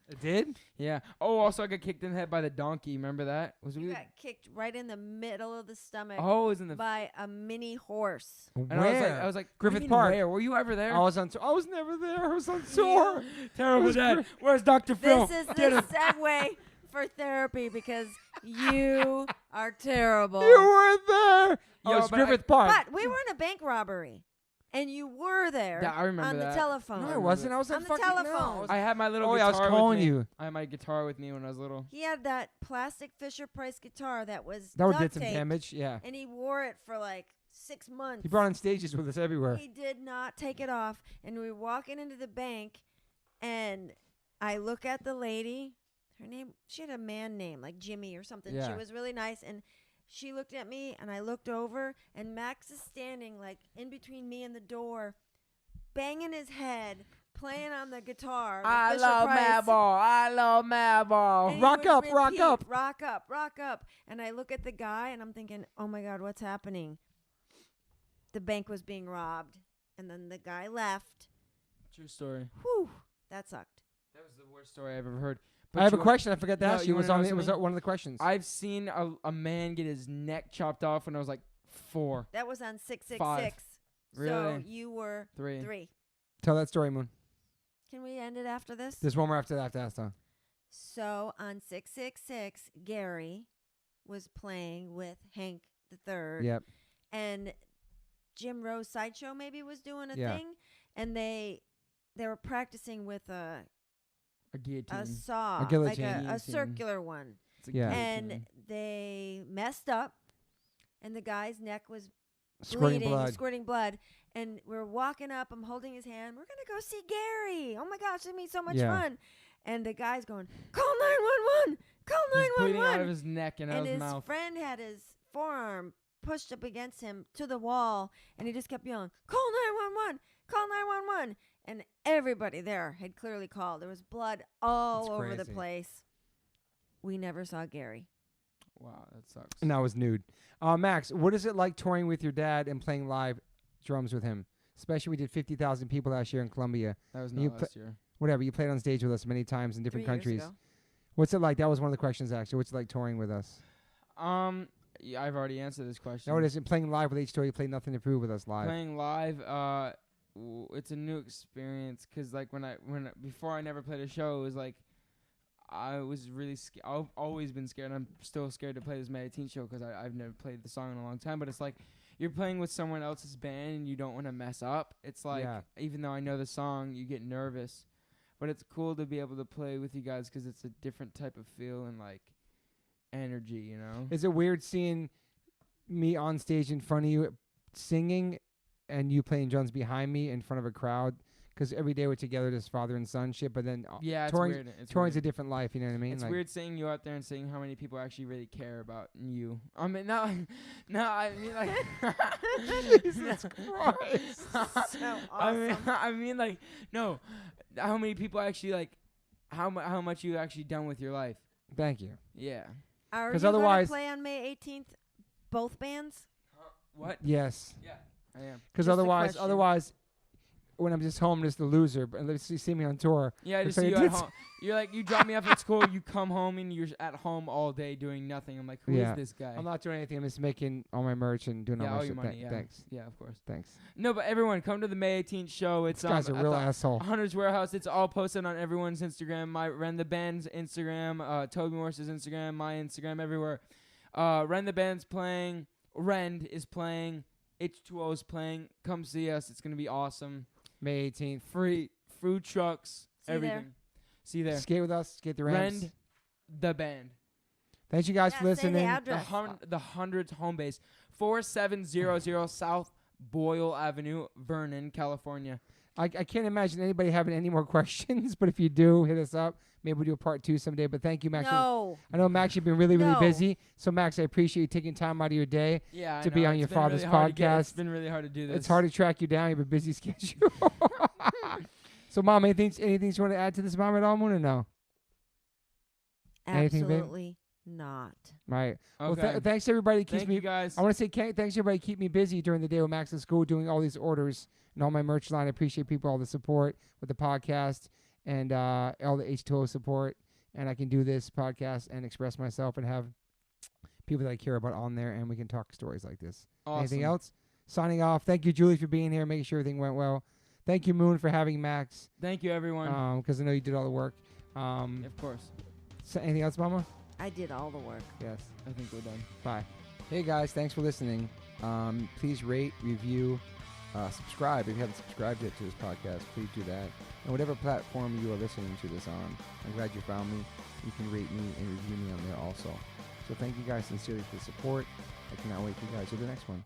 It did? Yeah. Oh, also I got kicked in the head by the donkey. Remember that? You got kicked right in the middle of the stomach Oh, it was in the. by a mini horse. And Where? I was like, Griffith what do you mean Park. Where? Were you ever there? I was on tour. I was never there. I was on tour. Terrible was dad. Where's Dr. Phil? This is Get the him. segue for therapy because you are terrible. You weren't there. Yo, It's Griffith Park. But we were in a bank robbery, and you were there I remember on that. the telephone. No, I wasn't. I was on on the fucking telephone. No. I had my little Oh, guitar yeah, I was calling with me. you. I had my guitar with me when I was little. He had that plastic Fisher-Price guitar that was That would duct did some taped, damage. Yeah. and he wore it for like 6 months. He brought on stages with us everywhere. He did not take it off, and we were walking into the bank, and I look at the lady. Her name, she had a man name like Jimmy or something. She Yeah. was really nice, and she looked at me, and I looked over, and Max is standing like in between me and the door, banging his head, playing on the guitar. I love Madball. I love Madball. And he Rock would up, rock repeat, up. rock up, rock up. And I look at the guy, and I'm thinking, oh my God, what's happening? The bank was being robbed, and then the guy left. True story. Whew, that sucked. That was the worst story I've ever heard. I have a you question. I forgot to No, ask you you. It wanna was know on. It was something? one of the questions. I've seen a man get his neck chopped off when I was like 4. That was on 666. 5. So Really? you were 3. 3. Tell that story, Moon. Can we end it after this? There's one more after that. After that, So on 666, Gary was playing with Hank the Third. Yep. And Jim Rose Sideshow maybe was doing a Yeah. thing, and they were practicing with a guillotine. saw, like guillotine. a Guillotine. circular one. It's a Yeah. guillotine. And they messed up, and the guy's neck was Squirting bleeding, blood. squirting blood. And we're walking up. I'm holding his hand. We're gonna go see Gary. Oh my gosh, it's gonna be so much Yeah. fun. And the guy's going, call 911, call He's bleeding out of 911. his neck and out And of his his mouth. friend had his forearm pushed up against him to the wall, and he just kept yelling, call 911, call 911. And everybody there had clearly called. There was blood all That's over the crazy. place. We never saw Gary. Wow, that sucks. And I was nude. Max, what is it like touring with your dad and playing live drums with him? Especially we did 50,000 people last year in Columbia. That was You not last year. Whatever. You played on stage with us many times in 3 different years countries. ago. What's it like? That was one of the questions actually. What's it like touring with us? Yeah, I've already answered this question. No, it isn't. Playing live with H2O, you played Nothing to Prove with us live. Playing live, it's a new experience 'cause like before I never played a show, it was like I was really scared. I've always been scared. I'm still scared to play this May 18th show 'cause I've never played the song in a long time. But it's like you're playing with someone else's band and you don't want to mess up. It's like even though I know the song, you get nervous. But it's cool to be able to play with you guys 'cause it's a different type of feel and like energy, you know. Is it weird seeing me on stage in front of you singing and you playing drums behind me in front of a crowd? 'Cause every day we're together, this father and son shit. But then Yeah, it's touring, weird. It's touring's weird. a different life. You know what I mean? It's like, weird seeing you out there and seeing how many people actually really care about you. I mean, no, I mean like, Jesus Christ. So awesome. I mean like, no, how many people actually like, how much you actually done with your life? Thank you. Yeah. Are 'Cause you otherwise- gonna play on May 18th? Both bands? What? Yes. Yeah, I am. Because Just a otherwise, question. when I'm just home, just the loser. But let's see me on tour. Yeah, I just So see you you at did- home. You're like, you drop me off at school, you come home and you're at home all day doing nothing. I'm like, who is Yeah. this guy? I'm not doing anything. I'm just making all my merch and doing Yeah, all my all shit. your money. Yeah. Thanks. Yeah, of course. Thanks. No, but everyone, come to the May 18th show. It's This guy's a at real the asshole. Hunter's Warehouse. It's all posted on everyone's Instagram. My Ren the Band's Instagram, Toby Morse's Instagram, my Instagram, everywhere. Ren the Band's playing. Rend is playing. H2O is playing. Come see us. It's gonna be awesome. May 18th. Free food trucks, See you there. everything. See you there. Skate with us. Skate the ramps. Rend the Band. Thanks you guys Yeah, for say the listening. address. The Hundreds home base, 4700 South Boyle Avenue, Vernon, California. I can't imagine anybody having any more questions, but if you do, hit us up. Maybe we'll do a part 2 someday. But thank you, Max. No. I know, Max, you've been really, really No. busy. So, Max, I appreciate you taking time out of your day. Yeah, To I be know. on It's your been really father's hard to get. It's podcast. been really hard to do this. It's hard to track you down. You have a busy schedule. So, Mom, anything you want to add to this, Mom, at all, Moon, or no? Anything, babe? Absolutely not. Right. Okay. Well, thanks, everybody. Keeps Thank me you guys. I want to say thanks everybody. Keep me busy during the day when Max is school doing all these orders and all my merch line. I appreciate people, all the support with the podcast and all the H2O support. And I can do this podcast and express myself and have people that I care about on there, and we can talk stories like this. Awesome. Anything else? Signing off. Thank you, Julie, for being here, making sure everything went well. Thank you, Moon, for having Max, Thank you, everyone. because I know you did all the work. Of course. So anything else, Mama? I did all the work. Yes. I think we're done. Bye. Hey guys, thanks for listening. Please rate, review, subscribe. If you haven't subscribed yet to this podcast, please do that. And whatever platform you are listening to this on, I'm glad you found me. You can rate me and review me on there also. So thank you guys sincerely for the support. I cannot wait for you guys to the next one.